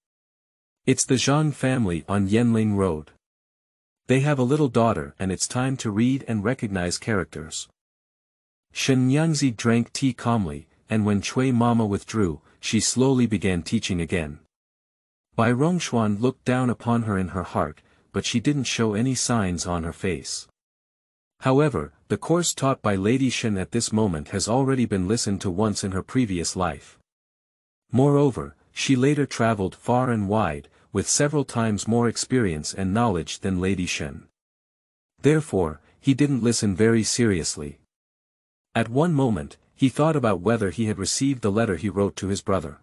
It's the Zhang family on Yanling Road. They have a little daughter and it's time to read and recognize characters. Shen Yangzi drank tea calmly, and when Cui Mama withdrew, she slowly began teaching again. Bai Rongxuan looked down upon her in her heart, but she didn't show any signs on her face. However, the course taught by Lady Shen at this moment has already been listened to once in her previous life. Moreover, she later traveled far and wide, with several times more experience and knowledge than Lady Shen. Therefore, he didn't listen very seriously. At one moment, he thought about whether he had received the letter he wrote to his brother.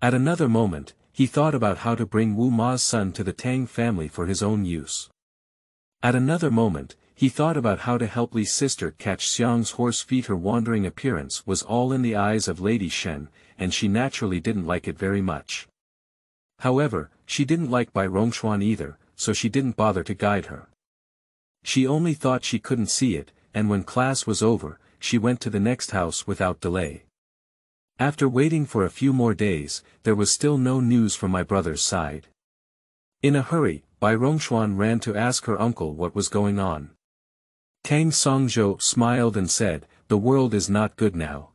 At another moment, he thought about how to bring Wu Ma's son to the Tang family for his own use. At another moment, he thought about how to help Li's sister catch Xiang's horse feet. Her wandering appearance was all in the eyes of Lady Shen, and she naturally didn't like it very much. However, she didn't like Bai Rongxuan either, so she didn't bother to guide her. She only thought she couldn't see it, and when class was over, she went to the next house without delay. After waiting for a few more days, there was still no news from my brother's side. In a hurry, Bai Rongxuan ran to ask her uncle what was going on. Tang Songzhou smiled and said, "The world is not good now.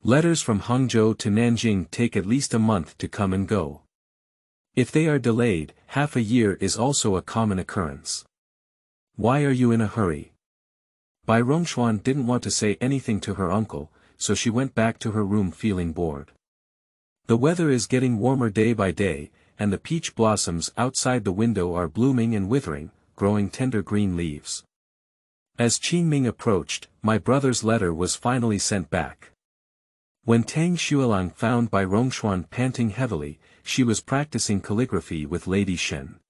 Letters from Hangzhou to Nanjing take at least a month to come and go. If they are delayed, half a year is also a common occurrence. Why are you in a hurry?" Bai Rongxuan didn't want to say anything to her uncle, so she went back to her room feeling bored. The weather is getting warmer day by day, and the peach blossoms outside the window are blooming and withering, growing tender green leaves. As Qingming approached, my brother's letter was finally sent back. When Tang Xuelang found Bai Rongxuan panting heavily, she was practicing calligraphy with Lady Shen.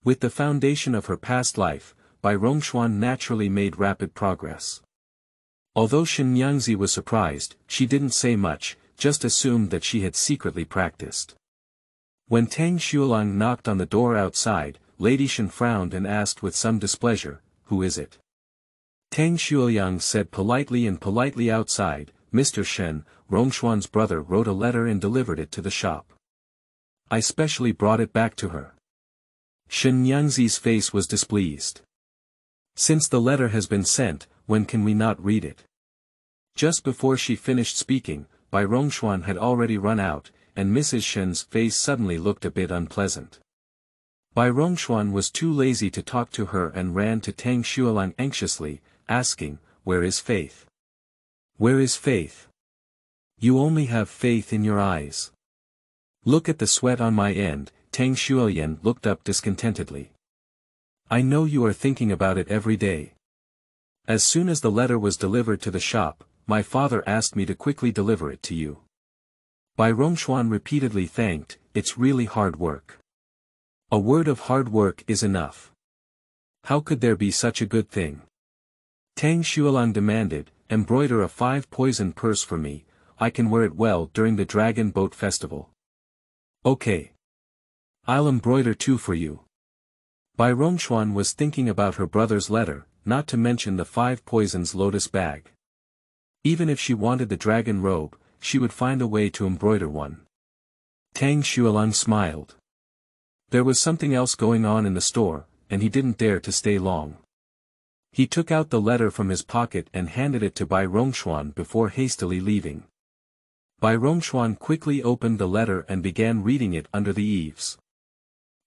With the foundation of her past life, Bai Rongxuan naturally made rapid progress. Although Shen Yangzi was surprised, she didn't say much, just assumed that she had secretly practiced. When Tang Xuelang knocked on the door outside, Lady Shen frowned and asked with some displeasure, "Who is it?" Tang Xuelang said politely outside, "Mr. Shen, Rongxuan's brother wrote a letter and delivered it to the shop. I specially brought it back to her." Shen Yangzi's face was displeased. "Since the letter has been sent, when can we not read it?" Just before she finished speaking, Bai Rongxuan had already run out, and Mrs. Shen's face suddenly looked a bit unpleasant. Bai Rongxuan was too lazy to talk to her and ran to Tang Xuelang anxiously, asking, "Where is faith? Where is faith? You only have faith in your eyes. Look at the sweat on my end." Tang Xuelang looked up discontentedly. "I know you are thinking about it every day. As soon as the letter was delivered to the shop, my father asked me to quickly deliver it to you." Bai Rongxuan repeatedly thanked, "It's really hard work. A word of hard work is enough. How could there be such a good thing?" Tang Xuelang demanded, "Embroider a 5-poison purse for me, I can wear it well during the Dragon Boat Festival." "Okay. I'll embroider 2 for you." Bai Rongxuan was thinking about her brother's letter, not to mention the 5 poisons lotus bag. Even if she wanted the dragon robe, she would find a way to embroider one. Tang Xuelang smiled. There was something else going on in the store, and he didn't dare to stay long. He took out the letter from his pocket and handed it to Bai Rongxuan before hastily leaving. Bai Rongxuan quickly opened the letter and began reading it under the eaves.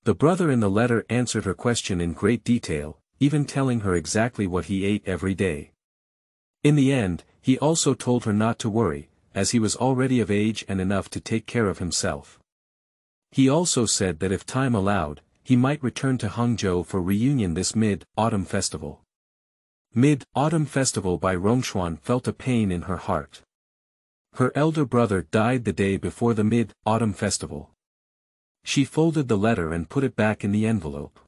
The brother in the letter answered her question in great detail, even telling her exactly what he ate every day. In the end, he also told her not to worry, as he was already of age and enough to take care of himself. He also said that if time allowed, he might return to Hangzhou for reunion this mid-autumn festival. Mid-autumn festival. Bai Rongxuan felt a pain in her heart. Her elder brother died the day before the mid-autumn festival. She folded the letter and put it back in the envelope.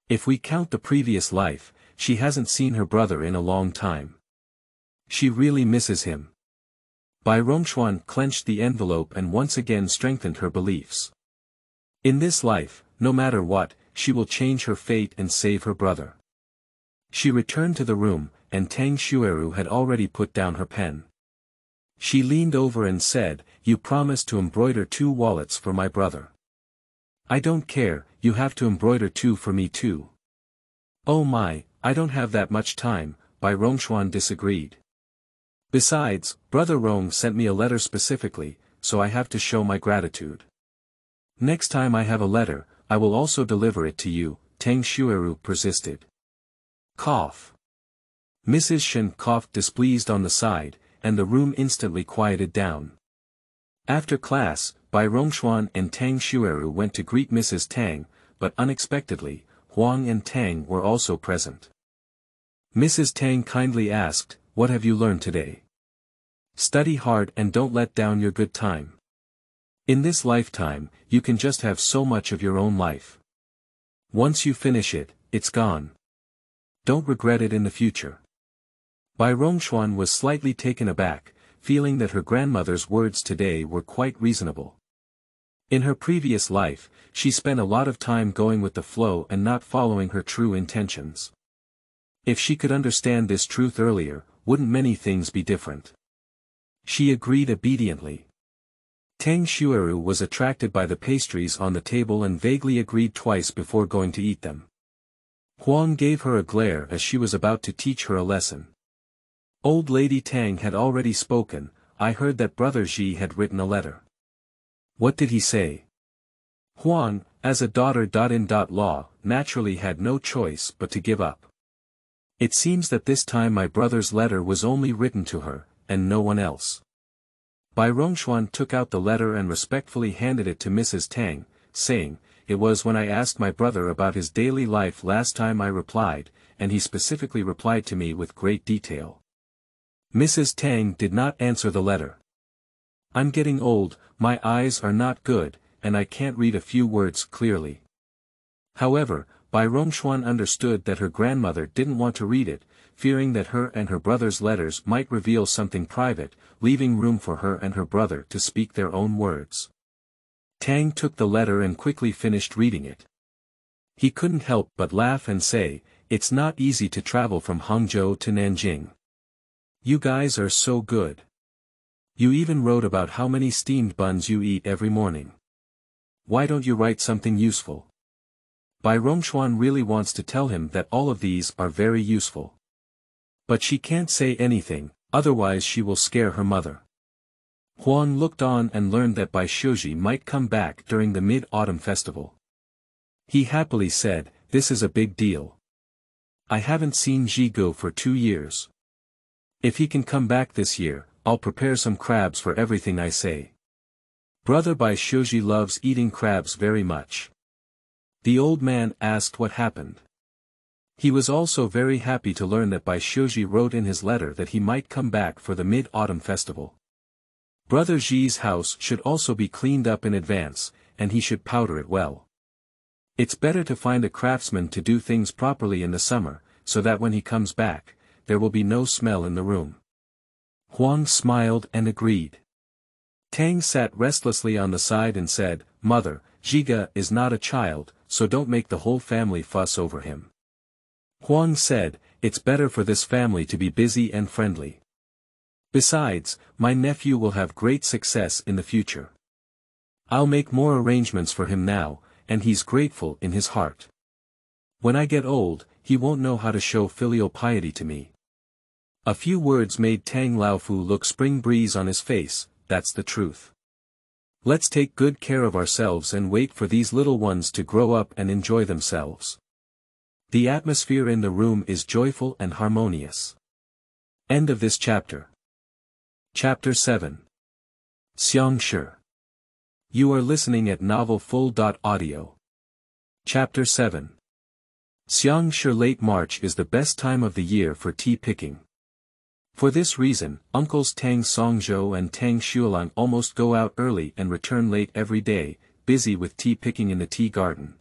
If we count the previous life, she hasn't seen her brother in a long time. She really misses him. Bai Rongxuan clenched the envelope and once again strengthened her beliefs. In this life, no matter what, she will change her fate and save her brother. She returned to the room, and Tang Xueru had already put down her pen. She leaned over and said, you promised to embroider 2 wallets for my brother. I don't care, you have to embroider 2 for me too. Oh my, I don't have that much time, Bai Rongxuan disagreed. Besides, Brother Rong sent me a letter specifically, so I have to show my gratitude. Next time I have a letter, I will also deliver it to you, Tang Shuiru persisted. Cough. Mrs. Shen coughed displeased on the side, and the room instantly quieted down. After class, Bai Rongxuan and Tang Shuiru went to greet Mrs. Tang, but unexpectedly, Huang and Tang were also present. Mrs. Tang kindly asked, "What have you learned today? Study hard and don't let down your good time. In this lifetime, you can just have so much of your own life. Once you finish it, it's gone. Don't regret it in the future." Bai Rongxuan was slightly taken aback, feeling that her grandmother's words today were quite reasonable. In her previous life, she spent a lot of time going with the flow and not following her true intentions. If she could understand this truth earlier, wouldn't many things be different? She agreed obediently. Tang Shuiru was attracted by the pastries on the table and vaguely agreed twice before going to eat them. Huang gave her a glare as she was about to teach her a lesson. Old Lady Tang had already spoken. "I heard that Brother Xi had written a letter." "What did he say?" Huang, as a daughter-in-law, naturally had no choice but to give up. "It seems that this time my brother's letter was only written to her, and no one else." Bai Rongxuan took out the letter and respectfully handed it to Mrs. Tang, saying, "It was when I asked my brother about his daily life last time I replied, and he specifically replied to me with great detail." Mrs. Tang did not answer the letter. "I'm getting old, my eyes are not good, and I can't read a few words clearly." However, Bai Rongxuan understood that her grandmother didn't want to read it, fearing that her and her brother's letters might reveal something private, leaving room for her and her brother to speak their own words. Tang took the letter and quickly finished reading it. He couldn't help but laugh and say, "It's not easy to travel from Hangzhou to Nanjing. You guys are so good. You even wrote about how many steamed buns you eat every morning. Why don't you write something useful?" Bai Rongxuan really wants to tell him that all of these are very useful. But she can't say anything, otherwise she will scare her mother. Huang looked on and learned that Bai Shoji might come back during the Mid-Autumn Festival. He happily said, "This is a big deal. I haven't seen Zhigo for 2 years. If he can come back this year, I'll prepare some crabs for everything I say." Brother Bai Shoji loves eating crabs very much. The old man asked what happened. He was also very happy to learn that Bai Shoji wrote in his letter that he might come back for the Mid-Autumn Festival. Brother Xi's house should also be cleaned up in advance, and he should powder it well. It's better to find a craftsman to do things properly in the summer, so that when he comes back, there will be no smell in the room. Huang smiled and agreed. Tang sat restlessly on the side and said, "Mother, Zhiga is not a child, so don't make the whole family fuss over him." Huang said, "It's better for this family to be busy and friendly. Besides, my nephew will have great success in the future. I'll make more arrangements for him now, and he's grateful in his heart. When I get old, he won't know how to show filial piety to me." A few words made Tang Laofu look spring breeze on his face. That's the truth. Let's take good care of ourselves and wait for these little ones to grow up and enjoy themselves. The atmosphere in the room is joyful and harmonious. End of this chapter. Chapter 7. Xiang Shi. You are listening at novelfull.audio. Chapter 7. Xiang Shi. Late March is the best time of the year for tea picking. For this reason, uncles Tang Songzhou and Tang Xuelang almost go out early and return late every day, busy with tea picking in the tea garden.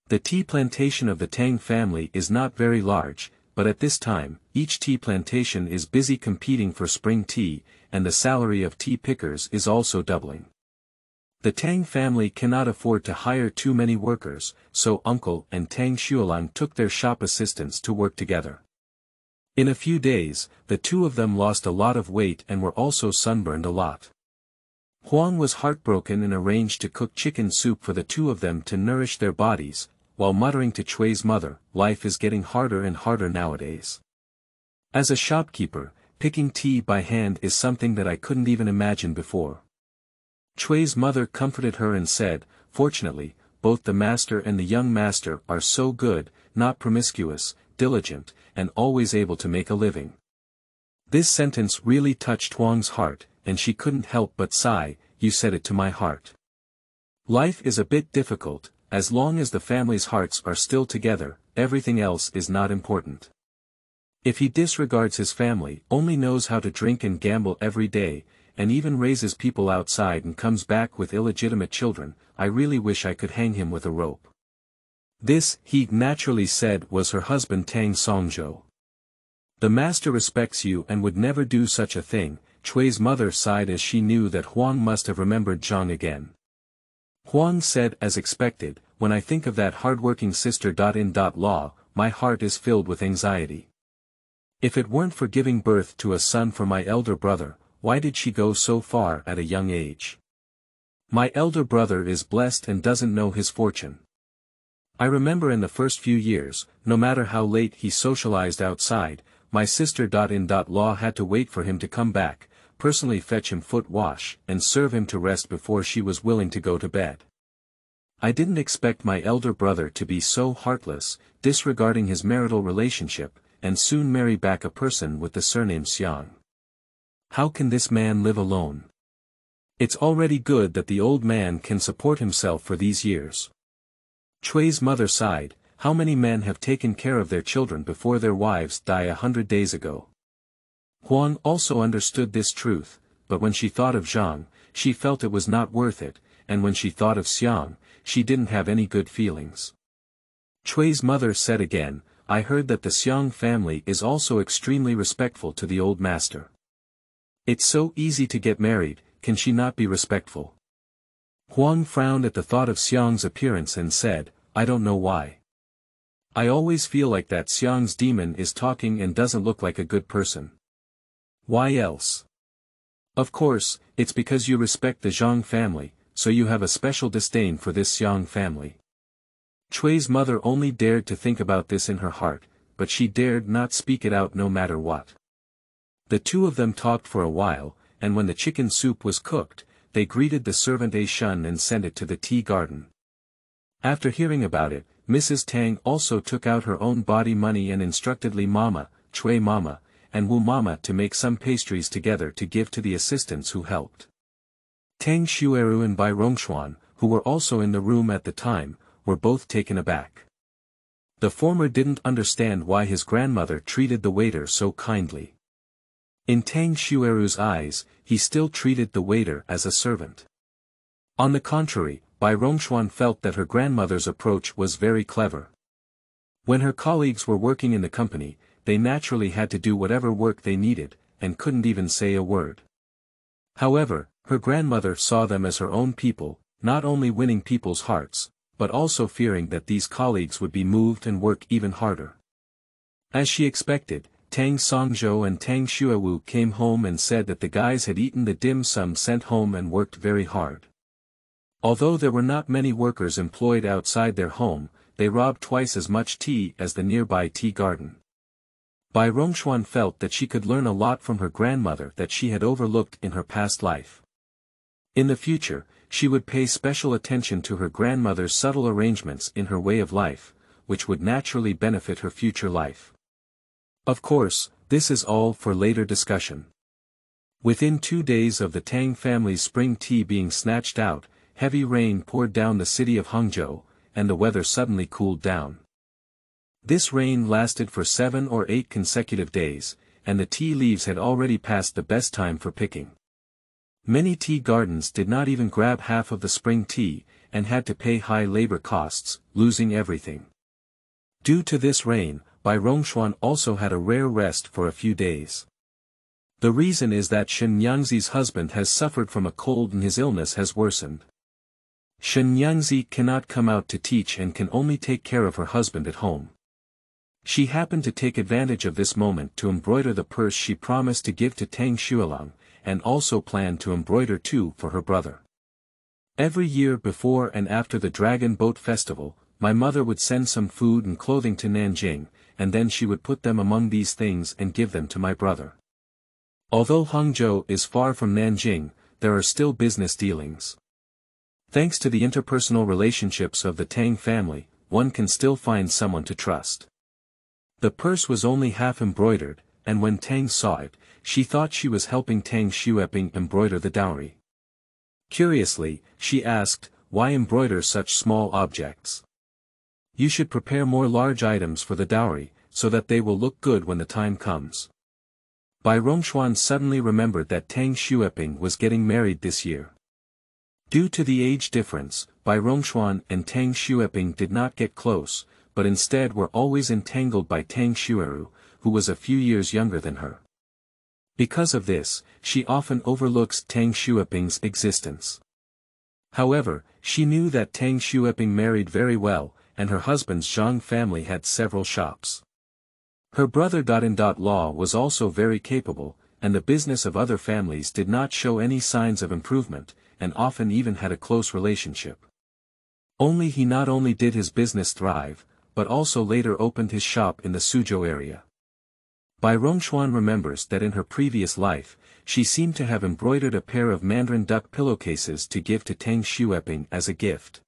The tea plantation of the Tang family is not very large, but at this time, each tea plantation is busy competing for spring tea, and the salary of tea pickers is also doubling. The Tang family cannot afford to hire too many workers, so Uncle and Tang Xuelang took their shop assistants to work together. In a few days, the two of them lost a lot of weight and were also sunburned a lot. Huang was heartbroken and arranged to cook chicken soup for the two of them to nourish their bodies, while muttering to Chui's mother, "Life is getting harder and harder nowadays. As a shopkeeper, picking tea by hand is something that I couldn't even imagine before." Chui's mother comforted her and said, "Fortunately, both the master and the young master are so good, not promiscuous, diligent, and always able to make a living." This sentence really touched Huang's heart, and she couldn't help but sigh, "You said it to my heart." Life is a bit difficult. As long as the family's hearts are still together, everything else is not important. If he disregards his family, only knows how to drink and gamble every day, and even raises people outside and comes back with illegitimate children, I really wish I could hang him with a rope. This, he naturally said, was her husband Tang Songzhou. "The master respects you and would never do such a thing." Chui's mother sighed as she knew that Huang must have remembered Zhang again. Huang said as expected, "When I think of that hardworking sister-in-law, my heart is filled with anxiety. If it weren't for giving birth to a son for my elder brother, why did she go so far at a young age? My elder brother is blessed and doesn't know his fortune. I remember in the first few years, no matter how late he socialized outside, my sister-in-law had to wait for him to come back, personally fetch him foot wash, and serve him to rest before she was willing to go to bed. I didn't expect my elder brother to be so heartless, disregarding his marital relationship, and soon marry back a person with the surname Xiang. How can this man live alone? It's already good that the old man can support himself for these years." Chui's mother sighed, "How many men have taken care of their children before their wives die 100 days ago?" Huang also understood this truth, but when she thought of Zhang, she felt it was not worth it, and when she thought of Xiang, she didn't have any good feelings. Chui's mother said again, "I heard that the Xiang family is also extremely respectful to the old master. It's so easy to get married, can she not be respectful?" Huang frowned at the thought of Xiang's appearance and said, "I don't know why. I always feel like that Xiang's demon is talking and doesn't look like a good person. Why else? Of course, it's because you respect the Zhang family, so you have a special disdain for this Xiang family." Chui's mother only dared to think about this in her heart, but she dared not speak it out no matter what. The two of them talked for a while, and when the chicken soup was cooked, they greeted the servant Shun and sent it to the tea garden. After hearing about it, Mrs. Tang also took out her own body money and instructed Li Mama, Chui Mama, and Wu Mama to make some pastries together to give to the assistants who helped. Tang Xueru and Bai Rongxuan, who were also in the room at the time, were both taken aback. The former didn't understand why his grandmother treated the waiter so kindly. In Tang Xueru's eyes, he still treated the waiter as a servant. On the contrary, Bai Rongxuan felt that her grandmother's approach was very clever. When her colleagues were working in the company, they naturally had to do whatever work they needed, and couldn't even say a word. However, her grandmother saw them as her own people, not only winning people's hearts, but also fearing that these colleagues would be moved and work even harder. As she expected, Tang Songzhou and Tang Xuewu came home and said that the guys had eaten the dim sum sent home and worked very hard. Although there were not many workers employed outside their home, they robbed twice as much tea as the nearby tea garden. Bai Rongxuan felt that she could learn a lot from her grandmother that she had overlooked in her past life. In the future, she would pay special attention to her grandmother's subtle arrangements in her way of life, which would naturally benefit her future life. Of course, this is all for later discussion. Within 2 days of the Tang family's spring tea being snatched out, heavy rain poured down the city of Hangzhou, and the weather suddenly cooled down. This rain lasted for 7 or 8 consecutive days, and the tea leaves had already passed the best time for picking. Many tea gardens did not even grab half of the spring tea, and had to pay high labor costs, losing everything. Due to this rain, Bai Rongxuan also had a rare rest for a few days. The reason is that Shen Yangzi's husband has suffered from a cold and his illness has worsened. Shen Yangzi cannot come out to teach and can only take care of her husband at home. She happened to take advantage of this moment to embroider the purse she promised to give to Tang Xuelang, and also planned to embroider two for her brother. Every year before and after the Dragon Boat Festival, my mother would send some food and clothing to Nanjing, and then she would put them among these things and give them to my brother. Although Hangzhou is far from Nanjing, there are still business dealings. Thanks to the interpersonal relationships of the Tang family, one can still find someone to trust. The purse was only half embroidered, and when Tang saw it, she thought she was helping Tang Xueping embroider the dowry. Curiously, she asked, "Why embroider such small objects? You should prepare more large items for the dowry, so that they will look good when the time comes." Bai Rongxuan suddenly remembered that Tang Xueping was getting married this year. Due to the age difference, Bai Rongxuan and Tang Xueping did not get close, but instead were always entangled by Tang Xueru, who was a few years younger than her. Because of this, she often overlooks Tang Xueping's existence. However, she knew that Tang Xueping married very well, and her husband's Zhang family had several shops. Her brother Law was also very capable, and the business of other families did not show any signs of improvement, and often even had a close relationship. Only he not only did his business thrive, but also later opened his shop in the Suzhou area. Bai Rongxuan remembers that in her previous life, she seemed to have embroidered a pair of mandarin duck pillowcases to give to Tang Xueping as a gift.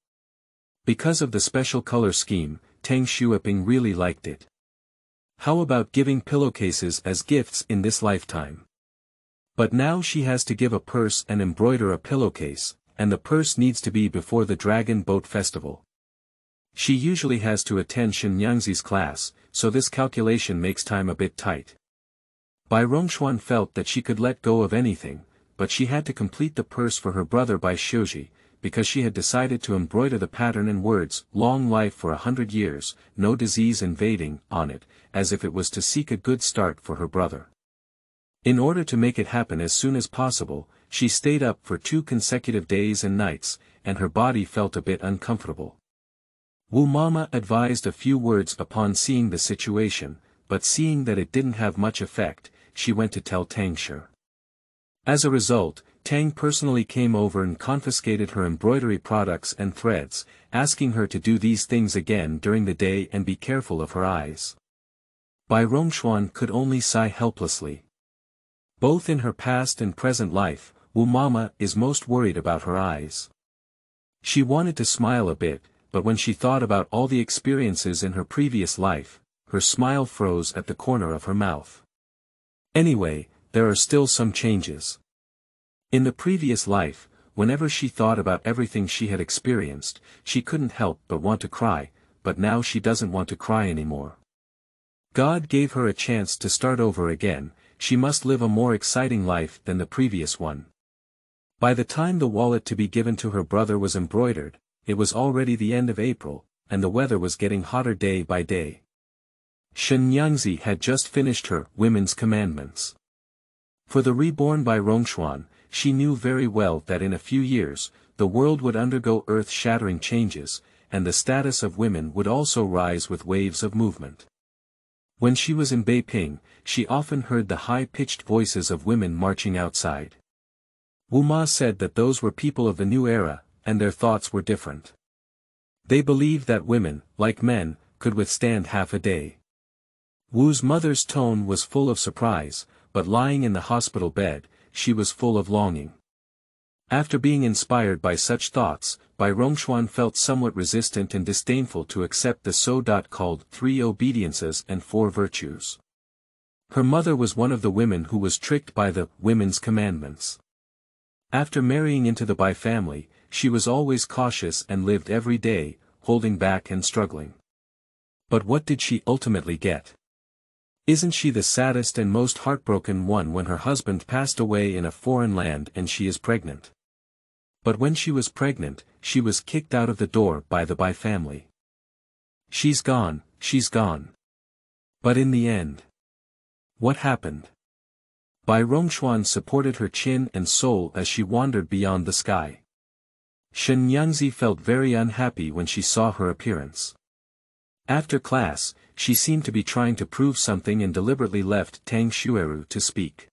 Because of the special color scheme, Tang Xueping really liked it. How about giving pillowcases as gifts in this lifetime? But now she has to give a purse and embroider a pillowcase, and the purse needs to be before the Dragon Boat Festival. She usually has to attend Shenyangzi's class, so this calculation makes time a bit tight. Bai Rongxuan felt that she could let go of anything, but she had to complete the purse for her brother Bai Shouji, because she had decided to embroider the pattern in words, "Long life for 100 years, no disease invading," on it, as if it was to seek a good start for her brother. In order to make it happen as soon as possible, she stayed up for 2 consecutive days and nights, and her body felt a bit uncomfortable. Wu Mama advised a few words upon seeing the situation, but seeing that it didn't have much effect, she went to tell Tang Shi. As a result, Tang personally came over and confiscated her embroidery products and threads, asking her to do these things again during the day and be careful of her eyes. Bai Rongxuan could only sigh helplessly. Both in her past and present life, Wu Mama is most worried about her eyes. She wanted to smile a bit, but when she thought about all the experiences in her previous life, her smile froze at the corner of her mouth. Anyway, there are still some changes. In the previous life, whenever she thought about everything she had experienced, she couldn't help but want to cry, but now she doesn't want to cry anymore. God gave her a chance to start over again, she must live a more exciting life than the previous one. By the time the wallet to be given to her brother was embroidered, it was already the end of April, and the weather was getting hotter day by day. Shenyangzi had just finished her Women's Commandments. For the reborn Bai Rongxuan, she knew very well that in a few years, the world would undergo earth-shattering changes, and the status of women would also rise with waves of movement. When she was in Beiping, she often heard the high-pitched voices of women marching outside. Wu Ma said that those were people of the new era, and their thoughts were different. They believed that women, like men, could withstand half a day. Wu's mother's tone was full of surprise, but lying in the hospital bed, she was full of longing. After being inspired by such thoughts, Bai Rongxuan felt somewhat resistant and disdainful to accept the so-called 3 obediences and 4 virtues. Her mother was one of the women who was tricked by the Women's Commandments. After marrying into the Bai family, she was always cautious and lived every day, holding back and struggling. But what did she ultimately get? Isn't she the saddest and most heartbroken one when her husband passed away in a foreign land and she is pregnant? But when she was pregnant, she was kicked out of the door by the Bai family. She's gone, she's gone. But in the end, what happened? Bai Rongxuan supported her chin and soul as she wandered beyond the sky. Shenyangzi felt very unhappy when she saw her appearance. After class, she seemed to be trying to prove something and deliberately left Tang Xueru to speak.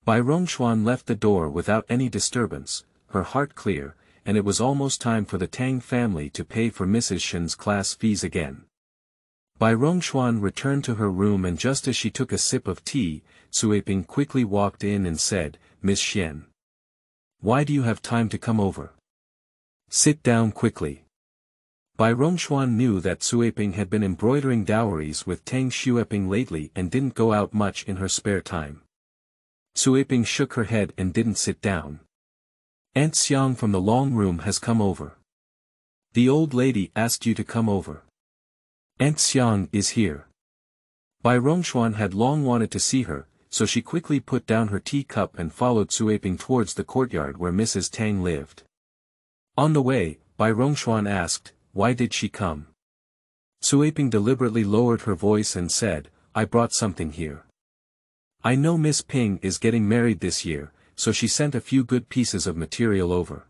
Bai Rongxuan left the door without any disturbance, her heart clear, and it was almost time for the Tang family to pay for Mrs. Shen's class fees again. Bai Rongxuan returned to her room, and just as she took a sip of tea, Suiping quickly walked in and said, "Miss Shen. Why do you have time to come over? Sit down quickly." Bai Rongxuan knew that Suiping had been embroidering dowries with Tang Xueping lately and didn't go out much in her spare time. Suiping shook her head and didn't sit down. "Aunt Xiang from the long room has come over. The old lady asked you to come over. Aunt Xiang is here." Bai Rongxuan had long wanted to see her, so she quickly put down her teacup and followed Suiping towards the courtyard where Mrs. Tang lived. On the way, Bai Rongxuan asked, "Why did she come?" Suiping deliberately lowered her voice and said, "I brought something here. I know Miss Ping is getting married this year, so she sent a few good pieces of material over."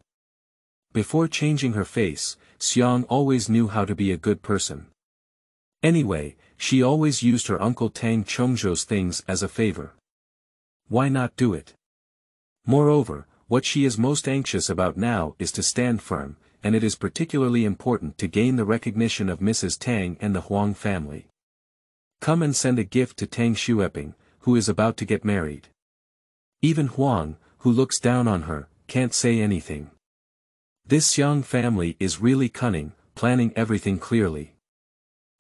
Before changing her face, Xiang always knew how to be a good person. Anyway, she always used her Uncle Tang Chongzhou's things as a favor. Why not do it? Moreover, what she is most anxious about now is to stand firm, and it is particularly important to gain the recognition of Mrs. Tang and the Huang family. Come and send a gift to Tang Xueping, who is about to get married. Even Huang, who looks down on her, can't say anything. This Xiang family is really cunning, planning everything clearly.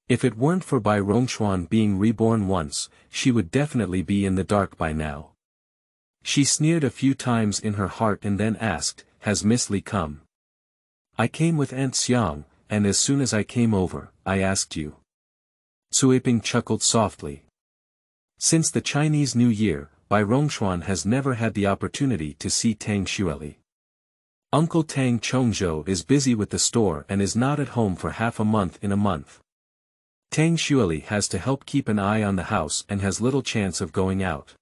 If it weren't for Bai Rongxuan being reborn once, she would definitely be in the dark by now. She sneered a few times in her heart and then asked, "Has Miss Li come?" "I came with Aunt Xiang, and as soon as I came over, I asked you." Suiping chuckled softly. Since the Chinese New Year, Bai Rongxuan has never had the opportunity to see Tang Xueli. Uncle Tang Chongzhou is busy with the store and is not at home for half a month in a month. Tang Xueli has to help keep an eye on the house and has little chance of going out.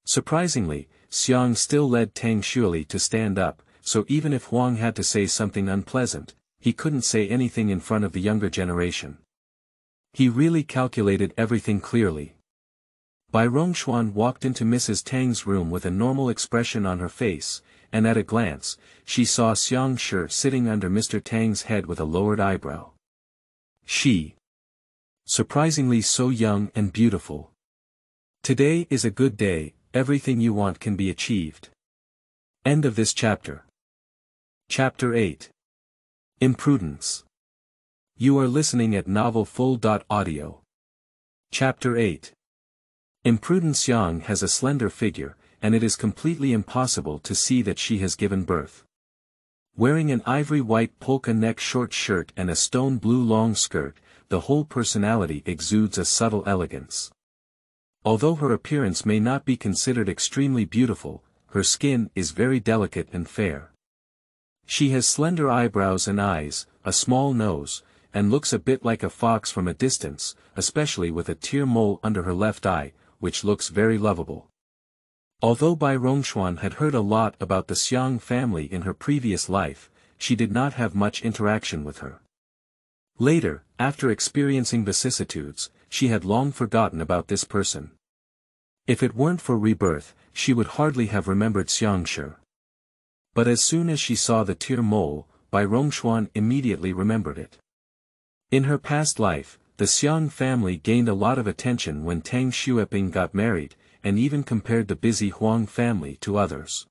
Surprisingly, Xiang still led Tang Xueli to stand up, so even if Huang had to say something unpleasant, he couldn't say anything in front of the younger generation. He really calculated everything clearly. Bai Rongxuan walked into Mrs. Tang's room with a normal expression on her face, and at a glance, she saw Xiang Shi sitting under Mr. Tang's head with a lowered eyebrow. She. Surprisingly so young and beautiful. Today is a good day, everything you want can be achieved. End of this chapter. Chapter 8. Imprudence. You are listening at novelfull.audio. Chapter 8. Imprudence. Yang has a slender figure, and it is completely impossible to see that she has given birth. Wearing an ivory white polka neck short shirt and a stone blue long skirt, the whole personality exudes a subtle elegance. Although her appearance may not be considered extremely beautiful, her skin is very delicate and fair. She has slender eyebrows and eyes, a small nose, and looks a bit like a fox from a distance, especially with a tear mole under her left eye, which looks very lovable. Although Bai Rongxuan had heard a lot about the Xiang family in her previous life, she did not have much interaction with her. Later, after experiencing vicissitudes, she had long forgotten about this person. If it weren't for Rebirth, she would hardly have remembered Xiang Shi. But as soon as she saw the tear mole, Bai Rongxuan immediately remembered it. In her past life, the Xiang family gained a lot of attention when Tang Xueping got married, and even compared the busy Huang family to others.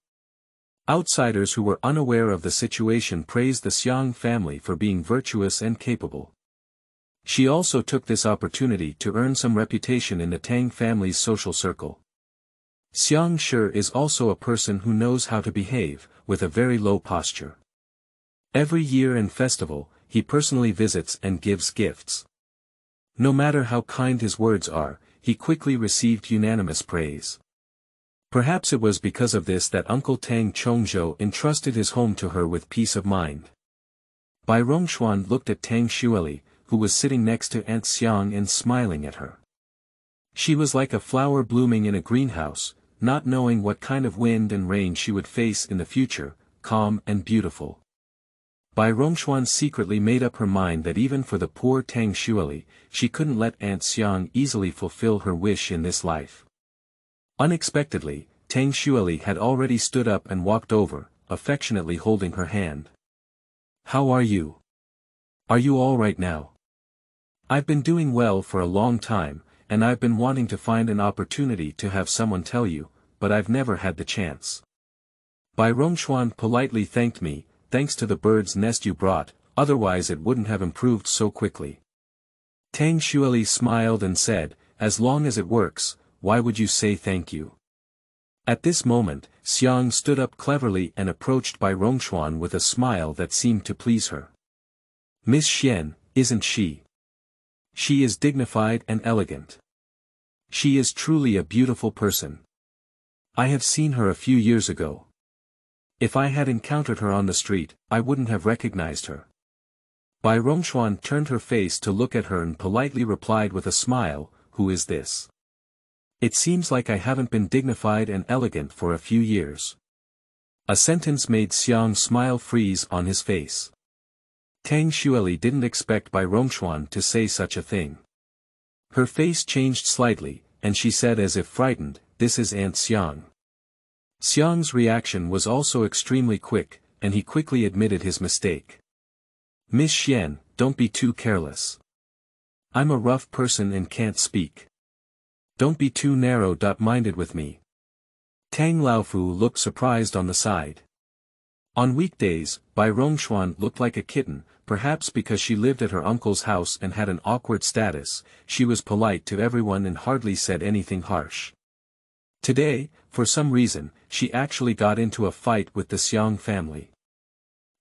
Outsiders who were unaware of the situation praised the Xiang family for being virtuous and capable. She also took this opportunity to earn some reputation in the Tang family's social circle. Xiang Shi is also a person who knows how to behave, with a very low posture. Every year and festival, he personally visits and gives gifts. No matter how kind his words are, he quickly received unanimous praise. Perhaps it was because of this that Uncle Tang Chongzhou entrusted his home to her with peace of mind. Bai Rongxuan looked at Tang Xueli, who was sitting next to Aunt Xiang and smiling at her. She was like a flower blooming in a greenhouse, not knowing what kind of wind and rain she would face in the future, calm and beautiful. Bai Rongxuan secretly made up her mind that even for the poor Tang Xueli, she couldn't let Aunt Xiang easily fulfill her wish in this life. Unexpectedly, Tang Xueli had already stood up and walked over, affectionately holding her hand. "How are you? Are you all right now? I've been doing well for a long time, and I've been wanting to find an opportunity to have someone tell you, but I've never had the chance. Bai Rongxuan politely thanked me, thanks to the bird's nest you brought, otherwise it wouldn't have improved so quickly." Tang Xueli smiled and said, "As long as it works, why would you say thank you?" At this moment, Xiang stood up cleverly and approached Bai Rongxuan with a smile that seemed to please her. "Miss Xian, isn't she? She is dignified and elegant. She is truly a beautiful person. I have seen her a few years ago. If I had encountered her on the street, I wouldn't have recognized her." Bai Rongxuan turned her face to look at her and politely replied with a smile, "Who is this? It seems like I haven't been dignified and elegant for a few years." A sentence made Xiang smile freeze on his face. Tang Xueli didn't expect Bai Rongxuan to say such a thing. Her face changed slightly, and she said as if frightened, "This is Aunt Xiang." Xiang's reaction was also extremely quick, and he quickly admitted his mistake. "Miss Xian, don't be too careless. I'm a rough person and can't speak. Don't be too narrow-minded with me." Tang Laofu looked surprised on the side. On weekdays, Bai Rongxuan looked like a kitten, perhaps because she lived at her uncle's house and had an awkward status. She was polite to everyone and hardly said anything harsh. Today, for some reason, she actually got into a fight with the Xiang family.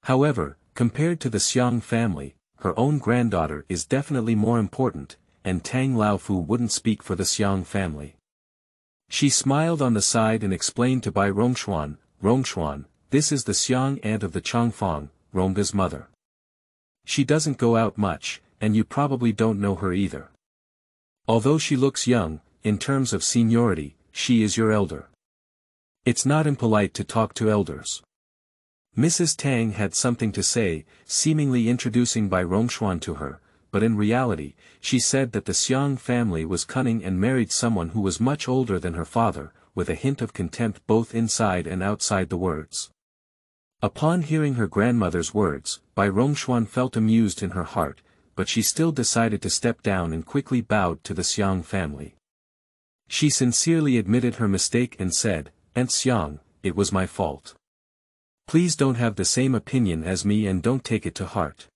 However, compared to the Xiang family, her own granddaughter is definitely more important, and Tang Laofu wouldn't speak for the Xiang family. She smiled on the side and explained to Bai Rongxuan, "Rongxuan, this is the Xiang aunt of the Changfang, Rongga's mother. She doesn't go out much, and you probably don't know her either. Although she looks young, in terms of seniority, she is your elder. It's not impolite to talk to elders." Mrs. Tang had something to say, seemingly introducing Bai Rongxuan to her, but in reality, she said that the Xiang family was cunning and married someone who was much older than her father, with a hint of contempt both inside and outside the words. Upon hearing her grandmother's words, Bai Rongxuan felt amused in her heart, but she still decided to step down and quickly bowed to the Xiang family. She sincerely admitted her mistake and said, "Aunt Xiang, it was my fault. Please don't have the same opinion as me and don't take it to heart."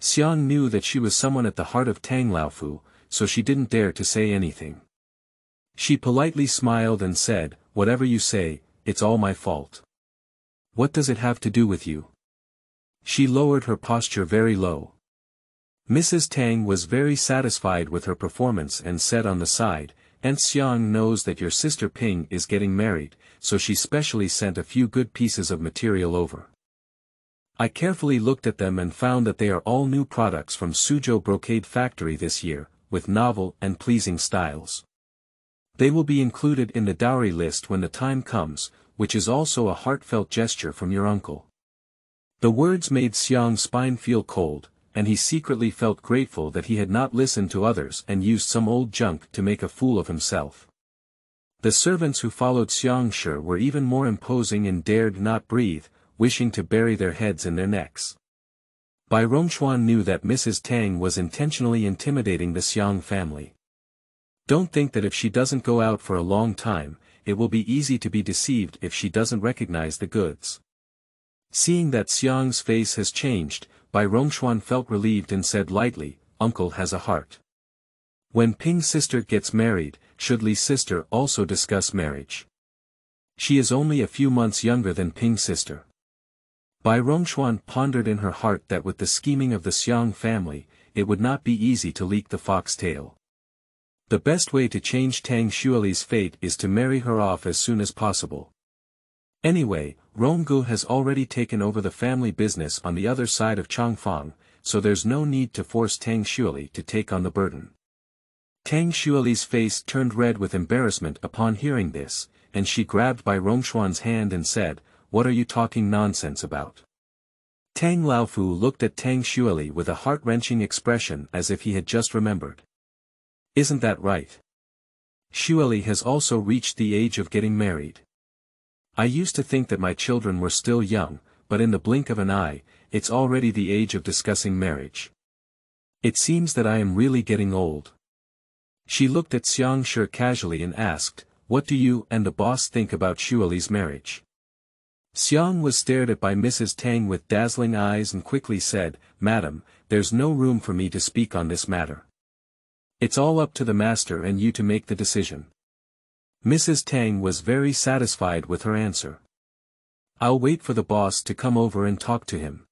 Xiang knew that she was someone at the heart of Tang Laofu, so she didn't dare to say anything. She politely smiled and said, "Whatever you say, it's all my fault. What does it have to do with you?" She lowered her posture very low. Mrs. Tang was very satisfied with her performance and said on the side, "Aunt Xiang knows that your sister Ping is getting married, so she specially sent a few good pieces of material over. I carefully looked at them and found that they are all new products from Suzhou Brocade Factory this year, with novel and pleasing styles. They will be included in the dowry list when the time comes, which is also a heartfelt gesture from your uncle." The words made Xiang's spine feel cold, and he secretly felt grateful that he had not listened to others and used some old junk to make a fool of himself. The servants who followed Xiang Shi were even more imposing and dared not breathe, wishing to bury their heads in their necks. Bai Rongxuan knew that Mrs. Tang was intentionally intimidating the Xiang family. Don't think that if she doesn't go out for a long time, it will be easy to be deceived if she doesn't recognize the goods. Seeing that Xiang's face has changed, Bai Rongxuan felt relieved and said lightly, "Uncle has a heart. When Ping's sister gets married, should Li's sister also discuss marriage? She is only a few months younger than Ping's sister." Bai Rongxuan pondered in her heart that with the scheming of the Xiang family, it would not be easy to leak the fox tail. The best way to change Tang Xueli's fate is to marry her off as soon as possible. Anyway, Ronggu has already taken over the family business on the other side of Changfang, so there's no need to force Tang Xueli to take on the burden. Tang Xueli's face turned red with embarrassment upon hearing this, and she grabbed Bai Rongxuan's hand and said, "What are you talking nonsense about?" Tang Laofu looked at Tang Xueli with a heart-wrenching expression as if he had just remembered. "Isn't that right? Xueli has also reached the age of getting married. I used to think that my children were still young, but in the blink of an eye, it's already the age of discussing marriage. It seems that I am really getting old. She looked at Xiang Shi casually and asked, "What do you and the boss think about Xueli's marriage?" Xiang was stared at by Mrs. Tang with dazzling eyes and quickly said, "Madam, there's no room for me to speak on this matter. It's all up to the master and you to make the decision." Mrs. Tang was very satisfied with her answer. "I'll wait for the boss to come over and talk to him.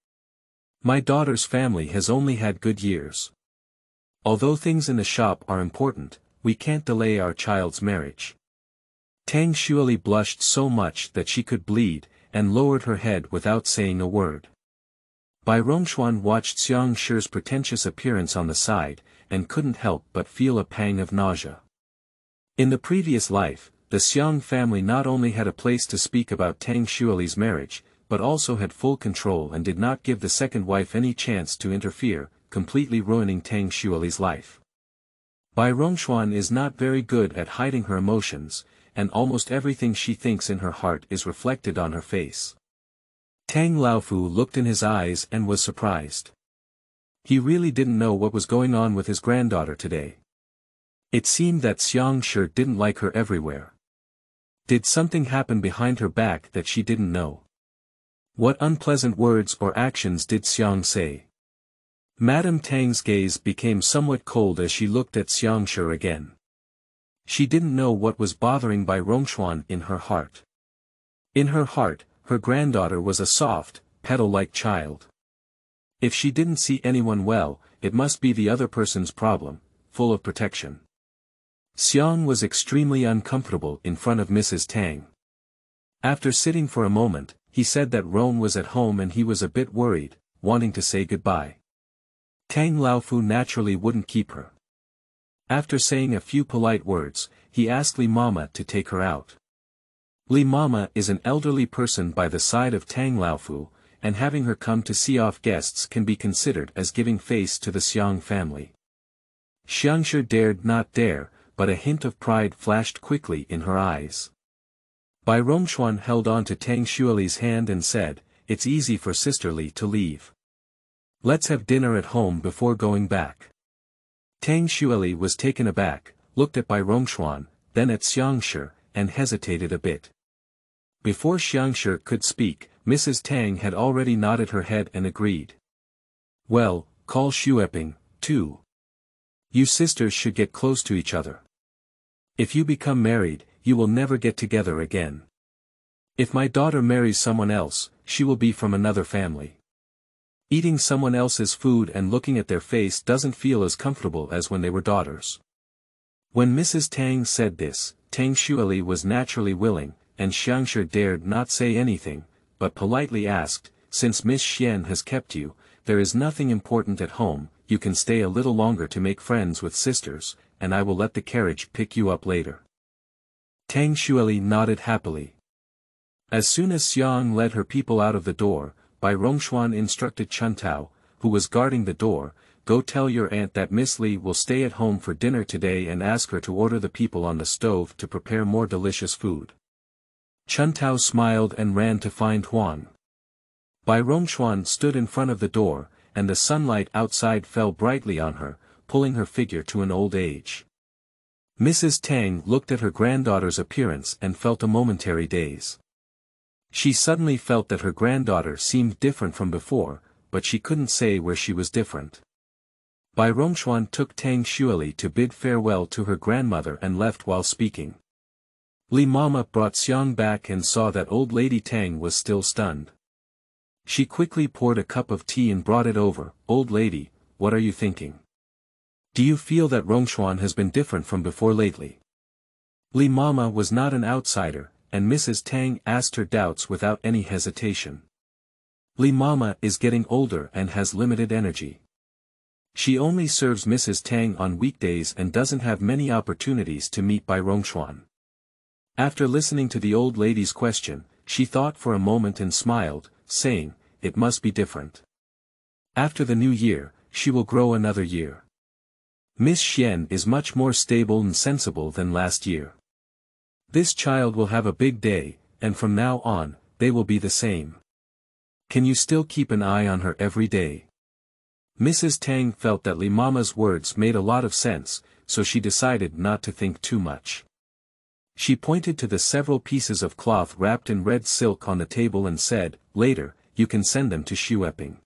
My daughter's family has only had good years. Although things in the shop are important, we can't delay our child's marriage." Tang Xueli blushed so much that she could bleed, and lowered her head without saying a word. Bai Rongxuan watched Xiang Shi's pretentious appearance on the side, and couldn't help but feel a pang of nausea. In the previous life, the Xiang family not only had a place to speak about Tang Xueli's marriage, but also had full control and did not give the second wife any chance to interfere, completely ruining Tang Xueli's life. Bai Rongxuan is not very good at hiding her emotions, and almost everything she thinks in her heart is reflected on her face. Tang Laofu looked in his eyes and was surprised. He really didn't know what was going on with his granddaughter today. It seemed that Xiang Shi didn't like her everywhere. Did something happen behind her back that she didn't know? What unpleasant words or actions did Xiang say? Madame Tang's gaze became somewhat cold as she looked at Xiang Shi again. She didn't know what was bothering Bai Rongxuan in her heart. In her heart, her granddaughter was a soft, petal-like child. If she didn't see anyone well, it must be the other person's problem, full of protection. Xiang was extremely uncomfortable in front of Mrs. Tang. After sitting for a moment, he said that Roan was at home and he was a bit worried, wanting to say goodbye. Tang Laofu naturally wouldn't keep her. After saying a few polite words, he asked Li Mama to take her out. Li Mama is an elderly person by the side of Tang Laofu, and having her come to see off guests can be considered as giving face to the Xiang family. Xiang Shi dared not dare, but a hint of pride flashed quickly in her eyes. Bai Rongxuan held on to Tang Xueli's hand and said, "It's easy for Sister Li to leave. Let's have dinner at home before going back." Tang Xueli was taken aback, looked at Bai Rongxuan, then at Xiang Shi, and hesitated a bit. Before Xiang Shi could speak, Mrs. Tang had already nodded her head and agreed. "Well, call Xueping, too. You sisters should get close to each other. If you become married, you will never get together again. If my daughter marries someone else, she will be from another family. Eating someone else's food and looking at their face doesn't feel as comfortable as when they were daughters." When Mrs. Tang said this, Tang Xueli was naturally willing, and Xiang Shi dared not say anything, but politely asked, "Since Miss Xian has kept you, there is nothing important at home, you can stay a little longer to make friends with sisters, and I will let the carriage pick you up later." Tang Xueli nodded happily. As soon as Xiang led her people out of the door, Bai Rongxuan instructed Chuntao, who was guarding the door, "Go tell your aunt that Miss Li will stay at home for dinner today and ask her to order the people on the stove to prepare more delicious food." Chuntao smiled and ran to find Huang. Bai Rongxuan stood in front of the door, and the sunlight outside fell brightly on her, pulling her figure to an old age. Mrs. Tang looked at her granddaughter's appearance and felt a momentary daze. She suddenly felt that her granddaughter seemed different from before, but she couldn't say where she was different. Bai Rongxuan took Tang Xueli to bid farewell to her grandmother and left while speaking. Li Mama brought Xiang back and saw that old lady Tang was still stunned. She quickly poured a cup of tea and brought it over. "Old lady, what are you thinking? Do you feel that Rongxuan has been different from before lately?" Li Mama was not an outsider, and Mrs. Tang asked her doubts without any hesitation. Li Mama is getting older and has limited energy. She only serves Mrs. Tang on weekdays and doesn't have many opportunities to meet Bai Rongxuan. After listening to the old lady's question, she thought for a moment and smiled, saying, "It must be different. After the new year, she will grow another year." Miss Xian is much more stable and sensible than last year. This child will have a big day, and from now on, they will be the same. Can you still keep an eye on her every day?" Mrs. Tang felt that Li Mama's words made a lot of sense, so she decided not to think too much. She pointed to the several pieces of cloth wrapped in red silk on the table and said, "Later, you can send them to Xueping.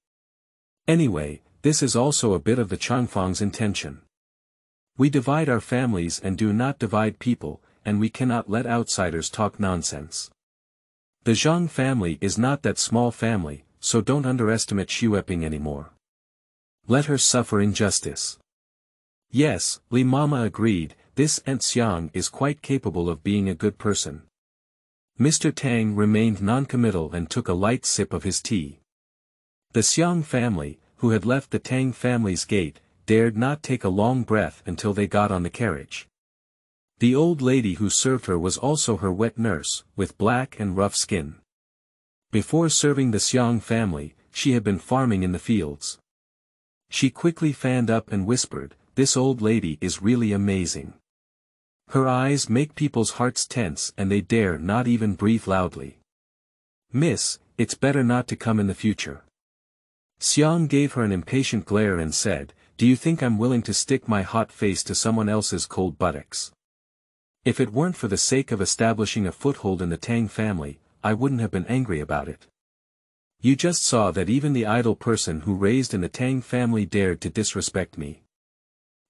Anyway, this is also a bit of the Changfang's intention. We divide our families and do not divide people, and we cannot let outsiders talk nonsense. The Zhang family is not that small family, so don't underestimate Xueping anymore. Let her suffer injustice." Yes, Li Mama agreed, this Aunt Xiang is quite capable of being a good person. Mr. Tang remained noncommittal and took a light sip of his tea. The Xiang family, who had left the Tang family's gate, dared not take a long breath until they got on the carriage. The old lady who served her was also her wet nurse, with black and rough skin. Before serving the Xiang family, she had been farming in the fields. She quickly fanned up and whispered, "This old lady is really amazing. Her eyes make people's hearts tense and they dare not even breathe loudly. Miss, it's better not to come in the future." Xiang gave her an impatient glare and said, "Do you think I'm willing to stick my hot face to someone else's cold buttocks? If it weren't for the sake of establishing a foothold in the Tang family, I wouldn't have been angry about it. You just saw that even the idle person who raised in the Tang family dared to disrespect me.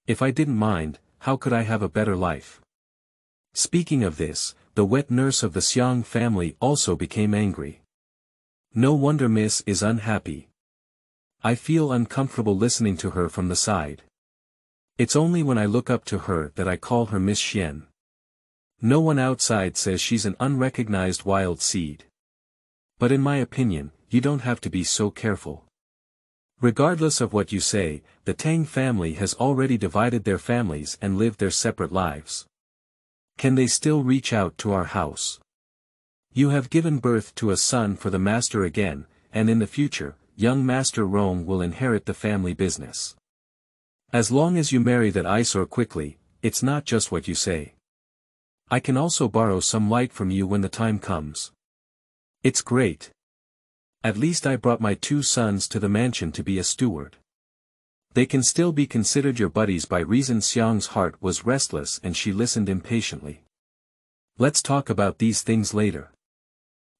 If I didn't mind, how could I have a better life?" Speaking of this, the wet nurse of the Xiang family also became angry. "No wonder Miss is unhappy. I feel uncomfortable listening to her from the side. It's only when I look up to her that I call her Miss Xian. No one outside says she's an unrecognized wild seed. But in my opinion, you don't have to be so careful. Regardless of what you say, the Tang family has already divided their families and lived their separate lives. Can they still reach out to our house? You have given birth to a son for the master again, and in the future, young Master Rong will inherit the family business. As long as you marry that eyesore quickly, it's not just what you say. I can also borrow some light from you when the time comes. It's great. At least I brought my 2 sons to the mansion to be a steward. They can still be considered your buddies." By reason Xiang's heart was restless and she listened impatiently. "Let's talk about these things later."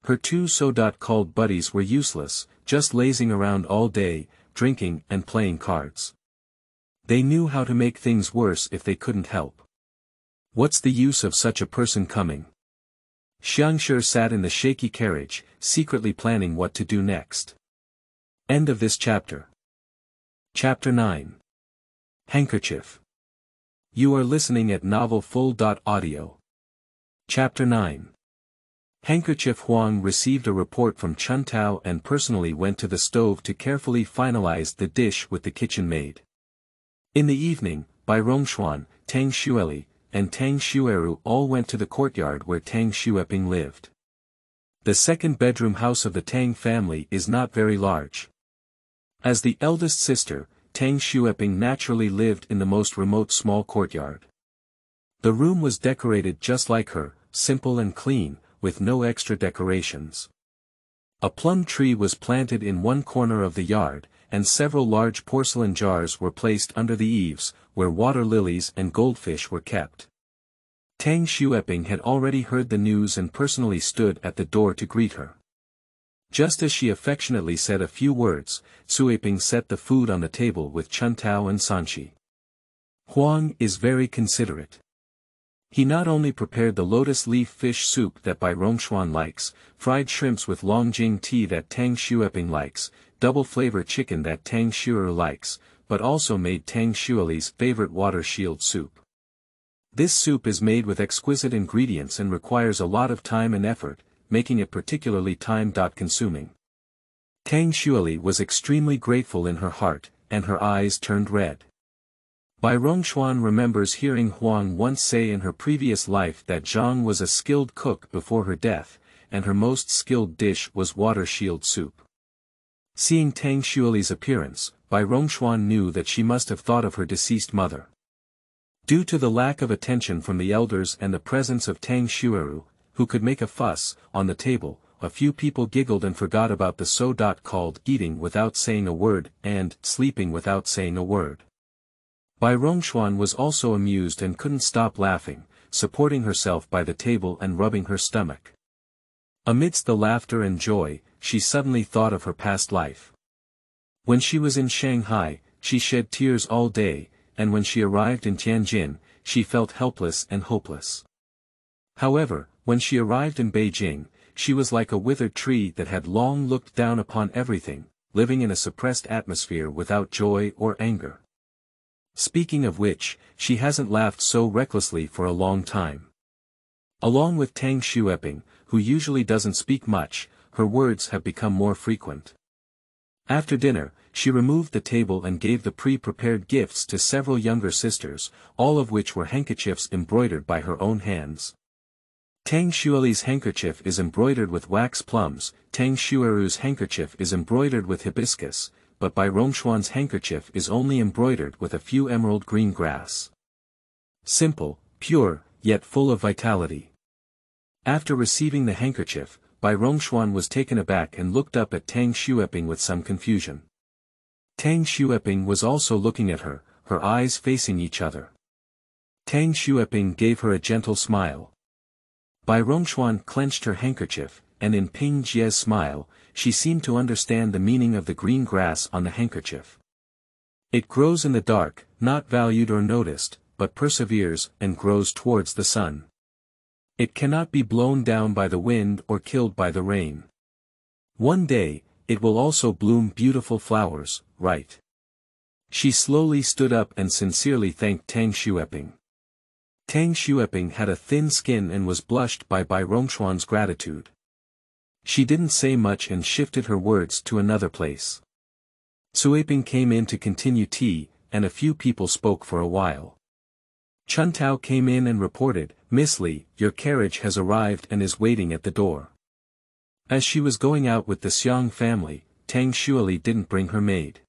Her 2 so-called buddies were useless, just lazing around all day, drinking and playing cards. They knew how to make things worse if they couldn't help. What's the use of such a person coming? Xiang Shi sat in the shaky carriage, secretly planning what to do next. End of this chapter. Chapter 9. Handkerchief. You are listening at novelfull.audio. Chapter 9. Handkerchief. Huang received a report from Chun Tao and personally went to the stove to carefully finalize the dish with the kitchen maid. In the evening, Bai Rongxuan, Tang Xueli, and Tang Xueru all went to the courtyard where Tang Xueping lived. The second-bedroom house of the Tang family is not very large. As the eldest sister, Tang Xueping naturally lived in the most remote small courtyard. The room was decorated just like her, simple and clean, with no extra decorations. A plum tree was planted in one corner of the yard, and several large porcelain jars were placed under the eaves, where water lilies and goldfish were kept. Tang Xueping had already heard the news and personally stood at the door to greet her. Just as she affectionately said a few words, Xueping set the food on the table with Chun Tao and Sanshi. Huang is very considerate. He not only prepared the lotus leaf fish soup that Bai Rongxuan likes, fried shrimps with Longjing tea that Tang Xueping likes, double flavor chicken that Tang Xueru likes, but also made Tang Xueli's favorite water shield soup. This soup is made with exquisite ingredients and requires a lot of time and effort, making it particularly time-consuming. Tang Xueli was extremely grateful in her heart, and her eyes turned red. Bai Rongxuan remembers hearing Huang once say in her previous life that Zhang was a skilled cook before her death, and her most skilled dish was water shield soup. Seeing Tang Xueli's appearance, Bai Rongxuan knew that she must have thought of her deceased mother. Due to the lack of attention from the elders and the presence of Tang Xueru, who could make a fuss, on the table, a few people giggled and forgot about the so-called eating without saying a word and sleeping without saying a word. Bai Rongxuan was also amused and couldn't stop laughing, supporting herself by the table and rubbing her stomach. Amidst the laughter and joy, she suddenly thought of her past life. When she was in Shanghai, she shed tears all day, and when she arrived in Tianjin, she felt helpless and hopeless. However, when she arrived in Beijing, she was like a withered tree that had long looked down upon everything, living in a suppressed atmosphere without joy or anger. Speaking of which, she hasn't laughed so recklessly for a long time. Along with Tang Xueping, who usually doesn't speak much, her words have become more frequent. After dinner, she removed the table and gave the pre-prepared gifts to several younger sisters, all of which were handkerchiefs embroidered by her own hands. Tang Xueli's handkerchief is embroidered with wax plums, Tang Xueru's handkerchief is embroidered with hibiscus, but Bai Rongxuan's handkerchief is only embroidered with a few emerald green grass. Simple, pure, yet full of vitality. After receiving the handkerchief, Bai Rongxuan was taken aback and looked up at Tang Xueping with some confusion. Tang Xueping was also looking at her, her eyes facing each other. Tang Xueping gave her a gentle smile. Bai Rongxuan clenched her handkerchief, and in Ping Jie's smile, she seemed to understand the meaning of the green grass on the handkerchief. It grows in the dark, not valued or noticed, but perseveres and grows towards the sun. It cannot be blown down by the wind or killed by the rain. One day, it will also bloom beautiful flowers, right? She slowly stood up and sincerely thanked Tang Xueping. Tang Xueping had a thin skin and was blushed by Bai Rongxuan's gratitude. She didn't say much and shifted her words to another place. Xueping came in to continue tea, and a few people spoke for a while. Chun Tao came in and reported, "Miss Li, your carriage has arrived and is waiting at the door." As she was going out with the Xiang family, Tang Xueli didn't bring her maid.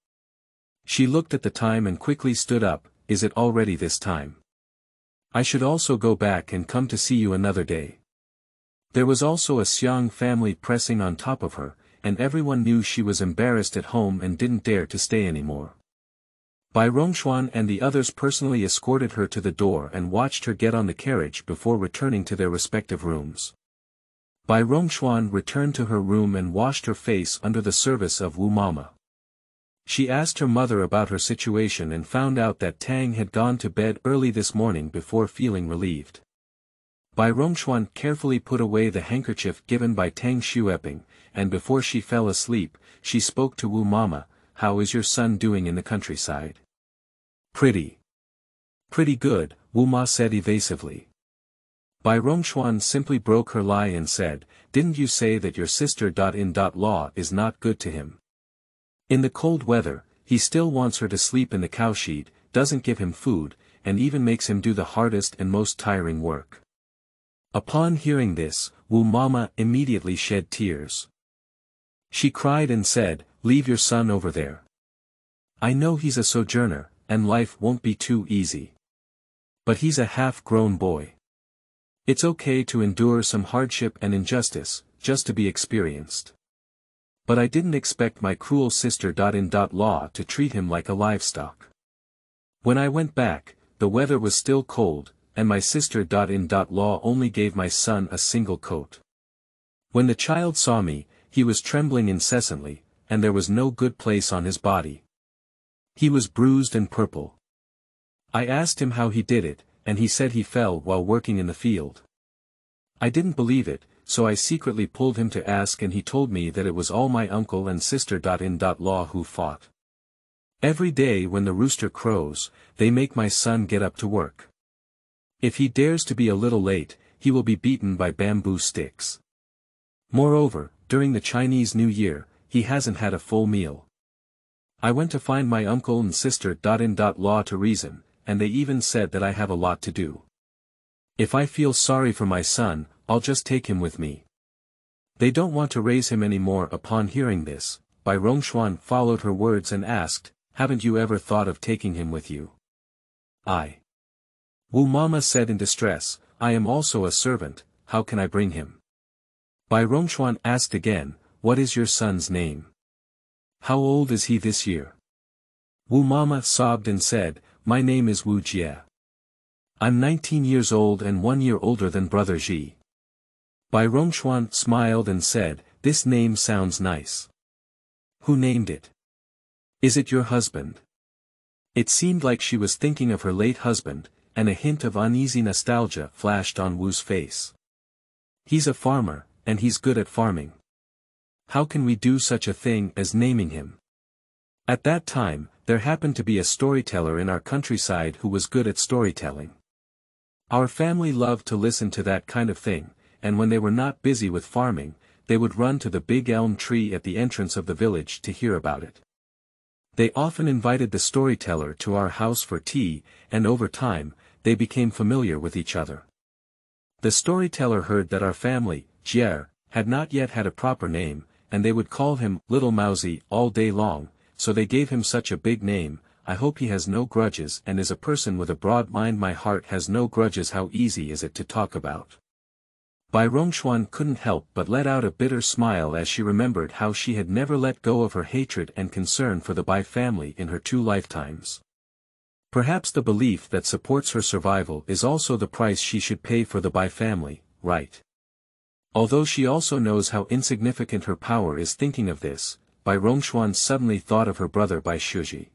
She looked at the time and quickly stood up, "Is it already this time? I should also go back and come to see you another day." There was also a Xiang family pressing on top of her, and everyone knew she was embarrassed at home and didn't dare to stay anymore. Bai Rongxuan and the others personally escorted her to the door and watched her get on the carriage before returning to their respective rooms. Bai Rongxuan returned to her room and washed her face under the service of Wu Mama. She asked her mother about her situation and found out that Tang had gone to bed early this morning before feeling relieved. Bai Rongxuan carefully put away the handkerchief given by Tang Xueping, and before she fell asleep, she spoke to Wu Mama, "How is your son doing in the countryside?" "Pretty. Pretty good," Wu Ma said evasively. Bai Rongxuan simply broke her lie and said, "Didn't you say that your sister-in-law is not good to him? In the cold weather, he still wants her to sleep in the cowshed, doesn't give him food, and even makes him do the hardest and most tiring work." Upon hearing this, Wu Mama immediately shed tears. She cried and said, "Leave your son over there. I know he's a sojourner, and life won't be too easy. But he's a half-grown boy. It's okay to endure some hardship and injustice, just to be experienced. But I didn't expect my cruel sister-in-law to treat him like a livestock. When I went back, the weather was still cold, and my sister-in-law only gave my son a single coat. When the child saw me, he was trembling incessantly, and there was no good place on his body. He was bruised and purple. I asked him how he did it, and he said he fell while working in the field. I didn't believe it, so I secretly pulled him to ask, and he told me that it was all my uncle and sister-in-law who fought. Every day when the rooster crows, they make my son get up to work. If he dares to be a little late, he will be beaten by bamboo sticks. Moreover, during the Chinese New Year, he hasn't had a full meal. I went to find my uncle and sister-in-law to reason, and they even said that I have a lot to do. If I feel sorry for my son, I'll just take him with me. They don't want to raise him anymore." Upon hearing this, Bai Rongxuan followed her words and asked, "Haven't you ever thought of taking him with you?" Wu Mama said in distress, I am also a servant, how can I bring him? Bai Rongxuan asked again, what is your son's name? How old is he this year? Wu Mama sobbed and said, my name is Wu Jie. I'm 19 years old and 1 year older than brother Ji. Bai Rongxuan smiled and said, this name sounds nice. Who named it? Is it your husband? It seemed like she was thinking of her late husband, and a hint of uneasy nostalgia flashed on Wu's face. He's a farmer, and he's good at farming. How can we do such a thing as naming him? At that time, there happened to be a storyteller in our countryside who was good at storytelling. Our family loved to listen to that kind of thing, and when they were not busy with farming, they would run to the big elm tree at the entrance of the village to hear about it. They often invited the storyteller to our house for tea, and over time, they became familiar with each other. The storyteller heard that our family, Jie, had not yet had a proper name, and they would call him Little Mousy all day long, so they gave him such a big name. I hope he has no grudges and is a person with a broad mind. My heart has no grudges. How easy is it to talk about? Bai Rongxuan couldn't help but let out a bitter smile as she remembered how she had never let go of her hatred and concern for the Bai family in her 2 lifetimes. Perhaps the belief that supports her survival is also the price she should pay for the Bai family, right? Although she also knows how insignificant her power is. Thinking of this, Bai Rongxuan suddenly thought of her brother Bai Shuji.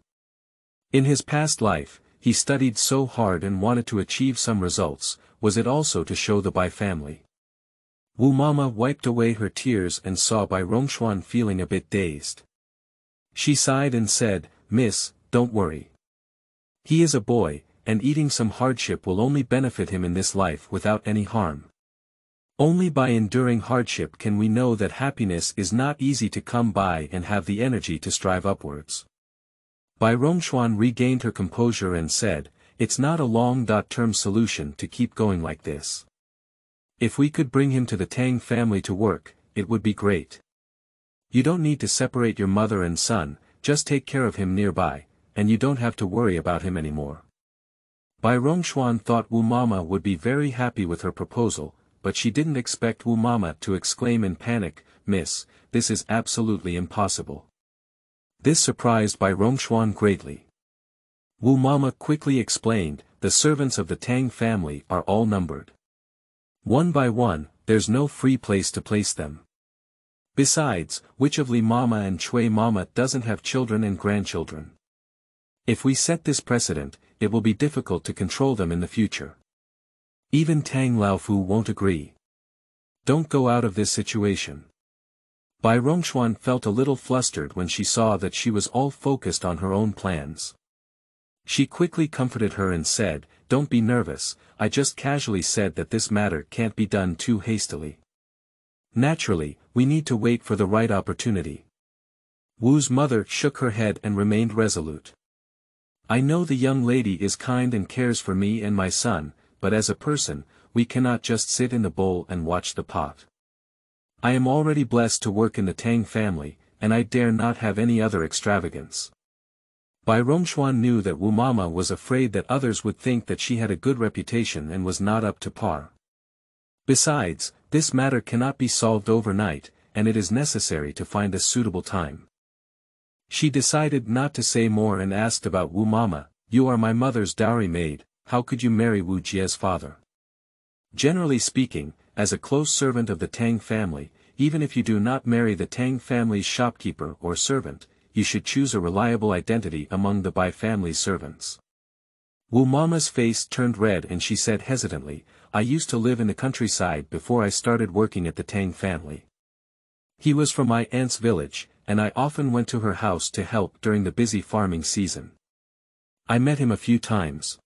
In his past life, he studied so hard and wanted to achieve some results. Was it also to show the Bai family? Wu Mama wiped away her tears and saw Bai Rongxuan feeling a bit dazed. She sighed and said, Miss, don't worry. He is a boy, and eating some hardship will only benefit him in this life without any harm. Only by enduring hardship can we know that happiness is not easy to come by and have the energy to strive upwards. Bai Rongxuan regained her composure and said, it's not a long-term solution to keep going like this. If we could bring him to the Tang family to work, it would be great. You don't need to separate your mother and son, just take care of him nearby, and you don't have to worry about him anymore. Bai Rongxuan thought Wu Mama would be very happy with her proposal, but she didn't expect Wu Mama to exclaim in panic, Miss, this is absolutely impossible. This surprised Bai Rongxuan greatly. Wu Mama quickly explained, the servants of the Tang family are all numbered. One by one, there's no free place to place them. Besides, which of Li Mama and Chui Mama doesn't have children and grandchildren? If we set this precedent, it will be difficult to control them in the future. Even Tang Laofu won't agree. Don't go out of this situation. Bai Rongxuan felt a little flustered when she saw that she was all focused on her own plans. She quickly comforted her and said, don't be nervous, I just casually said that this matter can't be done too hastily. Naturally, we need to wait for the right opportunity. Wu's mother shook her head and remained resolute. I know the young lady is kind and cares for me and my son, but as a person, we cannot just sit in the bowl and watch the pot. I am already blessed to work in the Tang family, and I dare not have any other extravagance. Bai Rongxuan knew that Wu Mama was afraid that others would think that she had a good reputation and was not up to par. Besides, this matter cannot be solved overnight, and it is necessary to find a suitable time. She decided not to say more and asked about Wu Mama, you are my mother's dowry maid, how could you marry Wu Jie's father? Generally speaking, as a close servant of the Tang family, even if you do not marry the Tang family's shopkeeper or servant, you should choose a reliable identity among the Bai family's servants. Wu Mama's face turned red and she said hesitantly, I used to live in the countryside before I started working at the Tang family. He was from my aunt's village, and I often went to her house to help during the busy farming season. I met him a few times.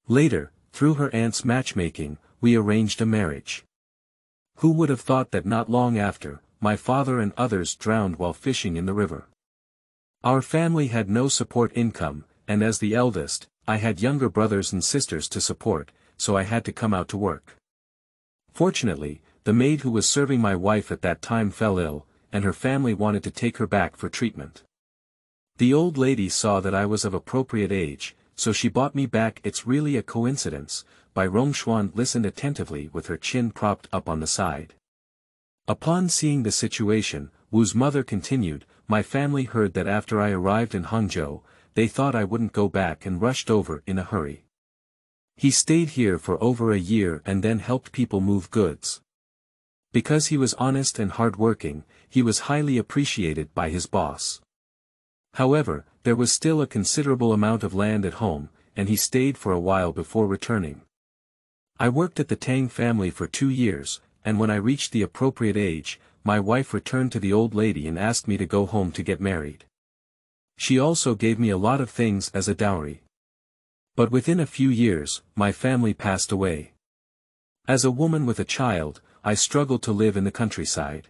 Later, through her aunt's matchmaking, we arranged a marriage. Who would have thought that not long after, my father and others drowned while fishing in the river. Our family had no support income, and as the eldest, I had younger brothers and sisters to support, so I had to come out to work. Fortunately, the maid who was serving my wife at that time fell ill, and her family wanted to take her back for treatment. The old lady saw that I was of appropriate age, so she bought me back. It's really a coincidence. Bai Rongxuan listened attentively with her chin propped up on the side. Upon seeing the situation, Wu's mother continued, my family heard that after I arrived in Hangzhou, they thought I wouldn't go back and rushed over in a hurry. He stayed here for over a year and then helped people move goods. Because he was honest and hardworking, he was highly appreciated by his boss. However, there was still a considerable amount of land at home, and he stayed for a while before returning. I worked at the Tang family for 2 years, and when I reached the appropriate age, my wife returned to the old lady and asked me to go home to get married. She also gave me a lot of things as a dowry. But within a few years, my family passed away. As a woman with a child, I struggled to live in the countryside.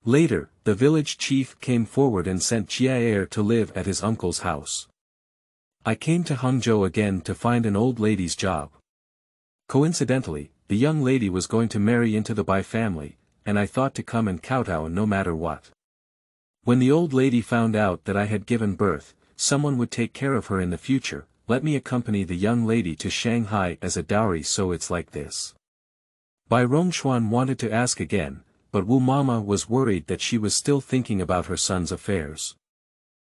Later, the village chief came forward and sent Jiaer to live at his uncle's house. I came to Hangzhou again to find an old lady's job. Coincidentally, the young lady was going to marry into the Bai family, and I thought to come and kowtow no matter what. When the old lady found out that I had given birth, someone would take care of her in the future, let me accompany the young lady to Shanghai as a dowry. So it's like this. Bai Rongxuan wanted to ask again, but Wu Mama was worried that she was still thinking about her son's affairs.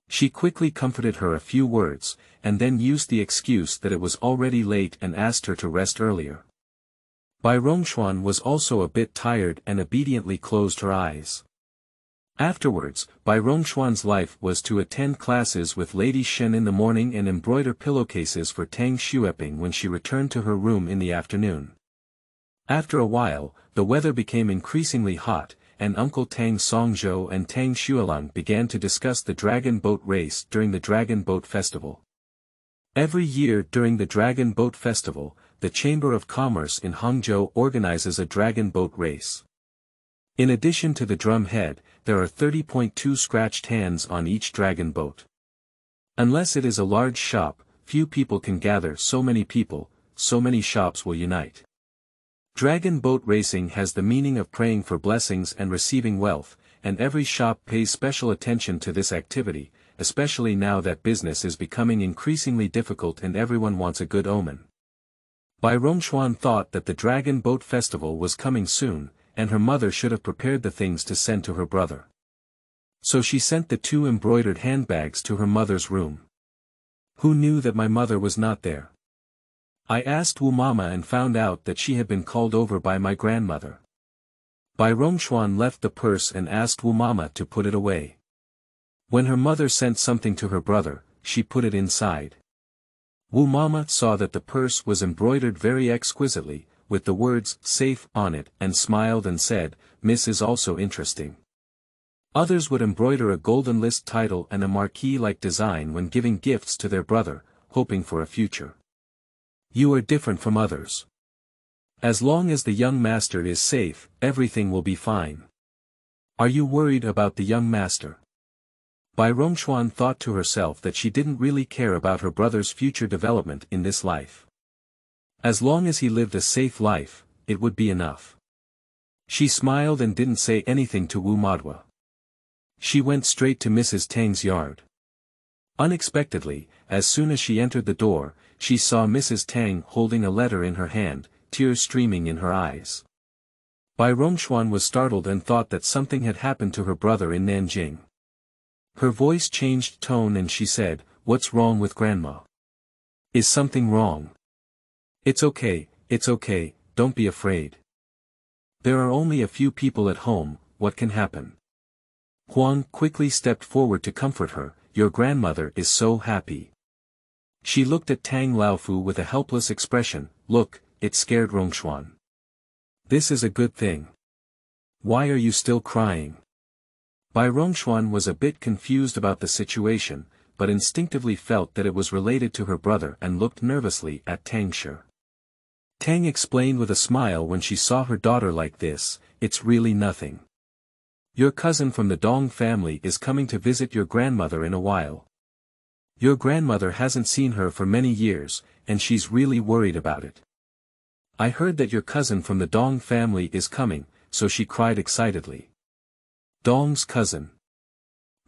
She quickly comforted her a few words, and then used the excuse that it was already late and asked her to rest earlier. Bai Rongxuan was also a bit tired and obediently closed her eyes. Afterwards, Bai Rongxuan's life was to attend classes with Lady Shen in the morning and embroider pillowcases for Tang Xueping when she returned to her room in the afternoon. After a while, the weather became increasingly hot, and Uncle Tang Songzhou and Tang Xuelang began to discuss the dragon boat race during the Dragon Boat Festival. Every year during the Dragon Boat Festival, the Chamber of Commerce in Hangzhou organizes a dragon boat race. In addition to the drum head, there are 30.2 scratched hands on each dragon boat. Unless it is a large shop, few people can gather so many people, so many shops will unite. Dragon boat racing has the meaning of praying for blessings and receiving wealth, and every shop pays special attention to this activity, especially now that business is becoming increasingly difficult and everyone wants a good omen. Bai Rongxuan thought that the Dragon Boat Festival was coming soon, and her mother should have prepared the things to send to her brother. So she sent the 2 embroidered handbags to her mother's room. Who knew that my mother was not there? I asked Wu Mama and found out that she had been called over by my grandmother. Bai Rongxuan left the purse and asked Wu Mama to put it away. When her mother sent something to her brother, she put it inside. Wu Mama saw that the purse was embroidered very exquisitely, with the words "safe" on it, and smiled and said, "Miss is also interesting." Others would embroider a golden list title and a marquee-like design when giving gifts to their brother, hoping for a future. You are different from others. As long as the young master is safe, everything will be fine. Are you worried about the young master? Bai Rongxuan thought to herself that she didn't really care about her brother's future development in this life. As long as he lived a safe life, it would be enough. She smiled and didn't say anything to Wu Madhua. She went straight to Mrs. Tang's yard. Unexpectedly, as soon as she entered the door, she saw Mrs. Tang holding a letter in her hand, tears streaming in her eyes. Bai Rongxuan was startled and thought that something had happened to her brother in Nanjing. Her voice changed tone and she said, "What's wrong with Grandma? Is something wrong?" It's okay, don't be afraid. There are only a few people at home, what can happen?" Huang quickly stepped forward to comfort her, "Your grandmother is so happy." She looked at Tang Laofu with a helpless expression, "Look, it scared Rongxuan. This is a good thing. Why are you still crying?" Bai Rongxuan was a bit confused about the situation, but instinctively felt that it was related to her brother and looked nervously at Tang Shi. Tang explained with a smile when she saw her daughter like this, "It's really nothing. Your cousin from the Dong family is coming to visit your grandmother in a while. Your grandmother hasn't seen her for many years, and she's really worried about it. I heard that your cousin from the Dong family is coming," so she cried excitedly. Dong's cousin.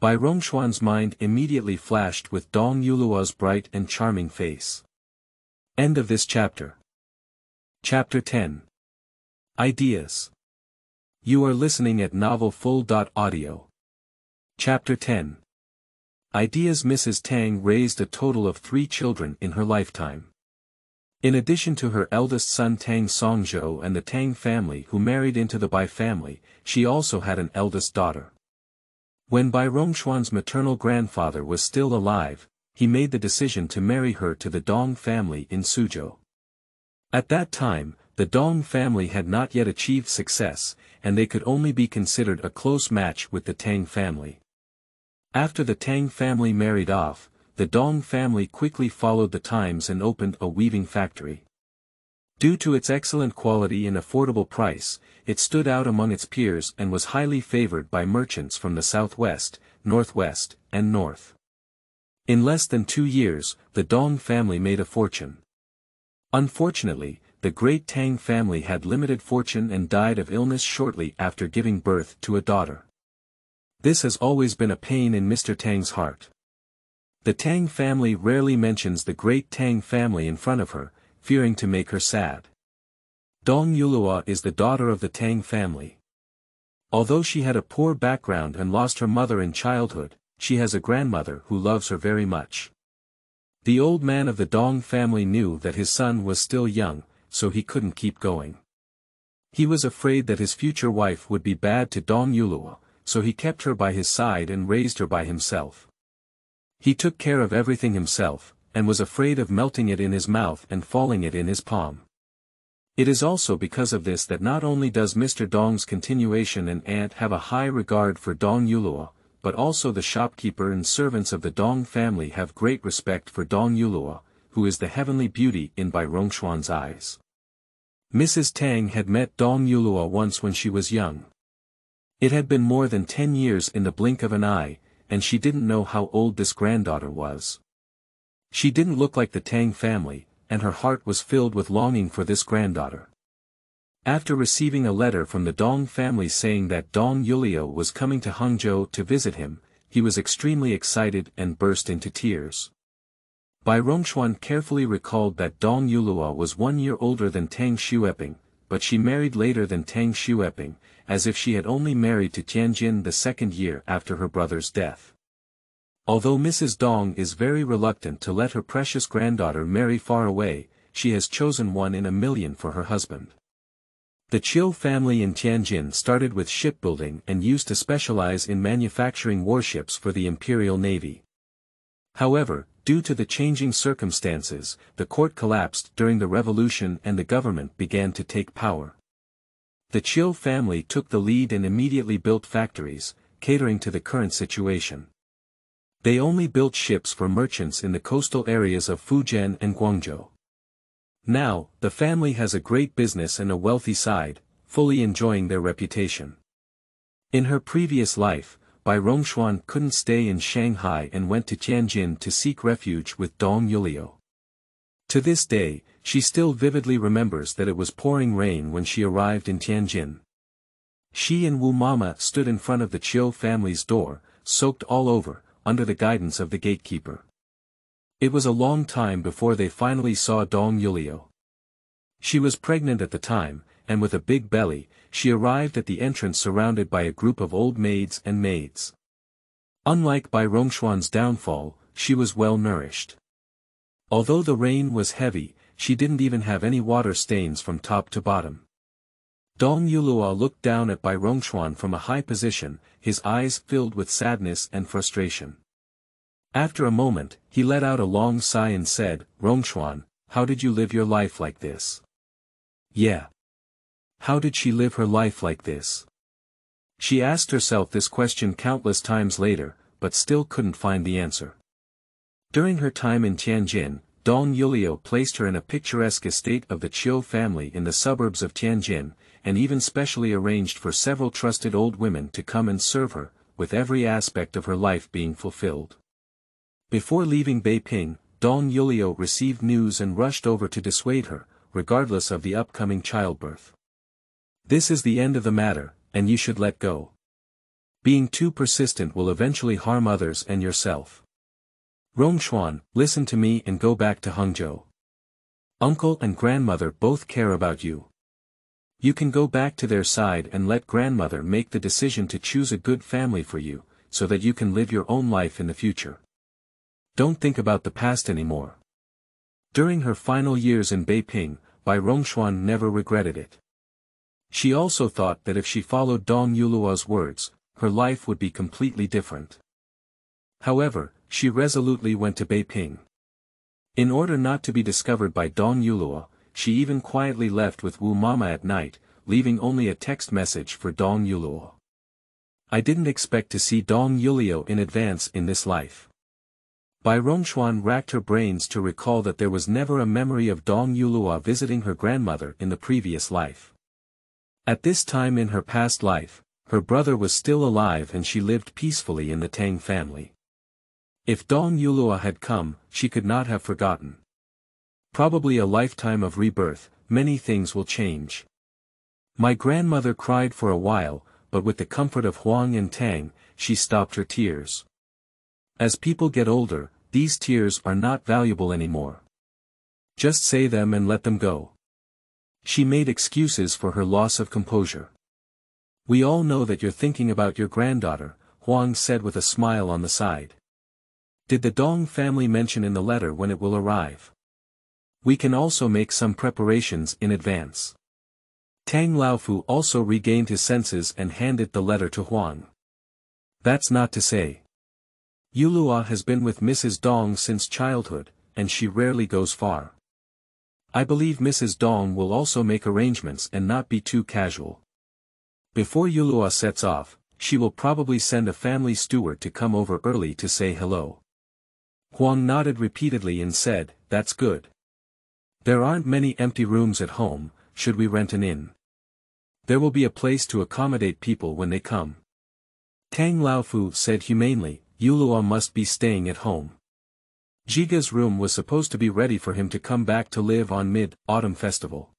Bai Rongxuan's mind immediately flashed with Dong Yuluo's bright and charming face. End of this chapter. Chapter 10. Ideas. You are listening at novelfull.audio. Chapter 10. Ideas. Mrs. Tang raised a total of 3 children in her lifetime. In addition to her eldest son Tang Songzhou and the Tang family who married into the Bai family, she also had an eldest daughter. When Bai Rongxuan's maternal grandfather was still alive, he made the decision to marry her to the Dong family in Suzhou. At that time, the Dong family had not yet achieved success, and they could only be considered a close match with the Tang family. After the Tang family married off, the Dong family quickly followed the times and opened a weaving factory. Due to its excellent quality and affordable price, it stood out among its peers and was highly favored by merchants from the southwest, northwest, and north. In less than 2 years, the Dong family made a fortune. Unfortunately, the great Tang family had limited fortune and died of illness shortly after giving birth to a daughter. This has always been a pain in Mr. Tang's heart. The Tang family rarely mentions the great Tang family in front of her, fearing to make her sad. Dong Yuluo is the daughter of the Tang family. Although she had a poor background and lost her mother in childhood, she has a grandmother who loves her very much. The old man of the Dong family knew that his son was still young, so he couldn't keep going. He was afraid that his future wife would be bad to Dong Yuluo, so he kept her by his side and raised her by himself. He took care of everything himself, and was afraid of melting it in his mouth and falling it in his palm. It is also because of this that not only does Mr. Dong's continuation and aunt have a high regard for Dong Yuluo, but also the shopkeeper and servants of the Dong family have great respect for Dong Yuluo, who is the heavenly beauty in Bai Rongxuan's eyes. Mrs. Tang had met Dong Yuluo once when she was young. It had been more than 10 years in the blink of an eye, and she didn't know how old this granddaughter was. She didn't look like the Tang family, and her heart was filled with longing for this granddaughter. After receiving a letter from the Dong family saying that Dong Yuluo was coming to Hangzhou to visit him, he was extremely excited and burst into tears. Bai Rongxuan carefully recalled that Dong Yuluo was 1 year older than Tang Xueping, but she married later than Tang Xueping, as if she had only married to Tianjin the 2nd year after her brother's death. Although Mrs. Dong is very reluctant to let her precious granddaughter marry far away, she has chosen 1 in a million for her husband. The Chiu family in Tianjin started with shipbuilding and used to specialize in manufacturing warships for the Imperial Navy. However, due to the changing circumstances, the court collapsed during the revolution and the government began to take power. The Chiu family took the lead and immediately built factories, catering to the current situation. They only built ships for merchants in the coastal areas of Fujian and Guangzhou. Now, the family has a great business and a wealthy side, fully enjoying their reputation. In her previous life, Bai Rongxuan couldn't stay in Shanghai and went to Tianjin to seek refuge with Dong Yuluo. To this day, she still vividly remembers that it was pouring rain when she arrived in Tianjin. She and Wu Mama stood in front of the Chiu family's door, soaked all over, under the guidance of the gatekeeper. It was a long time before they finally saw Dong Yuluo. She was pregnant at the time, and with a big belly, she arrived at the entrance surrounded by a group of old maids and maids. Unlike Bai Rongxuan's downfall, she was well nourished. Although the rain was heavy, she didn't even have any water stains from top to bottom. Dong Yuluo looked down at Bai Rongxuan from a high position, his eyes filled with sadness and frustration. After a moment, he let out a long sigh and said, "Rongxuan, how did you live your life like this?" Yeah. How did she live her life like this? She asked herself this question countless times later, but still couldn't find the answer. During her time in Tianjin, Dong Yuluo placed her in a picturesque estate of the Chiu family in the suburbs of Tianjin, and even specially arranged for several trusted old women to come and serve her, with every aspect of her life being fulfilled. Before leaving Beiping, Dong Yuluo received news and rushed over to dissuade her, regardless of the upcoming childbirth. This is the end of the matter, and you should let go. Being too persistent will eventually harm others and yourself. Rongxuan, listen to me and go back to Hangzhou. Uncle and grandmother both care about you. You can go back to their side and let grandmother make the decision to choose a good family for you, so that you can live your own life in the future. Don't think about the past anymore. During her final years in Beiping, Bai Rongxuan never regretted it. She also thought that if she followed Dong Yuluo's words, her life would be completely different. However, she resolutely went to Beiping. In order not to be discovered by Dong Yuluo, she even quietly left with Wu Mama at night, leaving only a text message for Dong Yuluo. I didn't expect to see Dong Yuluo in advance in this life. Bai Rongxuan racked her brains to recall that there was never a memory of Dong Yuluo visiting her grandmother in the previous life. At this time in her past life, her brother was still alive and she lived peacefully in the Tang family. If Dong Yuluo had come, she could not have forgotten. Probably a lifetime of rebirth, many things will change. My grandmother cried for a while, but with the comfort of Huang and Tang, she stopped her tears. As people get older, these tears are not valuable anymore. Just say them and let them go. She made excuses for her loss of composure. We all know that you're thinking about your granddaughter, Huang said with a smile on the side. Did the Dong family mention in the letter when it will arrive? We can also make some preparations in advance. Tang Laofu also regained his senses and handed the letter to Huang. That's not to say. Yuluo has been with Mrs. Dong since childhood, and she rarely goes far. I believe Mrs. Dong will also make arrangements and not be too casual. Before Yuluo sets off, she will probably send a family steward to come over early to say hello. Huang nodded repeatedly and said, that's good. There aren't many empty rooms at home, should we rent an inn? There will be a place to accommodate people when they come. Tang Laofu said humanely, Yuluo must be staying at home. Jiga's room was supposed to be ready for him to come back to live on Mid-Autumn Festival.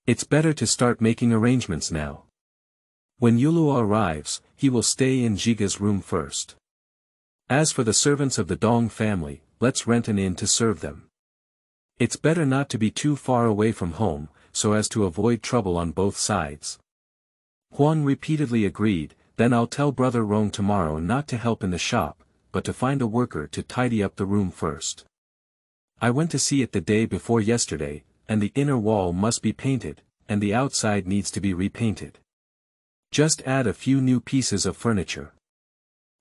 It's better to start making arrangements now. When Yuluo arrives, he will stay in Jiga's room first. As for the servants of the Dong family, let's rent an inn to serve them. It's better not to be too far away from home, so as to avoid trouble on both sides. Huang repeatedly agreed, then I'll tell Brother Rong tomorrow not to help in the shop, but to find a worker to tidy up the room first. I went to see it the day before yesterday, and the inner wall must be painted, and the outside needs to be repainted. Just add a few new pieces of furniture.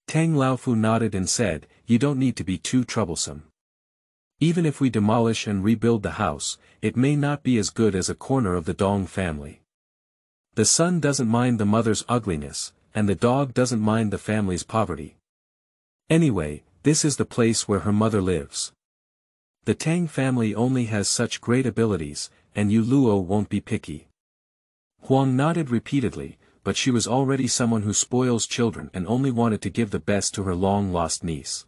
Tang Laofu nodded and said, you don't need to be too troublesome. Even if we demolish and rebuild the house, it may not be as good as a corner of the Dong family. The son doesn't mind the mother's ugliness, and the dog doesn't mind the family's poverty. Anyway, this is the place where her mother lives. The Tang family only has such great abilities, and Yu Luo won't be picky. Huang nodded repeatedly, but she was already someone who spoils children and only wanted to give the best to her long-lost niece.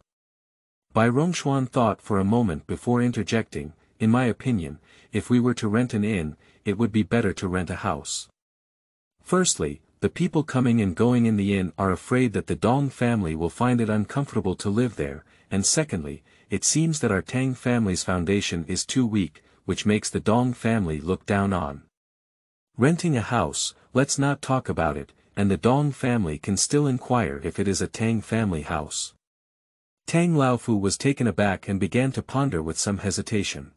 Bai Rongxuan thought for a moment before interjecting, in my opinion, if we were to rent an inn, it would be better to rent a house. Firstly, the people coming and going in the inn are afraid that the Dong family will find it uncomfortable to live there, and secondly, it seems that our Tang family's foundation is too weak, which makes the Dong family look down on. Renting a house, let's not talk about it, and the Dong family can still inquire if it is a Tang family house. Tang Laofu was taken aback and began to ponder with some hesitation.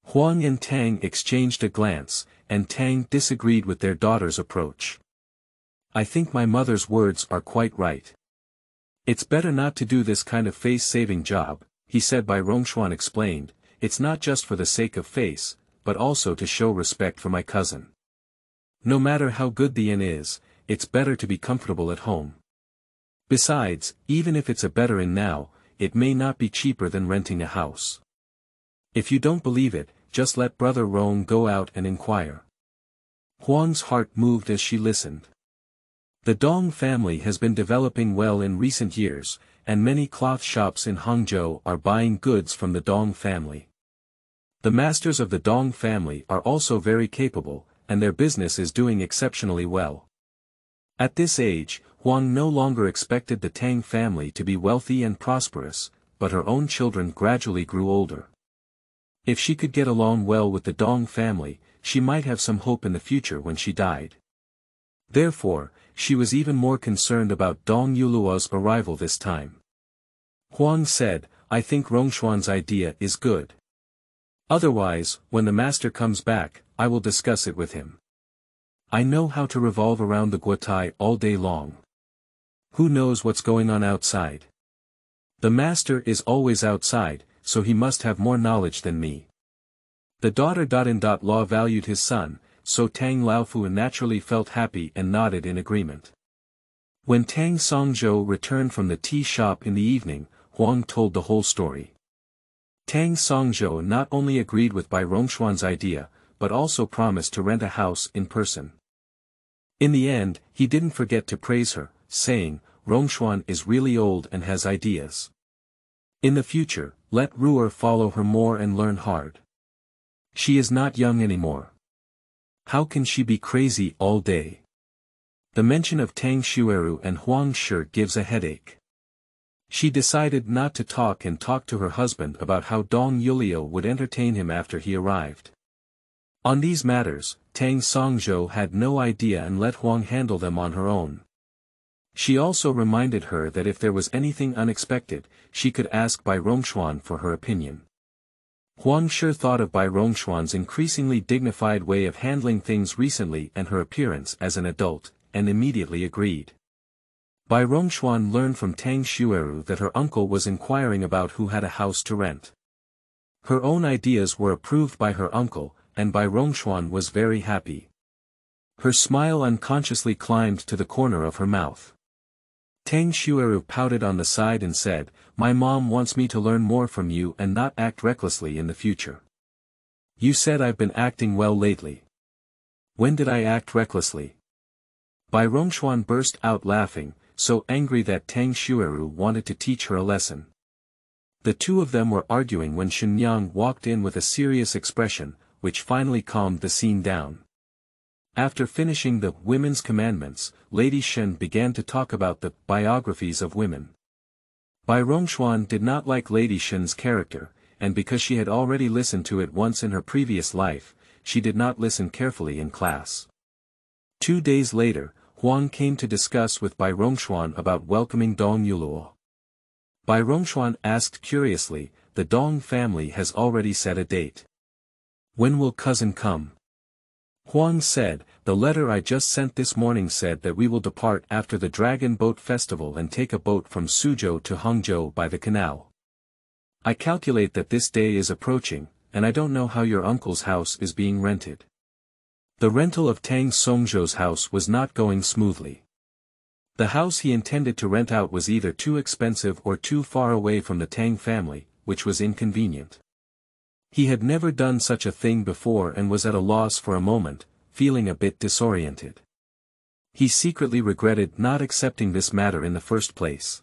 Huang and Tang exchanged a glance, and Tang disagreed with their daughter's approach. I think my mother's words are quite right. It's better not to do this kind of face-saving job, he said. Bai Rongxuan explained, it's not just for the sake of face, but also to show respect for my cousin. No matter how good the inn is, it's better to be comfortable at home. Besides, even if it's a better inn now, it may not be cheaper than renting a house. If you don't believe it, just let Brother Rong go out and inquire. Huang's heart moved as she listened. The Dong family has been developing well in recent years, and many cloth shops in Hangzhou are buying goods from the Dong family. The masters of the Dong family are also very capable, and their business is doing exceptionally well. At this age, Huang no longer expected the Tang family to be wealthy and prosperous, but her own children gradually grew older. If she could get along well with the Dong family, she might have some hope in the future when she died. Therefore, she was even more concerned about Dong Yuluo's arrival this time. Huang said, "I think Rongxuan's idea is good. Otherwise, when the master comes back, I will discuss it with him. I know how to revolve around the Guotai all day long. Who knows what's going on outside? The master is always outside, so he must have more knowledge than me." The daughter-in-law valued his son, so Tang Laofu naturally felt happy and nodded in agreement. When Tang Songzhou returned from the tea shop in the evening, Huang told the whole story. Tang Songzhou not only agreed with Bai Rongxuan's idea, but also promised to rent a house in person. In the end, he didn't forget to praise her, saying, "Rongxuan is really old and has ideas. In the future, let Ruer follow her more and learn hard. She is not young anymore. How can she be crazy all day?" The mention of Tang Xueru and Huang Shi gives a headache. She decided not to talk and talked to her husband about how Dong Yulio would entertain him after he arrived. On these matters, Tang Songzhou had no idea and let Huang handle them on her own. She also reminded her that if there was anything unexpected, she could ask Bai Rongxuan for her opinion. Huang Shi thought of Bai Rongxuan's increasingly dignified way of handling things recently and her appearance as an adult, and immediately agreed. Bai Rongxuan learned from Tang Xueru that her uncle was inquiring about who had a house to rent. Her own ideas were approved by her uncle, and Bai Rongxuan was very happy. Her smile unconsciously climbed to the corner of her mouth. Tang Xueru pouted on the side and said, "My mom wants me to learn more from you and not act recklessly in the future. You said I've been acting well lately. When did I act recklessly?" Bai Rongxuan burst out laughing, so angry that Tang Xueru wanted to teach her a lesson. The two of them were arguing when Shenyang walked in with a serious expression, which finally calmed the scene down. After finishing the Women's Commandments, Lady Shen began to talk about the biographies of women. Bai Rongxuan did not like Lady Shen's character, and because she had already listened to it once in her previous life, she did not listen carefully in class. 2 days later, Huang came to discuss with Bai Rongxuan about welcoming Dong Yuluo. Bai Rongxuan asked curiously, "The Dong family has already set a date. When will cousin come?" Huang said, "The letter I just sent this morning said that we will depart after the Dragon Boat Festival and take a boat from Suzhou to Hangzhou by the canal. I calculate that this day is approaching, and I don't know how your uncle's house is being rented." The rental of Tang Songzhou's house was not going smoothly. The house he intended to rent out was either too expensive or too far away from the Tang family, which was inconvenient. He had never done such a thing before and was at a loss for a moment, feeling a bit disoriented. He secretly regretted not accepting this matter in the first place.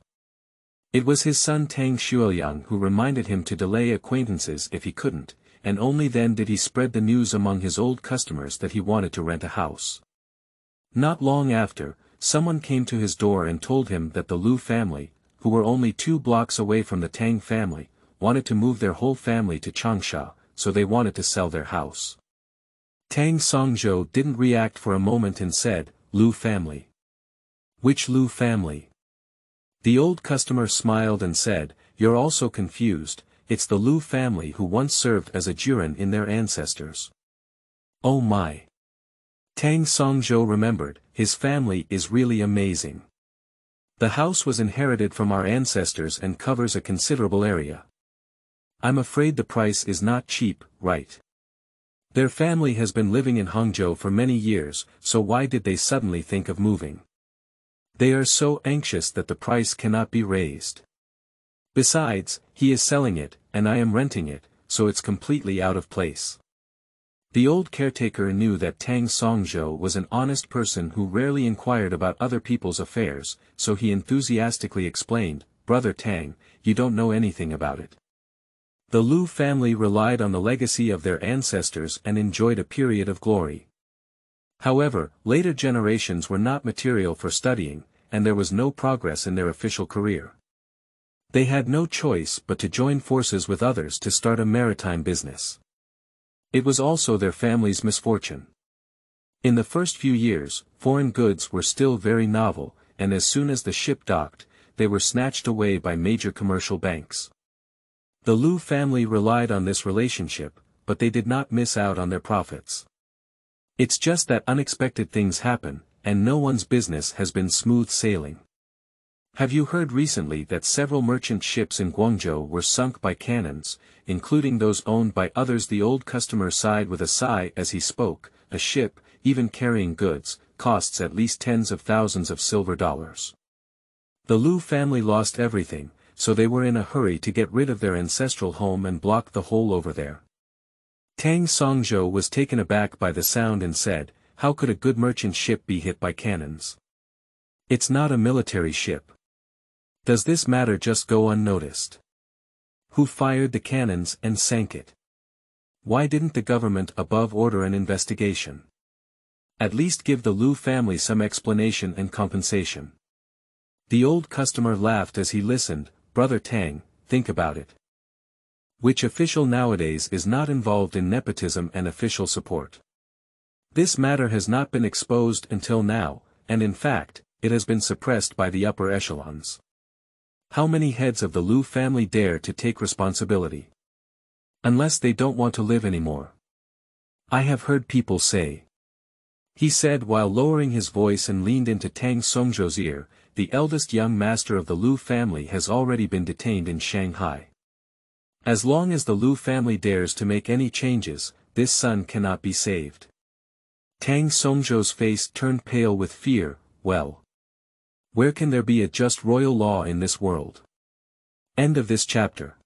It was his son Tang Xueliang who reminded him to delay acquaintances if he couldn't, and only then did he spread the news among his old customers that he wanted to rent a house. Not long after, someone came to his door and told him that the Lu family, who were only 2 blocks away from the Tang family, wanted to move their whole family to Changsha, so they wanted to sell their house. Tang Songzhou didn't react for a moment and said, "Lu family? Which Lu family?" The old customer smiled and said, "You're also confused, it's the Lu family who once served as a juren in their ancestors." Oh my! Tang Songzhou remembered, his family is really amazing. The house was inherited from our ancestors and covers a considerable area. I'm afraid the price is not cheap, right? Their family has been living in Hangzhou for many years, so why did they suddenly think of moving? They are so anxious that the price cannot be raised. Besides, he is selling it, and I am renting it, so it's completely out of place. The old caretaker knew that Tang Songzhou was an honest person who rarely inquired about other people's affairs, so he enthusiastically explained, "Brother Tang, you don't know anything about it. The Lu family relied on the legacy of their ancestors and enjoyed a period of glory. However, later generations were not material for studying, and there was no progress in their official career. They had no choice but to join forces with others to start a maritime business. It was also their family's misfortune. In the first few years, foreign goods were still very novel, and as soon as the ship docked, they were snatched away by major commercial banks. The Liu family relied on this relationship, but they did not miss out on their profits. It's just that unexpected things happen, and no one's business has been smooth sailing. Have you heard recently that several merchant ships in Guangzhou were sunk by cannons, including those owned by others? The old customer sighed with a sigh as he spoke. A ship, even carrying goods, costs at least tens of thousands of silver dollars. The Liu family lost everything, so they were in a hurry to get rid of their ancestral home and block the hole over there. Tang Songzhou was taken aback by the sound and said, "How could a good merchant ship be hit by cannons? It's not a military ship. Does this matter just go unnoticed? Who fired the cannons and sank it? Why didn't the government above order an investigation? At least give the Liu family some explanation and compensation." The old customer laughed as he listened. "Brother Tang, think about it. Which official nowadays is not involved in nepotism and official support? This matter has not been exposed until now, and in fact, it has been suppressed by the upper echelons. How many heads of the Liu family dare to take responsibility? Unless they don't want to live anymore. I have heard people say," he said while lowering his voice and leaned into Tang Songzhou's ear, "the eldest young master of the Liu family has already been detained in Shanghai. As long as the Liu family dares to make any changes, this son cannot be saved." Tang Songzhou's face turned pale with fear. Well, where can there be a just royal law in this world? End of this chapter.